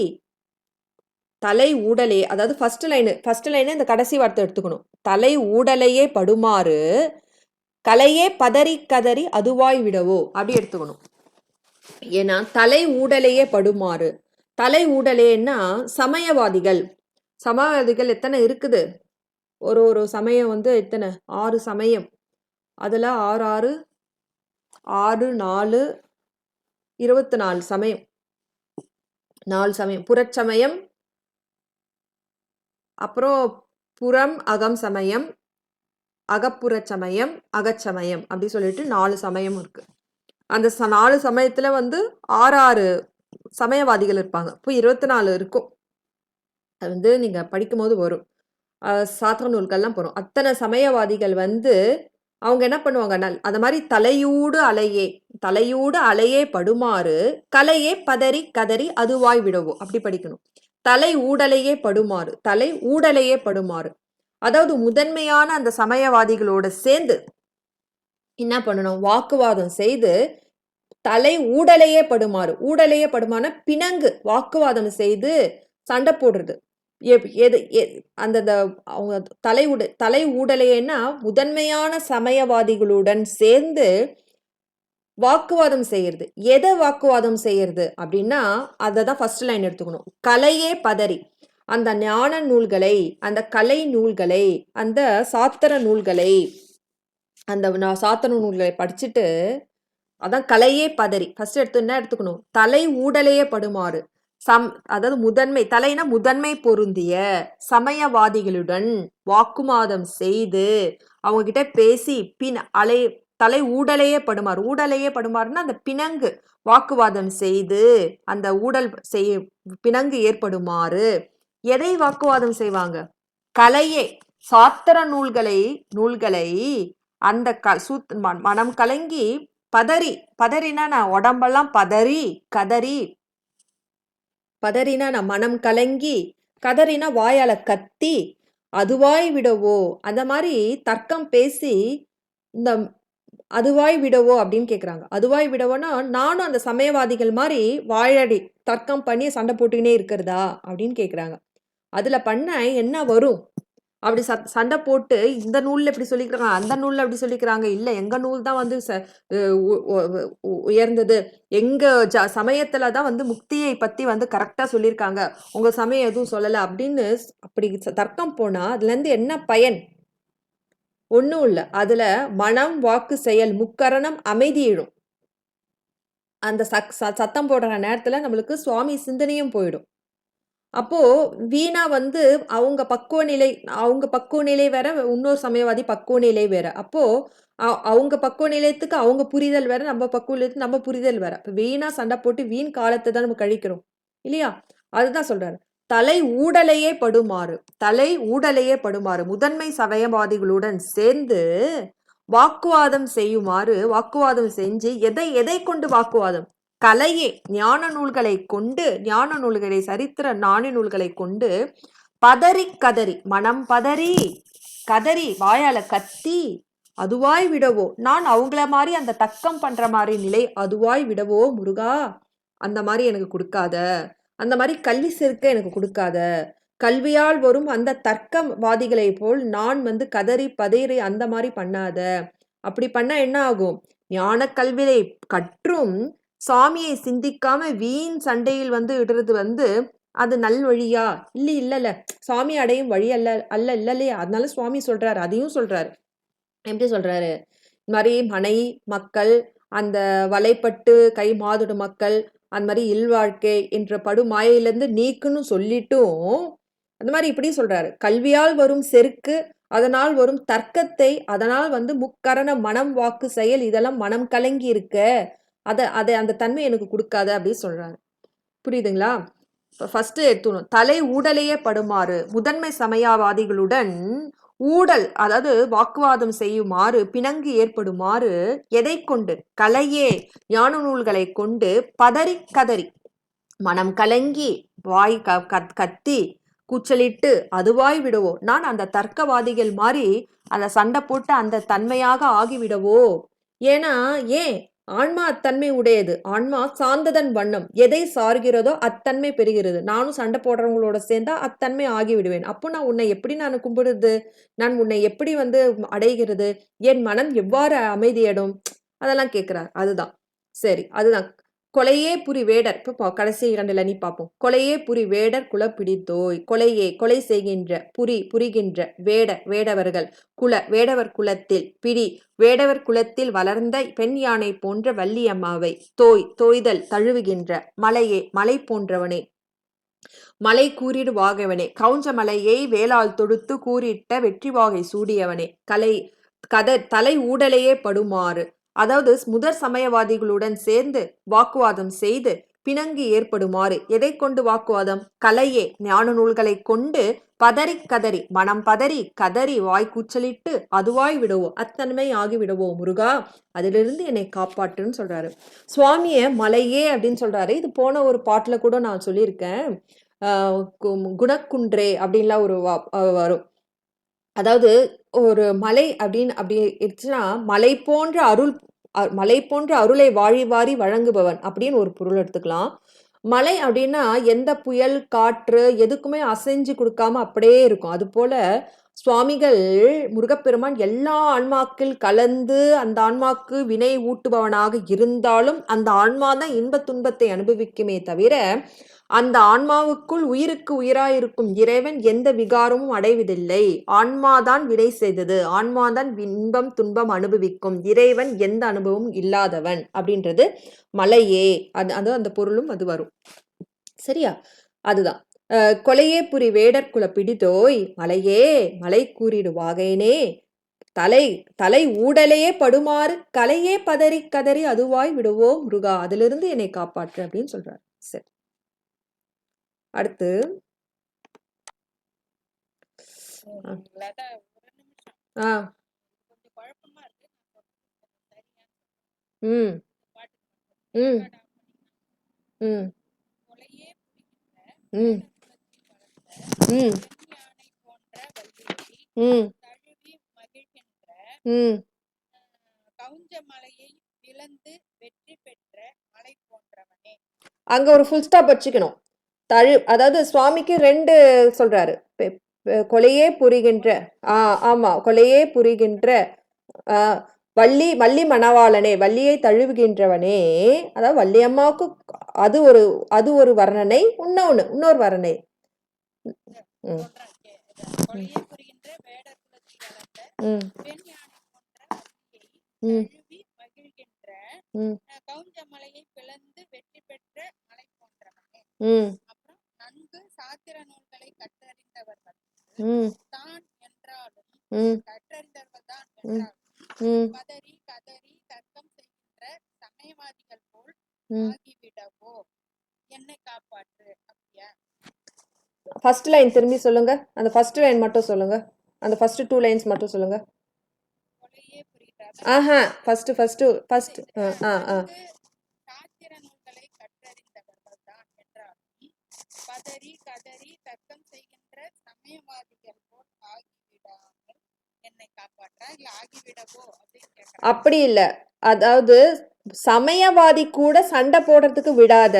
தலை ஊடலே, அதாவது ஃபர்ஸ்ட் லைன் இந்த கடைசி வார்த்தை எடுத்துக்கணும். தலை ஊடலையே படுமாறு கலையே பதறி கதறி அதுவாய் விடவோ அப்படி எடுத்துக்கணும். ஏன்னா தலை ஊடலையே படுமாறு, தலை ஊடலேன்னா சமயவாதிகள் எத்தனை இருக்குது? ஒரு சமயம் வந்து எத்தனை? 6 சமயம். அதுல 6 4 24 சமயம். 4 சமயம். புறச்சமயம், அப்புறம் புறம் அகம் சமயம், அகப்புற சமயம், அகச்சமயம் அப்படி சொல்லிட்டு 4 சமயம் இருக்கு. அந்த 4 சமயத்துல வந்து 6 சமயவாதிகள் இருப்பாங்க. இப்போ 24 இருக்கும். அது வந்து நீங்க படிக்கும் போது வரும். சாத்திர நூல்கள்லாம் போகிறோம். அத்தனை சமயவாதிகள் வந்து அவங்க என்ன பண்ணுவாங்க, அந்த மாதிரி தலையூடு அலையே படுமாறு கலையே பதறி கதறி அதுவாய் விடவோ, அப்படி படிக்கணும். தலை ஊடலையே படுமாறு, அதாவது முதன்மையான அந்த சமயவாதிகளோட சேர்ந்து என்ன பண்ணணும், வாக்குவாதம் செய்து தலை ஊடலையே படுமாறு பிணங்கு வாக்குவாதம் செய்து சண்டை போடுறது. அந்த அவங்க தலை ஊடலையேன்னா முதன்மையான சமயவாதிகளுடன் சேர்ந்து வாக்குவாதம் செய்யறது. எதை வாக்குவாதம் செய்யறது அப்படின்னா அதை தான் ஃபர்ஸ்ட் லைன் எடுத்துக்கணும். கலையே பதறி, அந்த ஞான நூல்களை, அந்த கலை நூல்களை, அந்த சாத்திர நூல்களை, அந்த சாத்திர நூல்களை படிச்சுட்டு, அதான் கலையே பதறி. ஃபர்ஸ்ட் என்ன எடுத்துக்கணும், தலை ஊடலையே படுமாறு, அதாவது தலைனா முதன்மை பொருந்திய சமயவாதிகளுடன் வாக்குவாதம் செய்து அவங்க கிட்ட பேசி தலை ஊடலையே படுமாறுன்னா அந்த பிணங்கு வாக்குவாதம் செய்து அந்த பிணங்கு ஏற்படுமாறு எதை வாக்குவாதம் செய்வாங்க, கலையே சாத்திர நூல்களை அந்த மனம் கலங்கி பதறினா நான் உடம்பெல்லாம் பதறினா நான் மனம் கலங்கி, கதறினா வாயால கத்தி, அதுவாய் விடவோ, அந்த மாதிரி தர்க்கம் பேசி இந்த அதுவாய் விடவோ அப்படின்னு கேட்குறாங்க. அதுவாய் விடவோன்னா நானும் அந்த சமயவாதிகள் மாதிரி வாழடி தர்க்கம் பண்ணி சண்டை போட்டுக்கினே இருக்கிறதா அப்படின்னு கேட்குறாங்க. அதில் பண்ண என்ன வரும், அப்படி சண்டை போட்டு இந்த நூலில் இப்படி சொல்லிக்கிறாங்க, அந்த நூலில் அப்படி சொல்லிக்கிறாங்க, இல்லை எங்கள் நூல் தான் வந்து உயர்ந்தது, எங்கள் சமயத்தில் தான் வந்து முக்தியை பற்றி வந்து கரெக்டாக சொல்லியிருக்காங்க, உங்கள் சமயம் எதுவும் சொல்லலை அப்படின்னு அப்படி தர்க்கம் போனால் அதுலேருந்து என்ன பயன், ஒன்றும் இல்லை. அதில் மனம் வாக்கு செயல் முக்கரணம் அமைதியிடும். அந்த சத்தம் போடுற நேரத்தில் நம்மளுக்கு சுவாமி சிந்தனையும் போயிடும். அப்போ வீணா வந்து அவங்க பக்குவ நிலை வேற, இன்னொரு சமயவாதி பக்குவ நிலை வேற. அப்போ அவங்க பக்குவ நிலையத்துக்கு அவங்க புரிதல் வேற, நம்ம பக்குவ நிலையத்துக்கு நம்ம புரிதல் வேற. வீணா சண்டை போட்டு வீண் காலத்தை தான் நம்ம கழிக்கிறோம் இல்லையா? அதுதான் சொல்றாரு, தலை ஊடலையே படுமாறு முதன்மை சமயவாதிகளுடன் சேர்ந்து வாக்குவாதம் செஞ்சு எதை கொண்டு வாக்குவாதம், கலையே ஞான நூல்களை சரித்திர ஞான நூல்களை கொண்டு கதறி மனம் கதறி வாயால கத்தி அதுவாய் விடவோ, நான் அவங்கள மாதிரி அந்த தர்க்கம் பண்ற மாதிரி நிலை அதுவாய் விடவோ முருகா, அந்த மாதிரி எனக்கு கொடுக்காத, அந்த மாதிரி கல்வி சேர்க்க எனக்கு கொடுக்காத, கல்வியால் வரும் அந்த தர்க்கவாதிகளை போல் நான் வந்து கதறி பதறி அந்த மாதிரி பண்ணாத. அப்படி பண்ணா என்ன ஆகும், ஞான கல்வியை கற்றும் சாமியை சிந்திக்காம வீண் சண்டையில் வந்து விடுறது வந்து அது நல்வழியா? இல்ல சுவாமி அடையும் வழி இல்லையா? அதனால சுவாமி சொல்றாரு, அதையும் சொல்றாரு. எப்படி சொல்றாரு, இந்த மாதிரி மனை மக்கள், அந்த வலைப்பட்டு கை மாதுடு மக்கள், அந்த மாதிரி இல்வாழ்க்கை என்ற படுமாயிலிருந்து நீக்குன்னு சொல்லிட்டும் அந்த மாதிரி இப்படி சொல்றாரு, கல்வியால் வரும் செருக்கு, அதனால் வரும் தர்க்கத்தை, அதனால் வந்து முக்கரண மனம் வாக்கு செயல் இதெல்லாம் மனம் கலங்கி இருக்க, அதை அந்த தன்மை எனக்கு கொடுக்காத அப்படின்னு சொல்றாரு. புரியுதுங்களா? ஃபர்ஸ்ட் எடுத்துணும், தலை ஊடலையே படுமாறு முதன்மை சமயவாதிகளுடன் ஊடல், அதாவது வாக்குவாதம் செய்யுமாறு பிணங்கு ஏற்படுமாறு எதை கொண்டு, கலையே ஞான நூல்களை கொண்டு கதறி மனம் கலங்கி வாய் கத்தி கூச்சலிட்டு அதுவாய் விடவோ, நான் அந்த தர்க்கவாதிகள் மாதிரி அந்த சண்டை போட்டு அந்த தன்மையாக ஆகிவிடவோ. ஏன் ஆன்மா அத்தன்மை உடையது, ஆன்மா சார்ந்ததன் வண்ணம் எதை சார்கிறதோ அத்தன்மை பெறுகிறது. நானும் சண்டை போடுறவங்களோட சேர்ந்தா அத்தன்மை ஆகிவிடுவேன். அப்போ நான் உன்னை எப்படி நான் கும்பிடுறது, நான் உன்னை எப்படி வந்து அடைகிறது, என் மனம் எவ்வாறு அமைதியிடும், அதெல்லாம் கேட்கிறார். அதுதான் சரி, அதுதான் கொலையே புரி வேடர். இப்போ கடைசி 2 லைன் பார்ப்போம். கொலையே புரி வேடர் குலப்பிடித்தோய், கொலை செய்கின்ற புரிகின்ற வேடவர்கள் வேடவர் குலத்தில் பிடி, வேடவர் குலத்தில் வளர்ந்த பெண் யானை போன்ற வள்ளியம்மாவை தோய்தல் தழுவுகின்ற மலை போன்றவனே, மலை கூறிடு வாகவனே, கவுஞ்ச மலையை வேளால் தொடுத்து கூறிட்ட வெற்றி வாகை சூடியவனே, தலை ஊடலையே படுமாறு, அதாவது முதற் சமயவாதிகளுடன் சேர்ந்து வாக்குவாதம் செய்து பிணங்கு ஏற்படுமாறு எதை கொண்டு வாக்குவாதம், கலையே ஞான நூல்களை கொண்டு பதறி கதறி மனம் பதறி கதறி வாய் கூச்சலிட்டு அதுவாய் விடுவோம் அத்தன்மை ஆகி விடுவோம் முருகா, அதிலிருந்து என்னை காப்பாற்றுன்னு சொல்றாரு. சுவாமிய மலையே அப்படின்னு சொல்றாரு. இது போன ஒரு பாட்டுல கூட நான் சொல்லியிருக்கேன். குணக்குன்றே அப்படின்லாம் ஒரு வரும். அதாவது ஒரு மலை அப்படி இருந்துச்சுன்னா மலை போன்ற அருளை வாரி வாரி வழங்குபவன் அப்படின்னு ஒரு பொருள் எடுத்துக்கலாம். மலை அப்படின்னா எந்த புயல் காற்று எதுக்குமே அசைஞ்சு கொடுக்காம அப்படியே இருக்கும். அது போல சுவாமிகள் முருகப்பெருமான் எல்லா ஆன்மாக்கள் கலந்து அந்த ஆன்மாக்கு வினை ஊட்டுபவனாக இருந்தாலும் அந்த ஆன்மா தான் இன்ப துன்பத்தை அனுபவிக்குமே தவிர அந்த ஆன்மாவுக்குள் உயிருக்கு உயிராயிருக்கும் இறைவன் எந்த விகாரமும் அடைவதில்லை. ஆன்மாதான் வினை செய்தது, ஆன்மாதான் இன்பம் துன்பம் அனுபவிக்கும், இறைவன் எந்த அனுபவமும் இல்லாதவன் அப்படின்றது மலையே. அது அந்த பொருளும் அது வரும். சரியா? அதுதான் கொலையே புரி வேடற்குல பிடித்தோய் மலையே மலை கூறிடு வாகைனே தலை ஊடலையே படுமாறு கலையே பதறி கதறி அதுவாய் விடுவோம் முருகா, அதிலிருந்து என்னை காப்பாற்று அப்படின்னு சொல்றாரு. சரி, அடுத்து அங்க ஒரு ஃபுல் ஸ்டாப் வச்சுக்கணும். அதாவது சுவாமிக்கு 2 சொல்றாரு. கொலையே புரிகின்ற ஆமா, கொலையே புரிகின்ற வள்ளி மணவாளனே, வள்ளியை தழுவுகின்றவனே. அதாவது வள்ளி அம்மாவுக்கு அது ஒரு வர்ணனை. இன்னொரு வர்ணனை. ஃபர்ஸ்ட் லைன் திரும்பி சொல்லுங்க. அந்த ஃபர்ஸ்ட் லைன் மட்டும் சொல்லுங்க. அந்த ஃபர்ஸ்ட் 2 லைன்ஸ் மட்டும் சொல்லுங்க. ஃபர்ஸ்ட் அப்படி இல்ல. அதாவது சமயவாதி கூட சண்டை போடுறதுக்கு விடாத,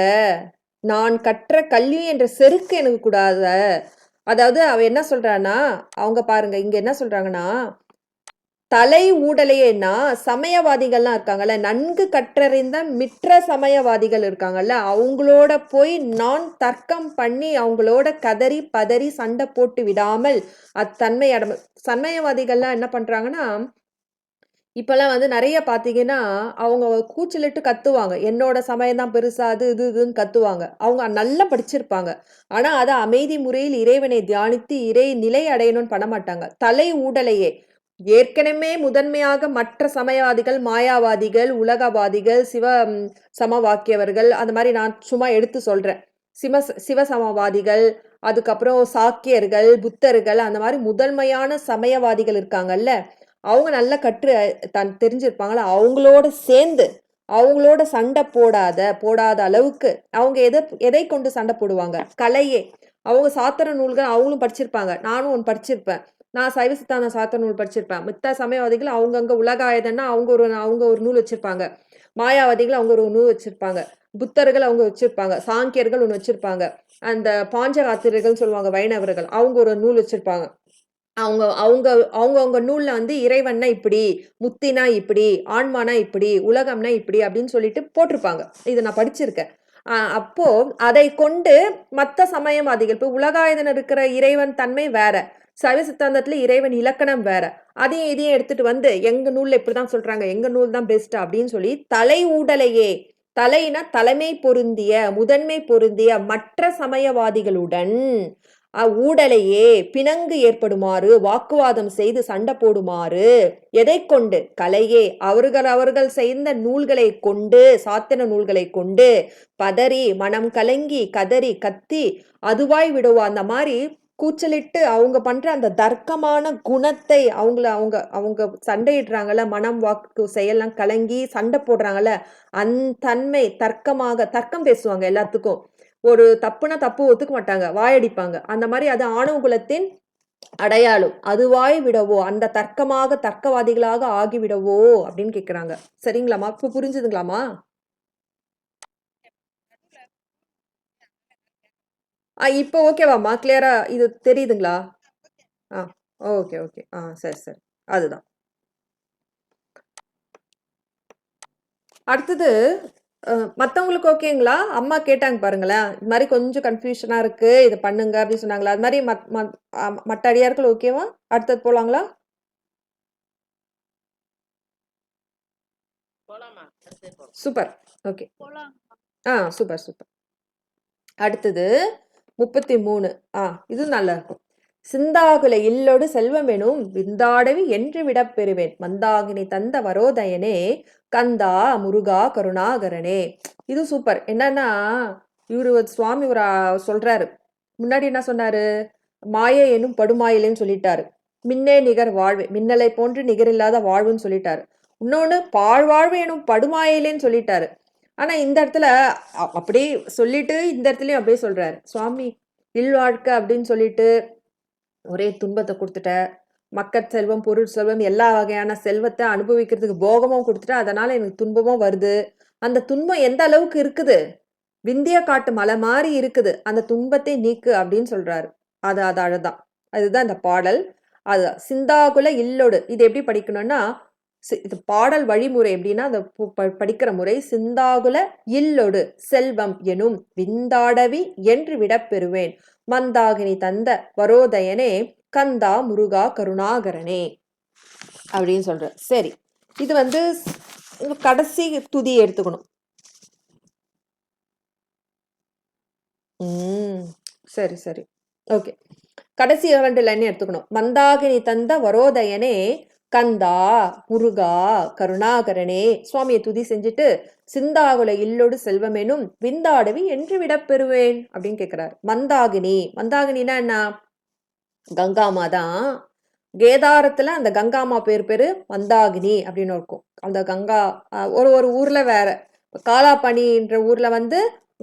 நான் கற்ற கல்வி என்ற செருக்கு எனக்கு கூடாத. அதாவது அவ என்ன சொல்றான்னா, அவங்க பாருங்க இங்க என்ன சொல்றாங்கன்னா, தலை ஊடலையேன்னா சமயவாதிகள்லாம் இருக்காங்கல்ல, நன்கு கற்றறிந்த மிற்ற சமயவாதிகள் இருக்காங்கல்ல, அவங்களோட போய் நான் தர்க்கம் பண்ணி அவங்களோட கதறி பதறி சண்டை போட்டு விடாமல் அத்தன்மை சமயவாதிகள்லாம் என்ன பண்றாங்கன்னா, இப்பெல்லாம் வந்து நிறைய பார்த்தீங்கன்னா அவங்க கூச்சலிட்டு கத்துவாங்க. என்னோட சமயம் தான் பெருசா, அது இதுன்னு கத்துவாங்க. அவங்க நல்லா படிச்சிருப்பாங்க. ஆனா அதை அமைதி முறையில் இறைவனை தியானித்து இறை நிலை அடையணும்னு பண்ண மாட்டாங்க. தலை ஊடலையே ஏற்கனவே முதன்மையாக மற்ற சமயவாதிகள், மாயாவாதிகள், உலகவாதிகள், சமவாக்கியவர்கள், அந்த மாதிரி நான் சும்மா எடுத்து சொல்றேன். சிவசமவாதிகள், அதுக்கப்புறம் சாக்கியர்கள், புத்தர்கள், அந்த மாதிரி முதன்மையான சமயவாதிகள் இருக்காங்கல்ல, அவங்க நல்லா தெரிஞ்சிருப்பாங்களா, அவங்களோட சேர்ந்து அவங்களோட சண்டை போடாத அளவுக்கு அவங்க எதை கொண்டு சண்டை போடுவாங்க? கலையே. அவங்க சாத்திர நூல்கள் அவங்களும் படிச்சிருப்பாங்க, நானும் ஒன்று படிச்சிருப்பேன். நான் சைவ சித்தாந்த சாத்திர நூல் படிச்சிருப்பேன். மித்த சமயவாதிகள் அவங்கவுங்க உலகாயுதன்னா அவங்க ஒரு நூல் வச்சிருப்பாங்க. மாயாவாதிகள் அவங்க ஒரு நூல் வச்சிருப்பாங்க. புத்தர்கள் அவங்க வச்சிருப்பாங்க. சாங்கியர்கள் ஒன்று வச்சிருப்பாங்க. அந்த பாஞ்சராத்திரர்கள் சொல்லுவாங்க வைணவர்கள், அவங்க ஒரு நூல் வச்சிருப்பாங்க. அவங்க நூல்ல வந்து இறைவன்னா இப்படி, முத்தினா இப்படி, ஆன்மானா இப்படி, உலகம்னா இப்படி அப்படின்னு சொல்லிட்டு போட்டிருப்பாங்க. இதை நான் படிச்சிருக்கேன். அப்போ அதை கொண்டு மற்ற சமயவாதிகள், இப்போ உலகாயுதன் இருக்கிற இறைவன் தன்மை வேற, சைவ சித்தாந்தத்துல இறைவன் இலக்கணம் வேற, அதையும் இதையும் எடுத்துட்டு வந்து எங்க நூல்ல இப்படிதான் சொல்றாங்க, எங்க நூல் தான் பெஸ்ட் அப்படின்னு சொல்லி தலை ஊடலையே, தலைனா தலைமை பொருந்திய முதன்மை பொருந்திய மற்ற சமயவாதிகளுடன் ஊடலையே பிணங்கு ஏற்படுமாறு வாக்குவாதம் செய்து சண்டை போடுமாறு எதை கொண்டு? கலையே. அவர்கள் செய்த நூல்களை கொண்டு, சாத்திர நூல்களை கொண்டு பதறி மனம் கலங்கி கதறி கத்தி அதுவாய் விடுவோம். அந்த மாதிரி கூச்சலிட்டு அவங்க பண்ற அந்த தர்க்கமான குணத்தை அவங்க அவங்க சண்டையிடுறாங்கல்ல, மனம் வாக்கு செயல்லாம் கலங்கி சண்டை போடுறாங்கல்ல, தன்மை தர்க்கம் பேசுவாங்க எல்லாத்துக்கும். ஒரு தப்புனா தப்பு ஒத்துக்க மாட்டாங்க, வாயடிப்பாங்க. அந்த மாதிரி அது ஆணவ குலத்தின் அடையாளம். அதுவாய் விடவோ, அந்த தர்க்கவாதிகளாக ஆகிவிடவோ அப்படின்னு கேக்குறாங்க. சரிங்களாமா? இப்ப புரிஞ்சுதுங்களாமா? இப்போ ஓகேவாம்மா? கிளியரா இது தெரியுதுங்களா? ஆ ஓகே ஓகே. சரி சரி. அதுதான். அடுத்தது மத்தவங்களுக்கு ஓகேங்களா? அம்மா கேட்டாங்க பாருங்களேன். இது மாதிரி கொஞ்சம் கன்ஃபியூஷனா இருக்கு. இத பண்ணுங்க அப்படின்னு சொன்னாங்களா? அது மாதிரி மத்த அடியார்கள் ஓகேவா? அடுத்தது போலாங்களா? சூப்பர். ஓகே. Super super. அடுத்தது 33. இது நல்லா இருக்கும். சிந்தாகுல இல்லோடு செல்வமெனும் விந்தாடவி என்று விடப் பெறுவேன் மந்தாகினி தந்த வரோதயனே கந்தா முருகா கருணாகரனே. இது சூப்பர். என்னன்னா இவரு சுவாமி ஒரு சொல்றாரு. முன்னாடி என்ன சொன்னாரு? மாயை எனும் படுமாயிலேன்னு சொல்லிட்டாரு. மின்னே நிகர் வாழ்வு, மின்னலை போன்று நிகரில்லாத வாழ்வுன்னு சொல்லிட்டாரு. இன்னொன்னு பாழ்வாழ்வு எனும் படுமாயிலேன்னு சொல்லிட்டாரு. ஆனா இந்த இடத்துல அப்படியே சொல்லிட்டு இந்த இடத்துலயும் அப்படியே சொல்றாரு சுவாமி. இல்வாழ்க்கை அப்படின்னு சொல்லிட்டு ஒரே துன்பத்தை கொடுத்துட்ட, மக்கட் செல்வம் பொருள் செல்வம் எல்லா வகையான செல்வத்தை அனுபவிக்கிறதுக்கு போகமும் கொடுத்துட்ட, அதனால எனக்கு துன்பமும் வருது. அந்த துன்பம் எந்த அளவுக்கு இருக்குது? விந்திய காட்டு மலை மாதிரி இருக்குது. அந்த துன்பத்தை நீக்கு அப்படின்னு சொல்றாரு. அது அழதான். அதுதான் இந்த பாடல். அது சிந்தாகுல இல்லோடு. இது எப்படி படிக்கணும்னா, இது பாடல் வழிமுறை எப்படின்னா, அந்த படிக்கிற முறை சிந்தாகுல இல்லொடு செல்வம் எனும் விந்தாடவி என்று விடப் பெறுவேன் மந்தாகினி தந்த வரோதயனே கந்தா முருகா கருணாகரனே அப்படின்னு சொல்ற. சரி, இது கடைசி துதி எடுத்துக்கணும். சரி சரி. ஓகே, கடைசி 2 லைன் எடுத்துக்கணும். மந்தாகினி தந்த வரோதயனே கந்தா முருகா கருணாகரனே சுவாமியை துதி செஞ்சுட்டு சிந்தாகுல இல்லோடு செல்வமெனும் விந்தாடவி என்று விடப் பெறுவேன் அப்படின்னு கேட்கிறாரு. மந்தாகினினா என்ன? கங்காமா தான். கேதாரத்துல அந்த கங்காமா பேரு மந்தாகினி அப்படின்னு இருக்கும். அந்த கங்கா ஒரு ஊர்ல வேற காலாப்பணின்ற ஊர்ல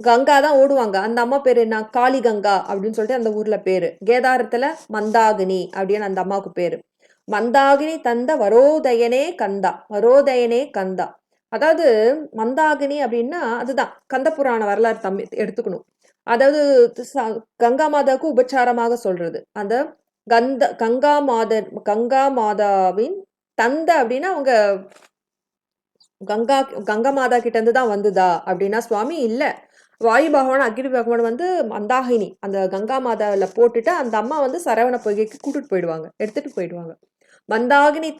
கங்கா தான் ஓடுவாங்க. அந்த அம்மா பேரு என்ன? காளி கங்கா அப்படின்னு சொல்லிட்டு அந்த ஊர்ல பேரு. கேதாரத்துல மந்தாகினி அப்படின்னு அந்த அம்மாவுக்கு பேரு. மந்தாகினி தந்த வரோதயனே கந்தா. அதாவது மந்தாகினி அப்படின்னா அதுதான் கந்த புராண வரலாறு எடுத்துக்கணும். அதாவது கங்கா மாதாவுக்கு உபச்சாரமாக சொல்றது. அந்த கங்கா மாதாவின் தந்த அப்படின்னா அவங்க கங்கா மாதா கிட்ட இருந்து தான் வந்துதா அப்படின்னா சுவாமி இல்ல. வாயு பகவான் அக்னி பகவான் மந்தாகினி அந்த கங்கா மாதாவில போட்டுட்டு அந்த அம்மா சரவண பொய்கைக்கு கூட்டிட்டு போயிடுவாங்க, எடுத்துட்டு போயிடுவாங்க. மந்தாகினி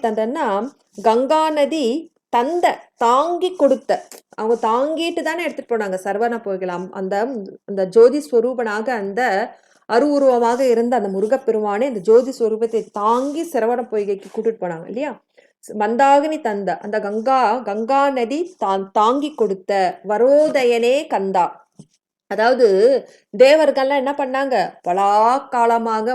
தந்தன்னா கங்கா நதி தந்த தாங்கி கொடுத்த, அவங்க தாங்கிட்டு தானே எடுத்துட்டு போனாங்க சரவண பொய்கலாம். அந்த ஜோதி ஸ்வரூபனாக அந்த அருவுருவமாக இருந்த அந்த முருகப்பெருமானே இந்த ஜோதி ஸ்வரூபத்தை தாங்கி சரவண பொய்கைக்கு கூட்டிட்டு போனாங்க இல்லையா? மந்தாகினி தந்த அந்த கங்கா நதி தாங்கி கொடுத்த வரோதயனே கந்தா. அதாவது தேவர்கள்லாம் என்ன பண்ணாங்க? பலாக்காலமாக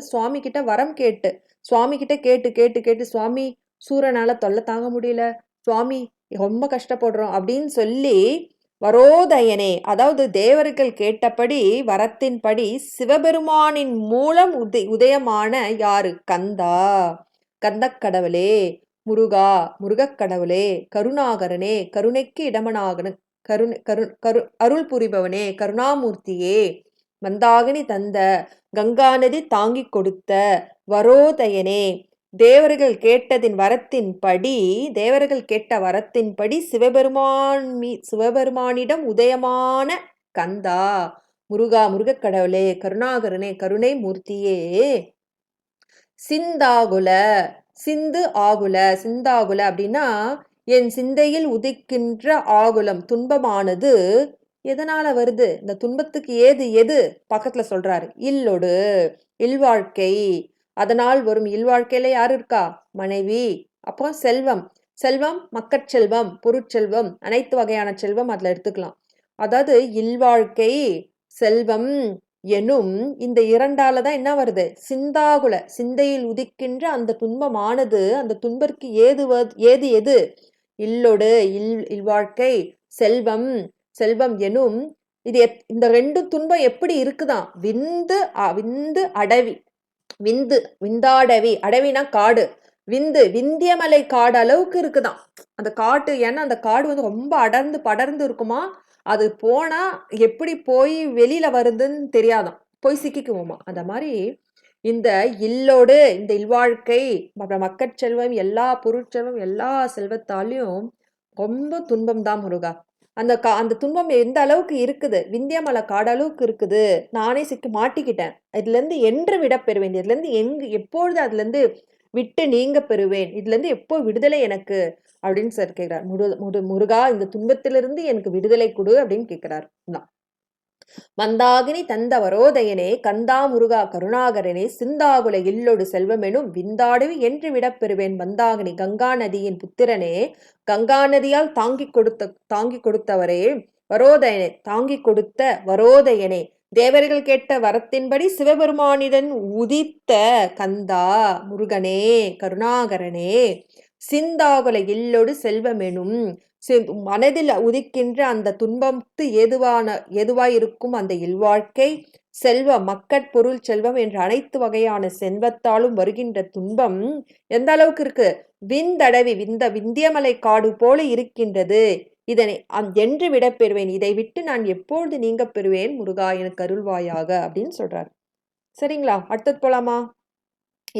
சுவாமி கிட்ட வரம் கேட்டு சுவாமி கிட்ட கேட்டு சுவாமி சூரனால தொல்லை தாங்க முடியல, சுவாமி ரொம்ப கஷ்டப்படுறோம் அப்படின்னு சொல்லி வரோதயனே, அதாவது தேவர்கள் கேட்டபடி வரத்தின்படி சிவபெருமானின் மூலம் உதயமான யாரு? கந்தா, கந்தக்கடவுளே, முருகா, முருகக்கடவுளே, கருணாகரனே, கருணைக்கு இடமனாகன அருள் புரிபவனே, கருணாமூர்த்தியே, மந்தாகினி தந்த கங்காநதி தாங்கி கொடுத்த வரோதயனே, தேவர்கள் கேட்ட வரத்தின்படி சிவபெருமானிடம் உதயமான கந்தா, முருகா, முருகக்கடவுளே, கருணாகரனே, கருணை மூர்த்தியே, சிந்தாகுல அப்படின்னா என் சிந்தையில் உதிக்கின்ற ஆகுலம் துன்பமானது எதனால வருது? இந்த துன்பத்துக்கு எது பக்கத்துல சொல்றாரு. இல்லொடு இல்வாழ்க்கை, அதனால் வரும் இல்வாழ்க்கையில யாரு இருக்கா? மனைவி, அப்போ செல்வம் மக்கட்செல்வம், பொருட்செல்வம், அனைத்து வகையான செல்வம் அதுல எடுத்துக்கலாம். அதாவது இல்வாழ்க்கை, செல்வம், எனும் இந்த இரண்டால தான் என்ன வருது? சிந்தாகுல, சிந்தையில் உதிக்கின்ற அந்த துன்பமானது, அந்த துன்பருக்கு ஏது எது? இல்லொடு, இல்வாழ்க்கை, செல்வம், செல்வம் எனும் இது இந்த ரெண்டு துன்பம் எப்படி இருக்குதான்? விந்து அடவி, விந்தாடவி, அடவினா காடு, விந்தியமலை காடு அளவுக்கு இருக்குதான் அந்த காட்டு. ஏன்னா அந்த காடு வந்து ரொம்ப படர்ந்து இருக்குமா. அது போனா எப்படி போய் வெளியில வருதுன்னு தெரியாதாம், போய் சிக்கிக்குவோமா. அந்த மாதிரி இந்த இல்லோடு, இந்த இல்வாழ்க்கை, அப்புறம் மக்கட்செல்வம், எல்லா பொருட்செல்வம், எல்லா செல்வத்தாலையும் ரொம்ப துன்பம் தான் முருகா. அந்த துன்பம் எந்த அளவுக்கு இருக்குது? விந்தியமலை காடு அளவுக்கு இருக்குது. நானே மாட்டிக்கிட்டேன். இதுல இருந்து என்று விட பெறுவேன்? இதுல இருந்து எப்பொழுது அதுல இருந்து விட்டு நீங்க பெறுவேன்? இதுல இருந்து எப்போ விடுதலை எனக்கு அப்படின்னு சார் கேட்கிறார். முருகா, இந்த துன்பத்திலிருந்து எனக்கு விடுதலை கொடு அப்படின்னு கேட்கிறார். மந்தாகினி தந்த வரோதயனே, கந்தா முருகா கருணாகரனே, சிந்தாகுல இல்லொடு செல்வமெனும் விந்தாடுவி என்று விடப்பெறுவேன். மந்தாகினி, கங்கா நதியின் புத்திரனே, கங்கா நதியால் தாங்கி கொடுத்தவரே, வரோதயனே, தாங்கி கொடுத்த வரோதயனே, தேவர்கள் கேட்ட வரத்தின்படி சிவபெருமானிடன் உதித்த கந்தா முருகனே கருணாகரனே, சிந்தாகுல இல்லொடு செல்வமெனும் மனதில் உதிக்கின்ற அந்த துன்பத்து எதுவாயிருக்கும் அந்த இல்வாழ்க்கை, செல்வம், மக்கட்பொருள் செல்வம் என்ற அனைத்து வகையான செல்வத்தாலும் வருகின்ற துன்பம் எந்த அளவுக்கு இருக்கு? விந்தடவி, விந்தியமலை காடு போல இருக்கின்றது. இதனை என்று விட பெறுவேன்? இதை விட்டு நான் எப்பொழுது நீங்க பெறுவேன்? முருகா, எனக்கு அருள்வாயாக அப்படின்னு சொல்றாரு. சரிங்களா? அடுத்தது போலாமா?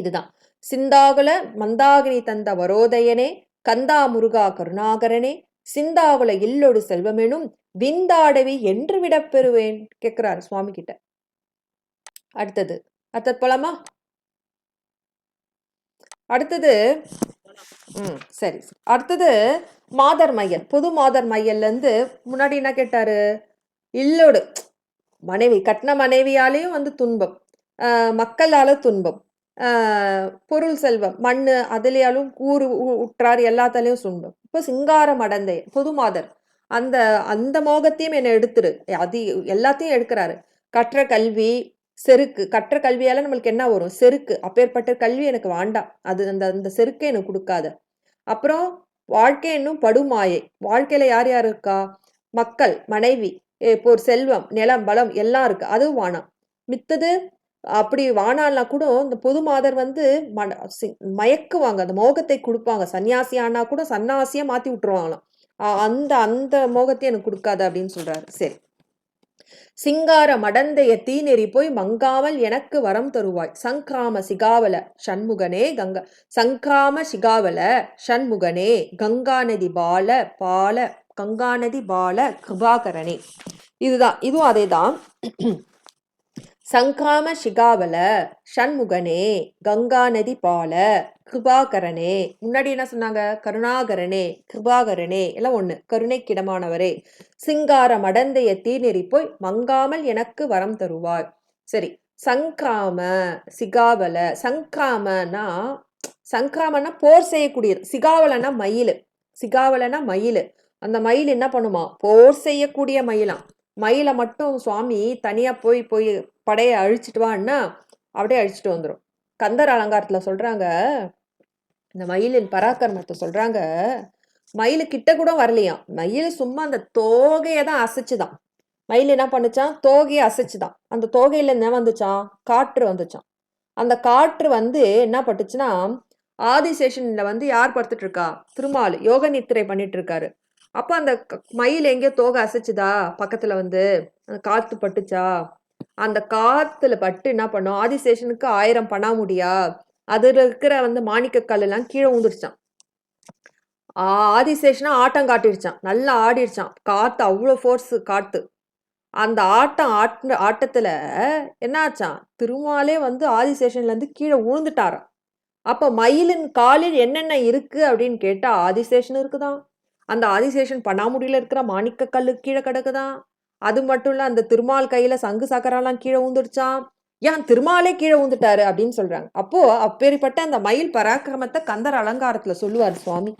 இதுதான் சிந்தாகுல மந்தாகினி தந்த வரோதயனே, கந்தா முருகா கருணாகரனே, சிந்தாகுல இல்லொடு செல்வமெனும் விந்தாடவி என்று விட பெறுவேன் கேட்கிறாரு சுவாமி கிட்ட. அடுத்தது போலாமா? அடுத்தது சரி. அடுத்தது மாதர் மையல். பொது மாதர் மையல்ல இருந்து முன்னாடி என்ன கேட்டாரு? இல்லோடு மனைவி, கட்டின மனைவியாலேயும் வந்து துன்பம், மக்களால துன்பம், பொருள் செல்வம், மண்ணு அதுலயாலும் உற்றார் எல்லாத்தாலையும் துன்பம். இப்போ சிங்காரம் அடந்தை பொது மாதர், அந்த மோகத்தையும் என்னை எடுத்துரு, அது எல்லாத்தையும் எடுக்கிறாரு. கற்ற கல்வி, செருக்கு, கற்ற கல்வியால நம்மளுக்கு என்ன வரும்? செருக்கு. அப்பேற்பட்ட கல்வி எனக்கு வேண்டாம், அது அந்த செருக்கை எனக்கு கொடுக்காத. அப்புறம் வாழ்க்கை என்னும் படுமாயை, வாழ்க்கையில யார் யார் இருக்கா? மக்கள், மனைவி, செல்வம், நிலம், பலம் எல்லாம் இருக்கு, அதுவும் வானாம். மித்தது அப்படி வானால்னா கூட இந்த பொது மாதர் வந்து மயக்குவாங்க, அந்த மோகத்தை கொடுப்பாங்க. சன்னியாசி ஆனா கூட சன்னாசியா மாத்தி விட்டுருவாங்களாம். அந்த மோகத்தை எனக்கு கொடுக்காத அப்படின்னு சொல்றாரு. சரி. சிங்கார மடந்தைய தீநெறி போய் மங்காமல் எனக்கு வரம் தருவாய். சங்கிராம சிகாவல ஷண்முகனே சங்கிராம சிகாவல ஷண்முகனே, கங்காநதி பால கிருபாகரனே. இதுவும் அதேதான். சங்கிராம சிகாவல ஷண்முகனே, கங்கா நதி பால கிருபாகரனே. முன்னாடி என்ன சொன்னாங்க? கருணாகரனே, கிருபாகரனே எல்லாம் ஒண்ணு. கருணைக்கிடமானவரே. சிங்கார மடந்தைய தீநெறி போய் மங்காமல் எனக்கு வரம் தருவாய். சரி. சங்கிராம சிகாவல, சங்கிராமனா போர் செய்யக்கூடியது, சிகாவலனா மயில். அந்த மயில் என்ன பண்ணுமா? போர் செய்யக்கூடிய மயிலாம். மயிலை மட்டும் சுவாமி தனியா போய் படையை அழிச்சிட்டு வான்னா அப்படியே அழிச்சிட்டு வந்துடும். கந்தர் அலங்காரத்துல சொல்றாங்க, இந்த மயிலின் பராக்கிரமத்தை சொல்றாங்க. மயிலு கிட்ட கூட வரலையாம். மயில் சும்மா அந்த தோகையை தான் அசைச்சுதான். மயில் என்ன பண்ணுச்சான்? தோகையை அசைச்சுதான். அந்த தோகையில என்ன வந்துச்சான்? காற்று வந்துச்சான். அந்த காற்று வந்து என்ன பட்டுச்சுன்னா, ஆதிசேஷன்ல வந்து யார் படுத்துட்டு இருக்கா? திருமால் யோக நித்திரை பண்ணிட்டு இருக்காரு. அப்ப அந்த மயில் எங்கேயோ தோகை அசைச்சுதா, பக்கத்துல வந்து காத்து பட்டுச்சா, அந்த காத்துல பட்டு என்ன பண்ணும்? ஆதிசேஷனுக்கு 1000 பணாமுடியா, அதுல இருக்கிற வந்து மாணிக்கக்கல் எல்லாம் கீழே ஊந்துருச்சான். ஆதிசேஷனா ஆட்டம் காட்டிடுச்சான், நல்லா ஆடிடுச்சான். காத்து அவ்வளோ ஃபோர்ஸ் காத்து. அந்த ஆட்டத்துல என்ன ஆச்சான்? திருமாலே வந்து ஆதிசேஷன்ல இருந்து கீழே ஊழ்ந்துட்டாராம். அப்ப மயிலின் காலில் என்னென்ன இருக்கு அப்படின்னு கேட்டா, ஆதிசேஷன் இருக்குதான். அந்த ஆதிசேஷன் பணாமுடியில இருக்கிற மாணிக்க கல்லு கீழே கிடக்குதான். அது மட்டும் இல்ல, அந்த திருமால் கையில சங்கு சக்கரெல்லாம் கீழே ஊந்துடுச்சான். ஏன் திருமாலே கீழே ஊந்துட்டாரு அப்படின்னு சொல்றாங்க. அப்போ அப்பேற்பட்ட அந்த மயில் பராக்கிரமத்தை கந்தர் அலங்காரத்துல சொல்லுவார் சுவாமி.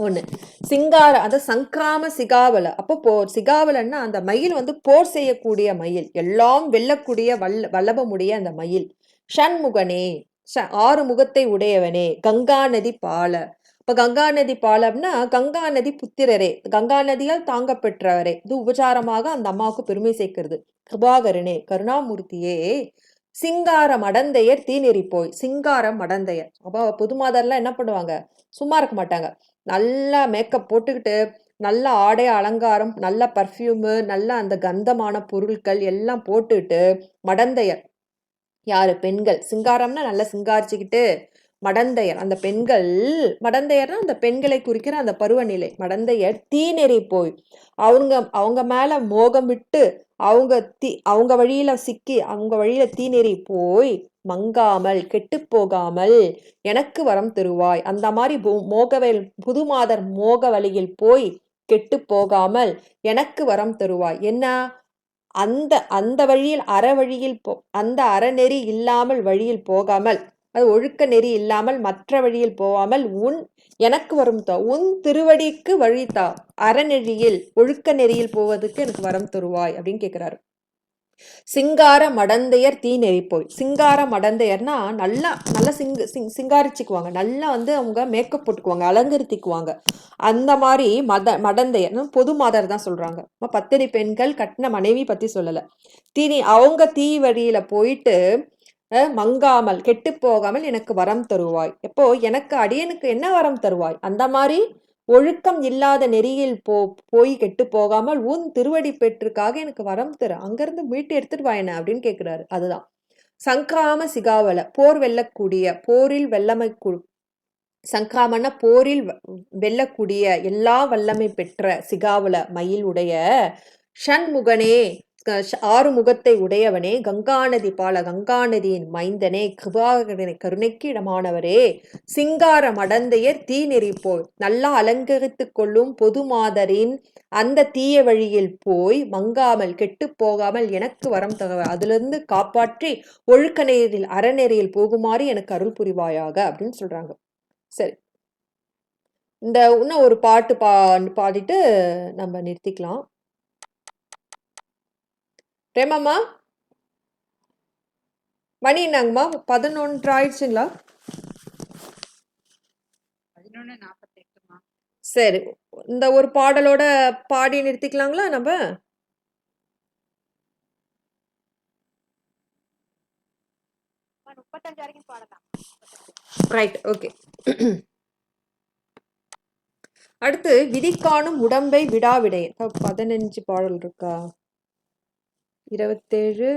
ஒண்ணு. சிங்கார அது சங்கிராம சிகாவல. அப்போ சிகாவலன்னா அந்த மயில் வந்து போர் செய்யக்கூடிய மயில். எல்லாம் வெல்லக்கூடிய வல்லபமுடைய அந்த மயில். ஷண்முகனே, 6 முகத்தை உடையவனே, கங்கா நதி பால. இப்ப கங்கா நதி பாலம்னா கங்கா நதி புத்திரரே, கங்கா நதியால் தாங்க பெற்றவரே. இது உபச்சாரமாக அந்த அம்மாவுக்கு பெருமை சேர்க்கிறது. கிருபாகரனே, கருணாமூர்த்தியே, சிங்காரம் அடந்தையர் தீநெறி போய். சிங்காரம் அடந்தையர். அப்போ புதுமாதர்லாம் என்ன பண்ணுவாங்க, சும்மா இருக்க மாட்டாங்க. நல்லா மேக்கப் போட்டுக்கிட்டு, நல்ல ஆடை அலங்காரம், நல்ல பர்ஃப்யூமு, நல்ல அந்த கந்தமான பொருட்கள் எல்லாம் போட்டுட்டு, மடந்தையர் யாரு, பெண்கள். சிங்காரம்னா நல்லா சிங்காரிச்சுக்கிட்டு, மடந்தையர் அந்த பெண்கள். மடந்தையர்னா அந்த பெண்களை குறிக்கிற அந்த பருவநிலை. மடந்தையர் தீநெறி போய், அவங்க மேல மோகம் விட்டு, அவங்க வழியில சிக்கி, அவங்க வழியில தீநெறி போய், மங்காமல் கெட்டு போகாமல் எனக்கு வரம் தருவாய். அந்த மாதிரி புதுமாதர் மோக வழியில் போய் கெட்டு போகாமல் எனக்கு வரம் தருவாய். என்ன, அந்த அந்த வழியில் வழியில் அந்த அறநெறி இல்லாமல் வழியில் போகாமல், அது ஒழுக்க நெறி இல்லாமல் மற்ற வழியில் போகாமல் எனக்கு வரும் உன் திருவடிக்கு வழித்தா, அறநெறியில் ஒழுக்க நெறியில் போவதுக்கு எனக்கு வரம் தருவாய் அப்படின்னு கேட்கிறாரு. சிங்கார மடந்தையர் தீநெறி போய். சிங்கார மடந்தையர்னா நல்லா நல்லா சிங்காரிச்சுக்குவாங்க, நல்லா வந்து அவங்க மேக்கப் போட்டுக்குவாங்க, அலங்கரித்துக்குவாங்க. அந்த மாதிரி மடந்தையர் பொது மாதர் தான் சொல்றாங்க. பத்தினி பெண்கள் கட்டின மனைவி பத்தி சொல்லல. அவங்க தீ வழியில போயிட்டு மங்காமல் கெட்டு போகாமல் எனக்கு வரம் தருவாய். எப்போ எனக்கு அடியனுக்கு என்ன வரம் தருவாய், அந்த மாதிரி ஒழுக்கம் இல்லாத நெறியில் போய் கெட்டு போகாமல் உன் திருவடி பெற்றுக்காக எனக்கு வரம் தரு, அங்கிருந்து மீட்டு எடுத்துட்டு வாயன அப்படின்னு கேட்கிறாரு. அதுதான் சங்கிராம சிகாவல, போர் வெல்லக்கூடிய, போரில் வெல்லமை சங்கிராமன்னா போரில் வெல்லக்கூடிய எல்லா வல்லமை பெற்ற சிகாவல மயில் உடைய ஷண்முகனே, 6 முகத்தை உடையவனே, கங்காநதி பால, கங்காநதியின் மைந்தனே, கிருபாகரனே, கருணைக்கு இடமானவரே, சிங்கார மடந்தையர் தீநெறி போய், நல்லா அலங்கரித்து கொள்ளும் பொது மாதரின் அந்த தீய வழியில் போய் மங்காமல் கெட்டு போகாமல் எனக்கு வரம் தகவ, அதிலிருந்து காப்பாற்றி ஒழுக்க நெறியில் அறநெறியில் போகுமாறு எனக்கு அருள் புரிவாயாக அப்படின்னு சொல்றாங்க. சரி, இந்த இன்னும் ஒரு பாட்டு பாடிட்டு நம்ம நிறுத்திக்கலாம். ரேமாம்மா, மணி என்னங்கம்மா, 11 ஆயிடுச்சுங்களா? 11:48. சரி, இந்த ஒரு பாடலோட பாடி நிறுத்திக்கலாங்களா நம்ம? அம்மா 35 வரைக்கும் பாடலாம். Right, okay. அடுத்து விதிக்காணும் உடம்பை விடாவிடையன். 15 பாடல் இருக்கா? 27,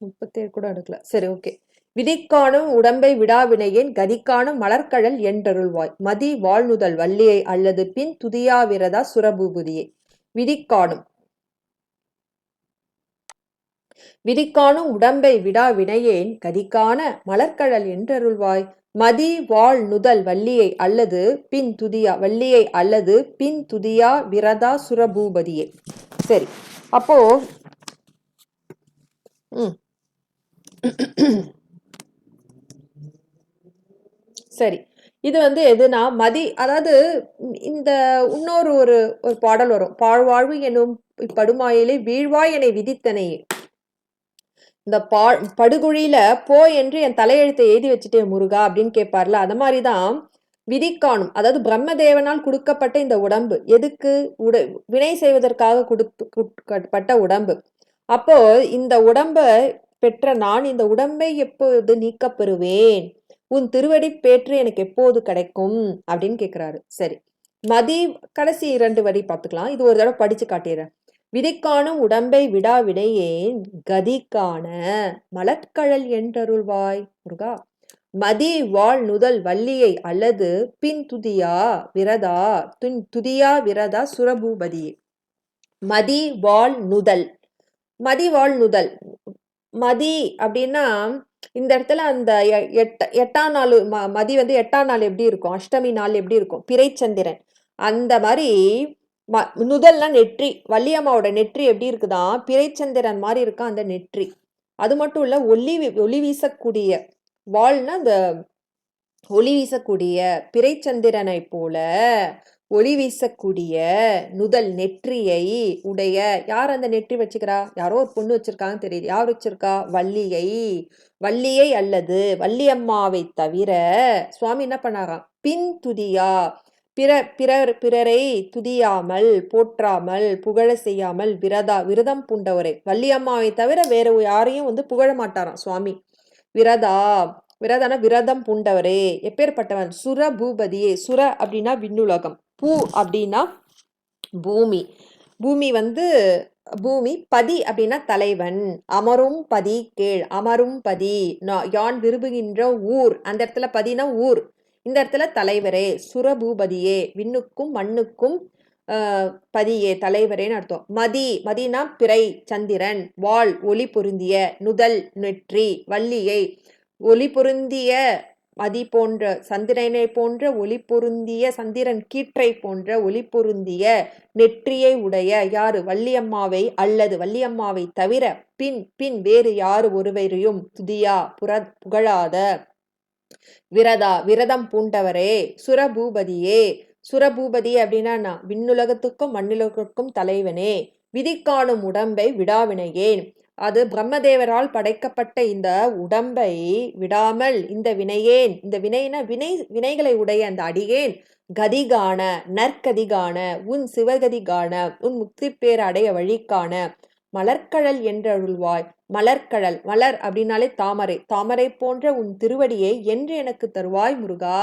37 கூட எடுக்கல. சரி, ஓகே. விதிக்காணும் உடம்பை விடாவினையேன் கதிக்காணும் மலர்கழல் என்றருள்வாய். மதி வாழ்நுதல் வள்ளியை அல்லது பின் துதியா விரதா சுரபூபதியை. விதிக்காணும் உடம்பை விடாவினையேன் கதிக்கான மலர்கழல் என்றருள்வாய். மதி வாழ் நுதல் வள்ளியை அல்லது பின் துதியா விரதா சுரபூபதியே. சரி, அப்போ சரி, இது வந்து எதுனா மதி, அதாவது இந்த இன்னொரு ஒரு பாடல் வரும். பாழ்வாழ்வு எனும் படுமாயிலே வீழ்வாய் என விதித்தனையே. இந்த படுகுழியில போ என்று என் தலையெழுத்தை எழுதி வச்சுட்டே முருகா அப்படின்னு கேட்பார்ல, அது மாதிரிதான் விதிக்காணும், அதாவது பிரம்மதேவனால் கொடுக்கப்பட்ட இந்த உடம்பு எதுக்கு, வினை செய்வதற்காக கொடுக்கப்பட்ட உடம்பு. அப்போ இந்த உடம்ப பெற்ற நான் இந்த உடம்பை எப்போது நீக்கப் பெறுவேன், உன் திருவடி பேற்று எனக்கு எப்போது கிடைக்கும் அப்படின்னு கேட்கிறாரு. சரி, மதி கடைசி 2 வரி பார்த்துக்கலாம். இது ஒரு தடவை படிச்சு காட்டிடுறேன். விதிக்காணும் உடம்பை விடாவிடையேன் கதிக்கான மலர்கழல் என்றருள்வாய் முருகா. மதி வாழ் நுதல் வள்ளியை அல்லது பின் துதியா விரதா சுரபூபதியே. மதி வாழ் நுதல். மதி அப்படின்னா இந்த இடத்துல அந்த 8ஆம் நாள் மதி வந்து 8ஆம் நாள் எப்படி இருக்கும், அஷ்டமி நாள் எப்படி இருக்கும், பிறைச்சந்திரன். அந்த மாதிரி நுதல்னா நெற்றி, வள்ளியம்மாவோட நெற்றி எப்படி இருக்குதான், பிறைச்சந்திரன் மாதிரி இருக்கா அந்த நெற்றி. அது மட்டும் இல்ல, ஒளி வீசக்கூடிய வாள்னா அந்த ஒளி வீசக்கூடிய பிறைச்சந்திரனை போல ஒளி வீசக்கூடிய நுதல் நெற்றியை உடைய. யார் அந்த நெற்றி வச்சுக்கிறா? யாரோ ஒரு பொண்ணு வச்சிருக்காங்க தெரியுது. யார் வச்சிருக்கா? வள்ளியை. வள்ளியை அல்லது வள்ளியம்மாவை தவிர சுவாமி என்ன பண்ணாராம்? பின் துதியா, பிறரை துதியாமல், போற்றாமல், புகழ செய்யாமல் விரதம் பூண்டவரே. வள்ளியம்மாவை தவிர வேற யாரையும் புகழ மாட்டாராம் சுவாமி. விரதம் பூண்டவரே. எப்பேற்பட்டவன்? சுர பூபதியே. சுர அப்படின்னா விண்ணுலகம், பூ அப்படின்னா பூமி. பூமி பதி அப்படின்னா தலைவன். அமரும் பதி கேள். அமரும் பதி யான் விரும்புகின்ற ஊர். அந்த இடத்துல பதினா ஊர், இந்த இடத்துல தலைவரே. சுரபூபதியே, விண்ணுக்கும் மண்ணுக்கும் பதியே, தலைவரேன்னு அர்த்தம். மதினா பிறை சந்திரன். வாள் ஒளி பொருந்திய. நுதல் நெற்றி. வள்ளியை ஒளி பொருந்திய மதி போன்ற சந்திரனை போன்ற ஒளி பொருந்திய, சந்திரன் கீற்றை போன்ற ஒளி பொருந்திய நெற்றியை உடைய. யாரு? வள்ளியம்மாவை அல்லது வள்ளியம்மாவை தவிர பின் வேறு யாரு ஒருவரையும் துதியா புகழாத விரதம் பூண்டவரே. சுரபூபதியே. சுரபூபதி அப்படின்னா விண்ணுலகத்துக்கும் மண்ணுலகத்துக்கும் தலைவனே. விதி காணும் உடம்பை விடாவினையேன். அது பிரம்மதேவரால் படைக்கப்பட்ட இந்த உடம்பை விடாமல் இந்த வினையேன், இந்த வினைகளை உடைய அந்த அடியேன் கதிகான, நற்கதிகான, உன் சிவகதிகான, உன் முக்தி பேர் அடைய வழிக்கான மலர்கழல் என்றருள்வாய். மலர்கழல், மலர் அப்படின்னாலே தாமரை. தாமரை போன்ற உன் திருவடியை என்று எனக்கு தருவாய் முருகா.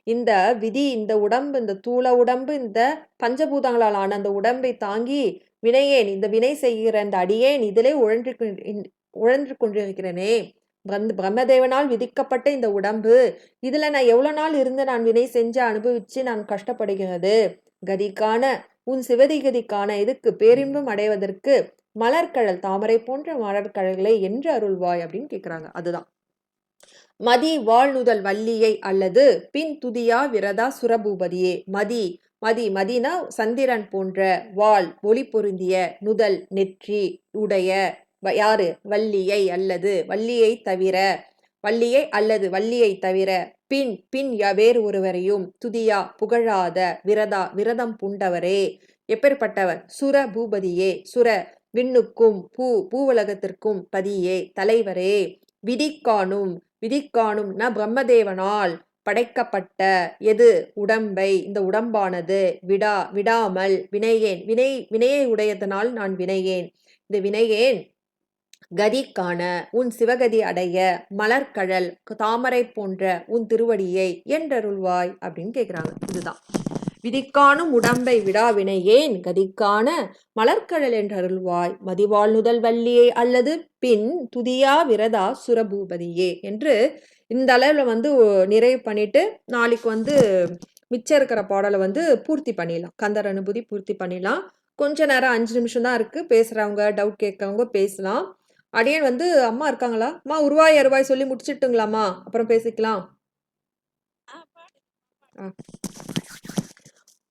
இந்த விதி, இந்த உடம்பு, இந்த தூள உடம்பு, இந்த பஞ்சபூதங்களால் ஆன அந்த உடம்பை தாங்கி வினையேன், இந்த வினை செய்கிற அந்த அடியேன் இதிலே உழன்று கொண்டிருக்கிறேனே. பிரம்மதேவனால் விதிக்கப்பட்ட இந்த உடம்பு, இதுல நான் எவ்வளவு நாள் இருந்து நான் வினை செஞ்சு அனுபவிச்சு நான் கஷ்டப்படுகிறது. கதிக்கான, உன் சிவதிகதிக்கான, இதுக்கு பேரின்பம் அடைவதற்கு மலர்கழல், தாமரை போன்ற மலர்கழல்களை என்று அருள்வாய் அப்படின்னு கேட்கிறாங்க. அதுதான் மதி வாழ்நுதல் வள்ளியை அல்லது பின் துதியா விரதா சுரபூபதியே. மதினா சந்திரன் போன்ற, வாள் ஒளி பொருந்திய, நுதல் நெற்றி உடைய. யாரு? வள்ளியை அல்லது வள்ளியை தவிர. வள்ளியை அல்லது வள்ளியை தவிர பின் வேறு ஒருவரையும் துதியா புகழாத விரதம் பூண்டவரே. எப்பேற்பட்டவர்? சுர பூபதியே. சுர விண்ணுக்கும் பூவுலகத்திற்கும் பதியே, தலைவரே. விதிக்காணும் பிரம்மதேவனால் படைக்கப்பட்ட எது? உடம்பை, இந்த உடம்பானது விடாமல் வினையை உடையதனால் நான் வினையேன், இந்த வினையேன் கதிக்கான, உன் சிவகதி அடைய மலர்கழல் தாமரை போன்ற உன் திருவடியை என்றருள்வாய் அப்படின்னு கேட்குறாங்க. இதுதான் விதிக்கானும் உடம்பை வினையேன் கதிக்கான மலர்கழல் என்றருள்வாய். மதிவாழ்நுதல் வள்ளியை அல்லது பின் துதியா விரதா சுரபூபதியே என்று இந்த அளவில் நிறைவு பண்ணிட்டு நாளைக்கு மிச்சம் இருக்கிற பாடலை பூர்த்தி பண்ணிடலாம். கந்தர் அனுபூதி பூர்த்தி பண்ணிடலாம். கொஞ்ச நேரம் 5 நிமிஷம் தான் இருக்கு. பேசுறவங்க, டவுட் கேட்கறவங்க பேசலாம். அடியேன் அம்மா இருக்காங்களா? அம்மா உருவாய் அருவாய் சொல்லி முடிச்சிட்டுங்களாம்மா? அப்புறம் பேசிக்கலாம்.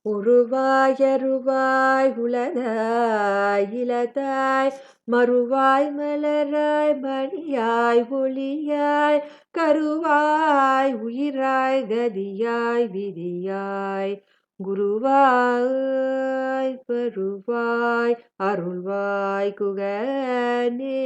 உருவாய் அருவாய் உலதாய் இலதாய் மறுவாய் மலராய் மணியாய் ஒளியாய் கருவாய் உயிராய் கதியாய் விதியாய் குருவாய் பருவாய் அருள்வாய் குகனே.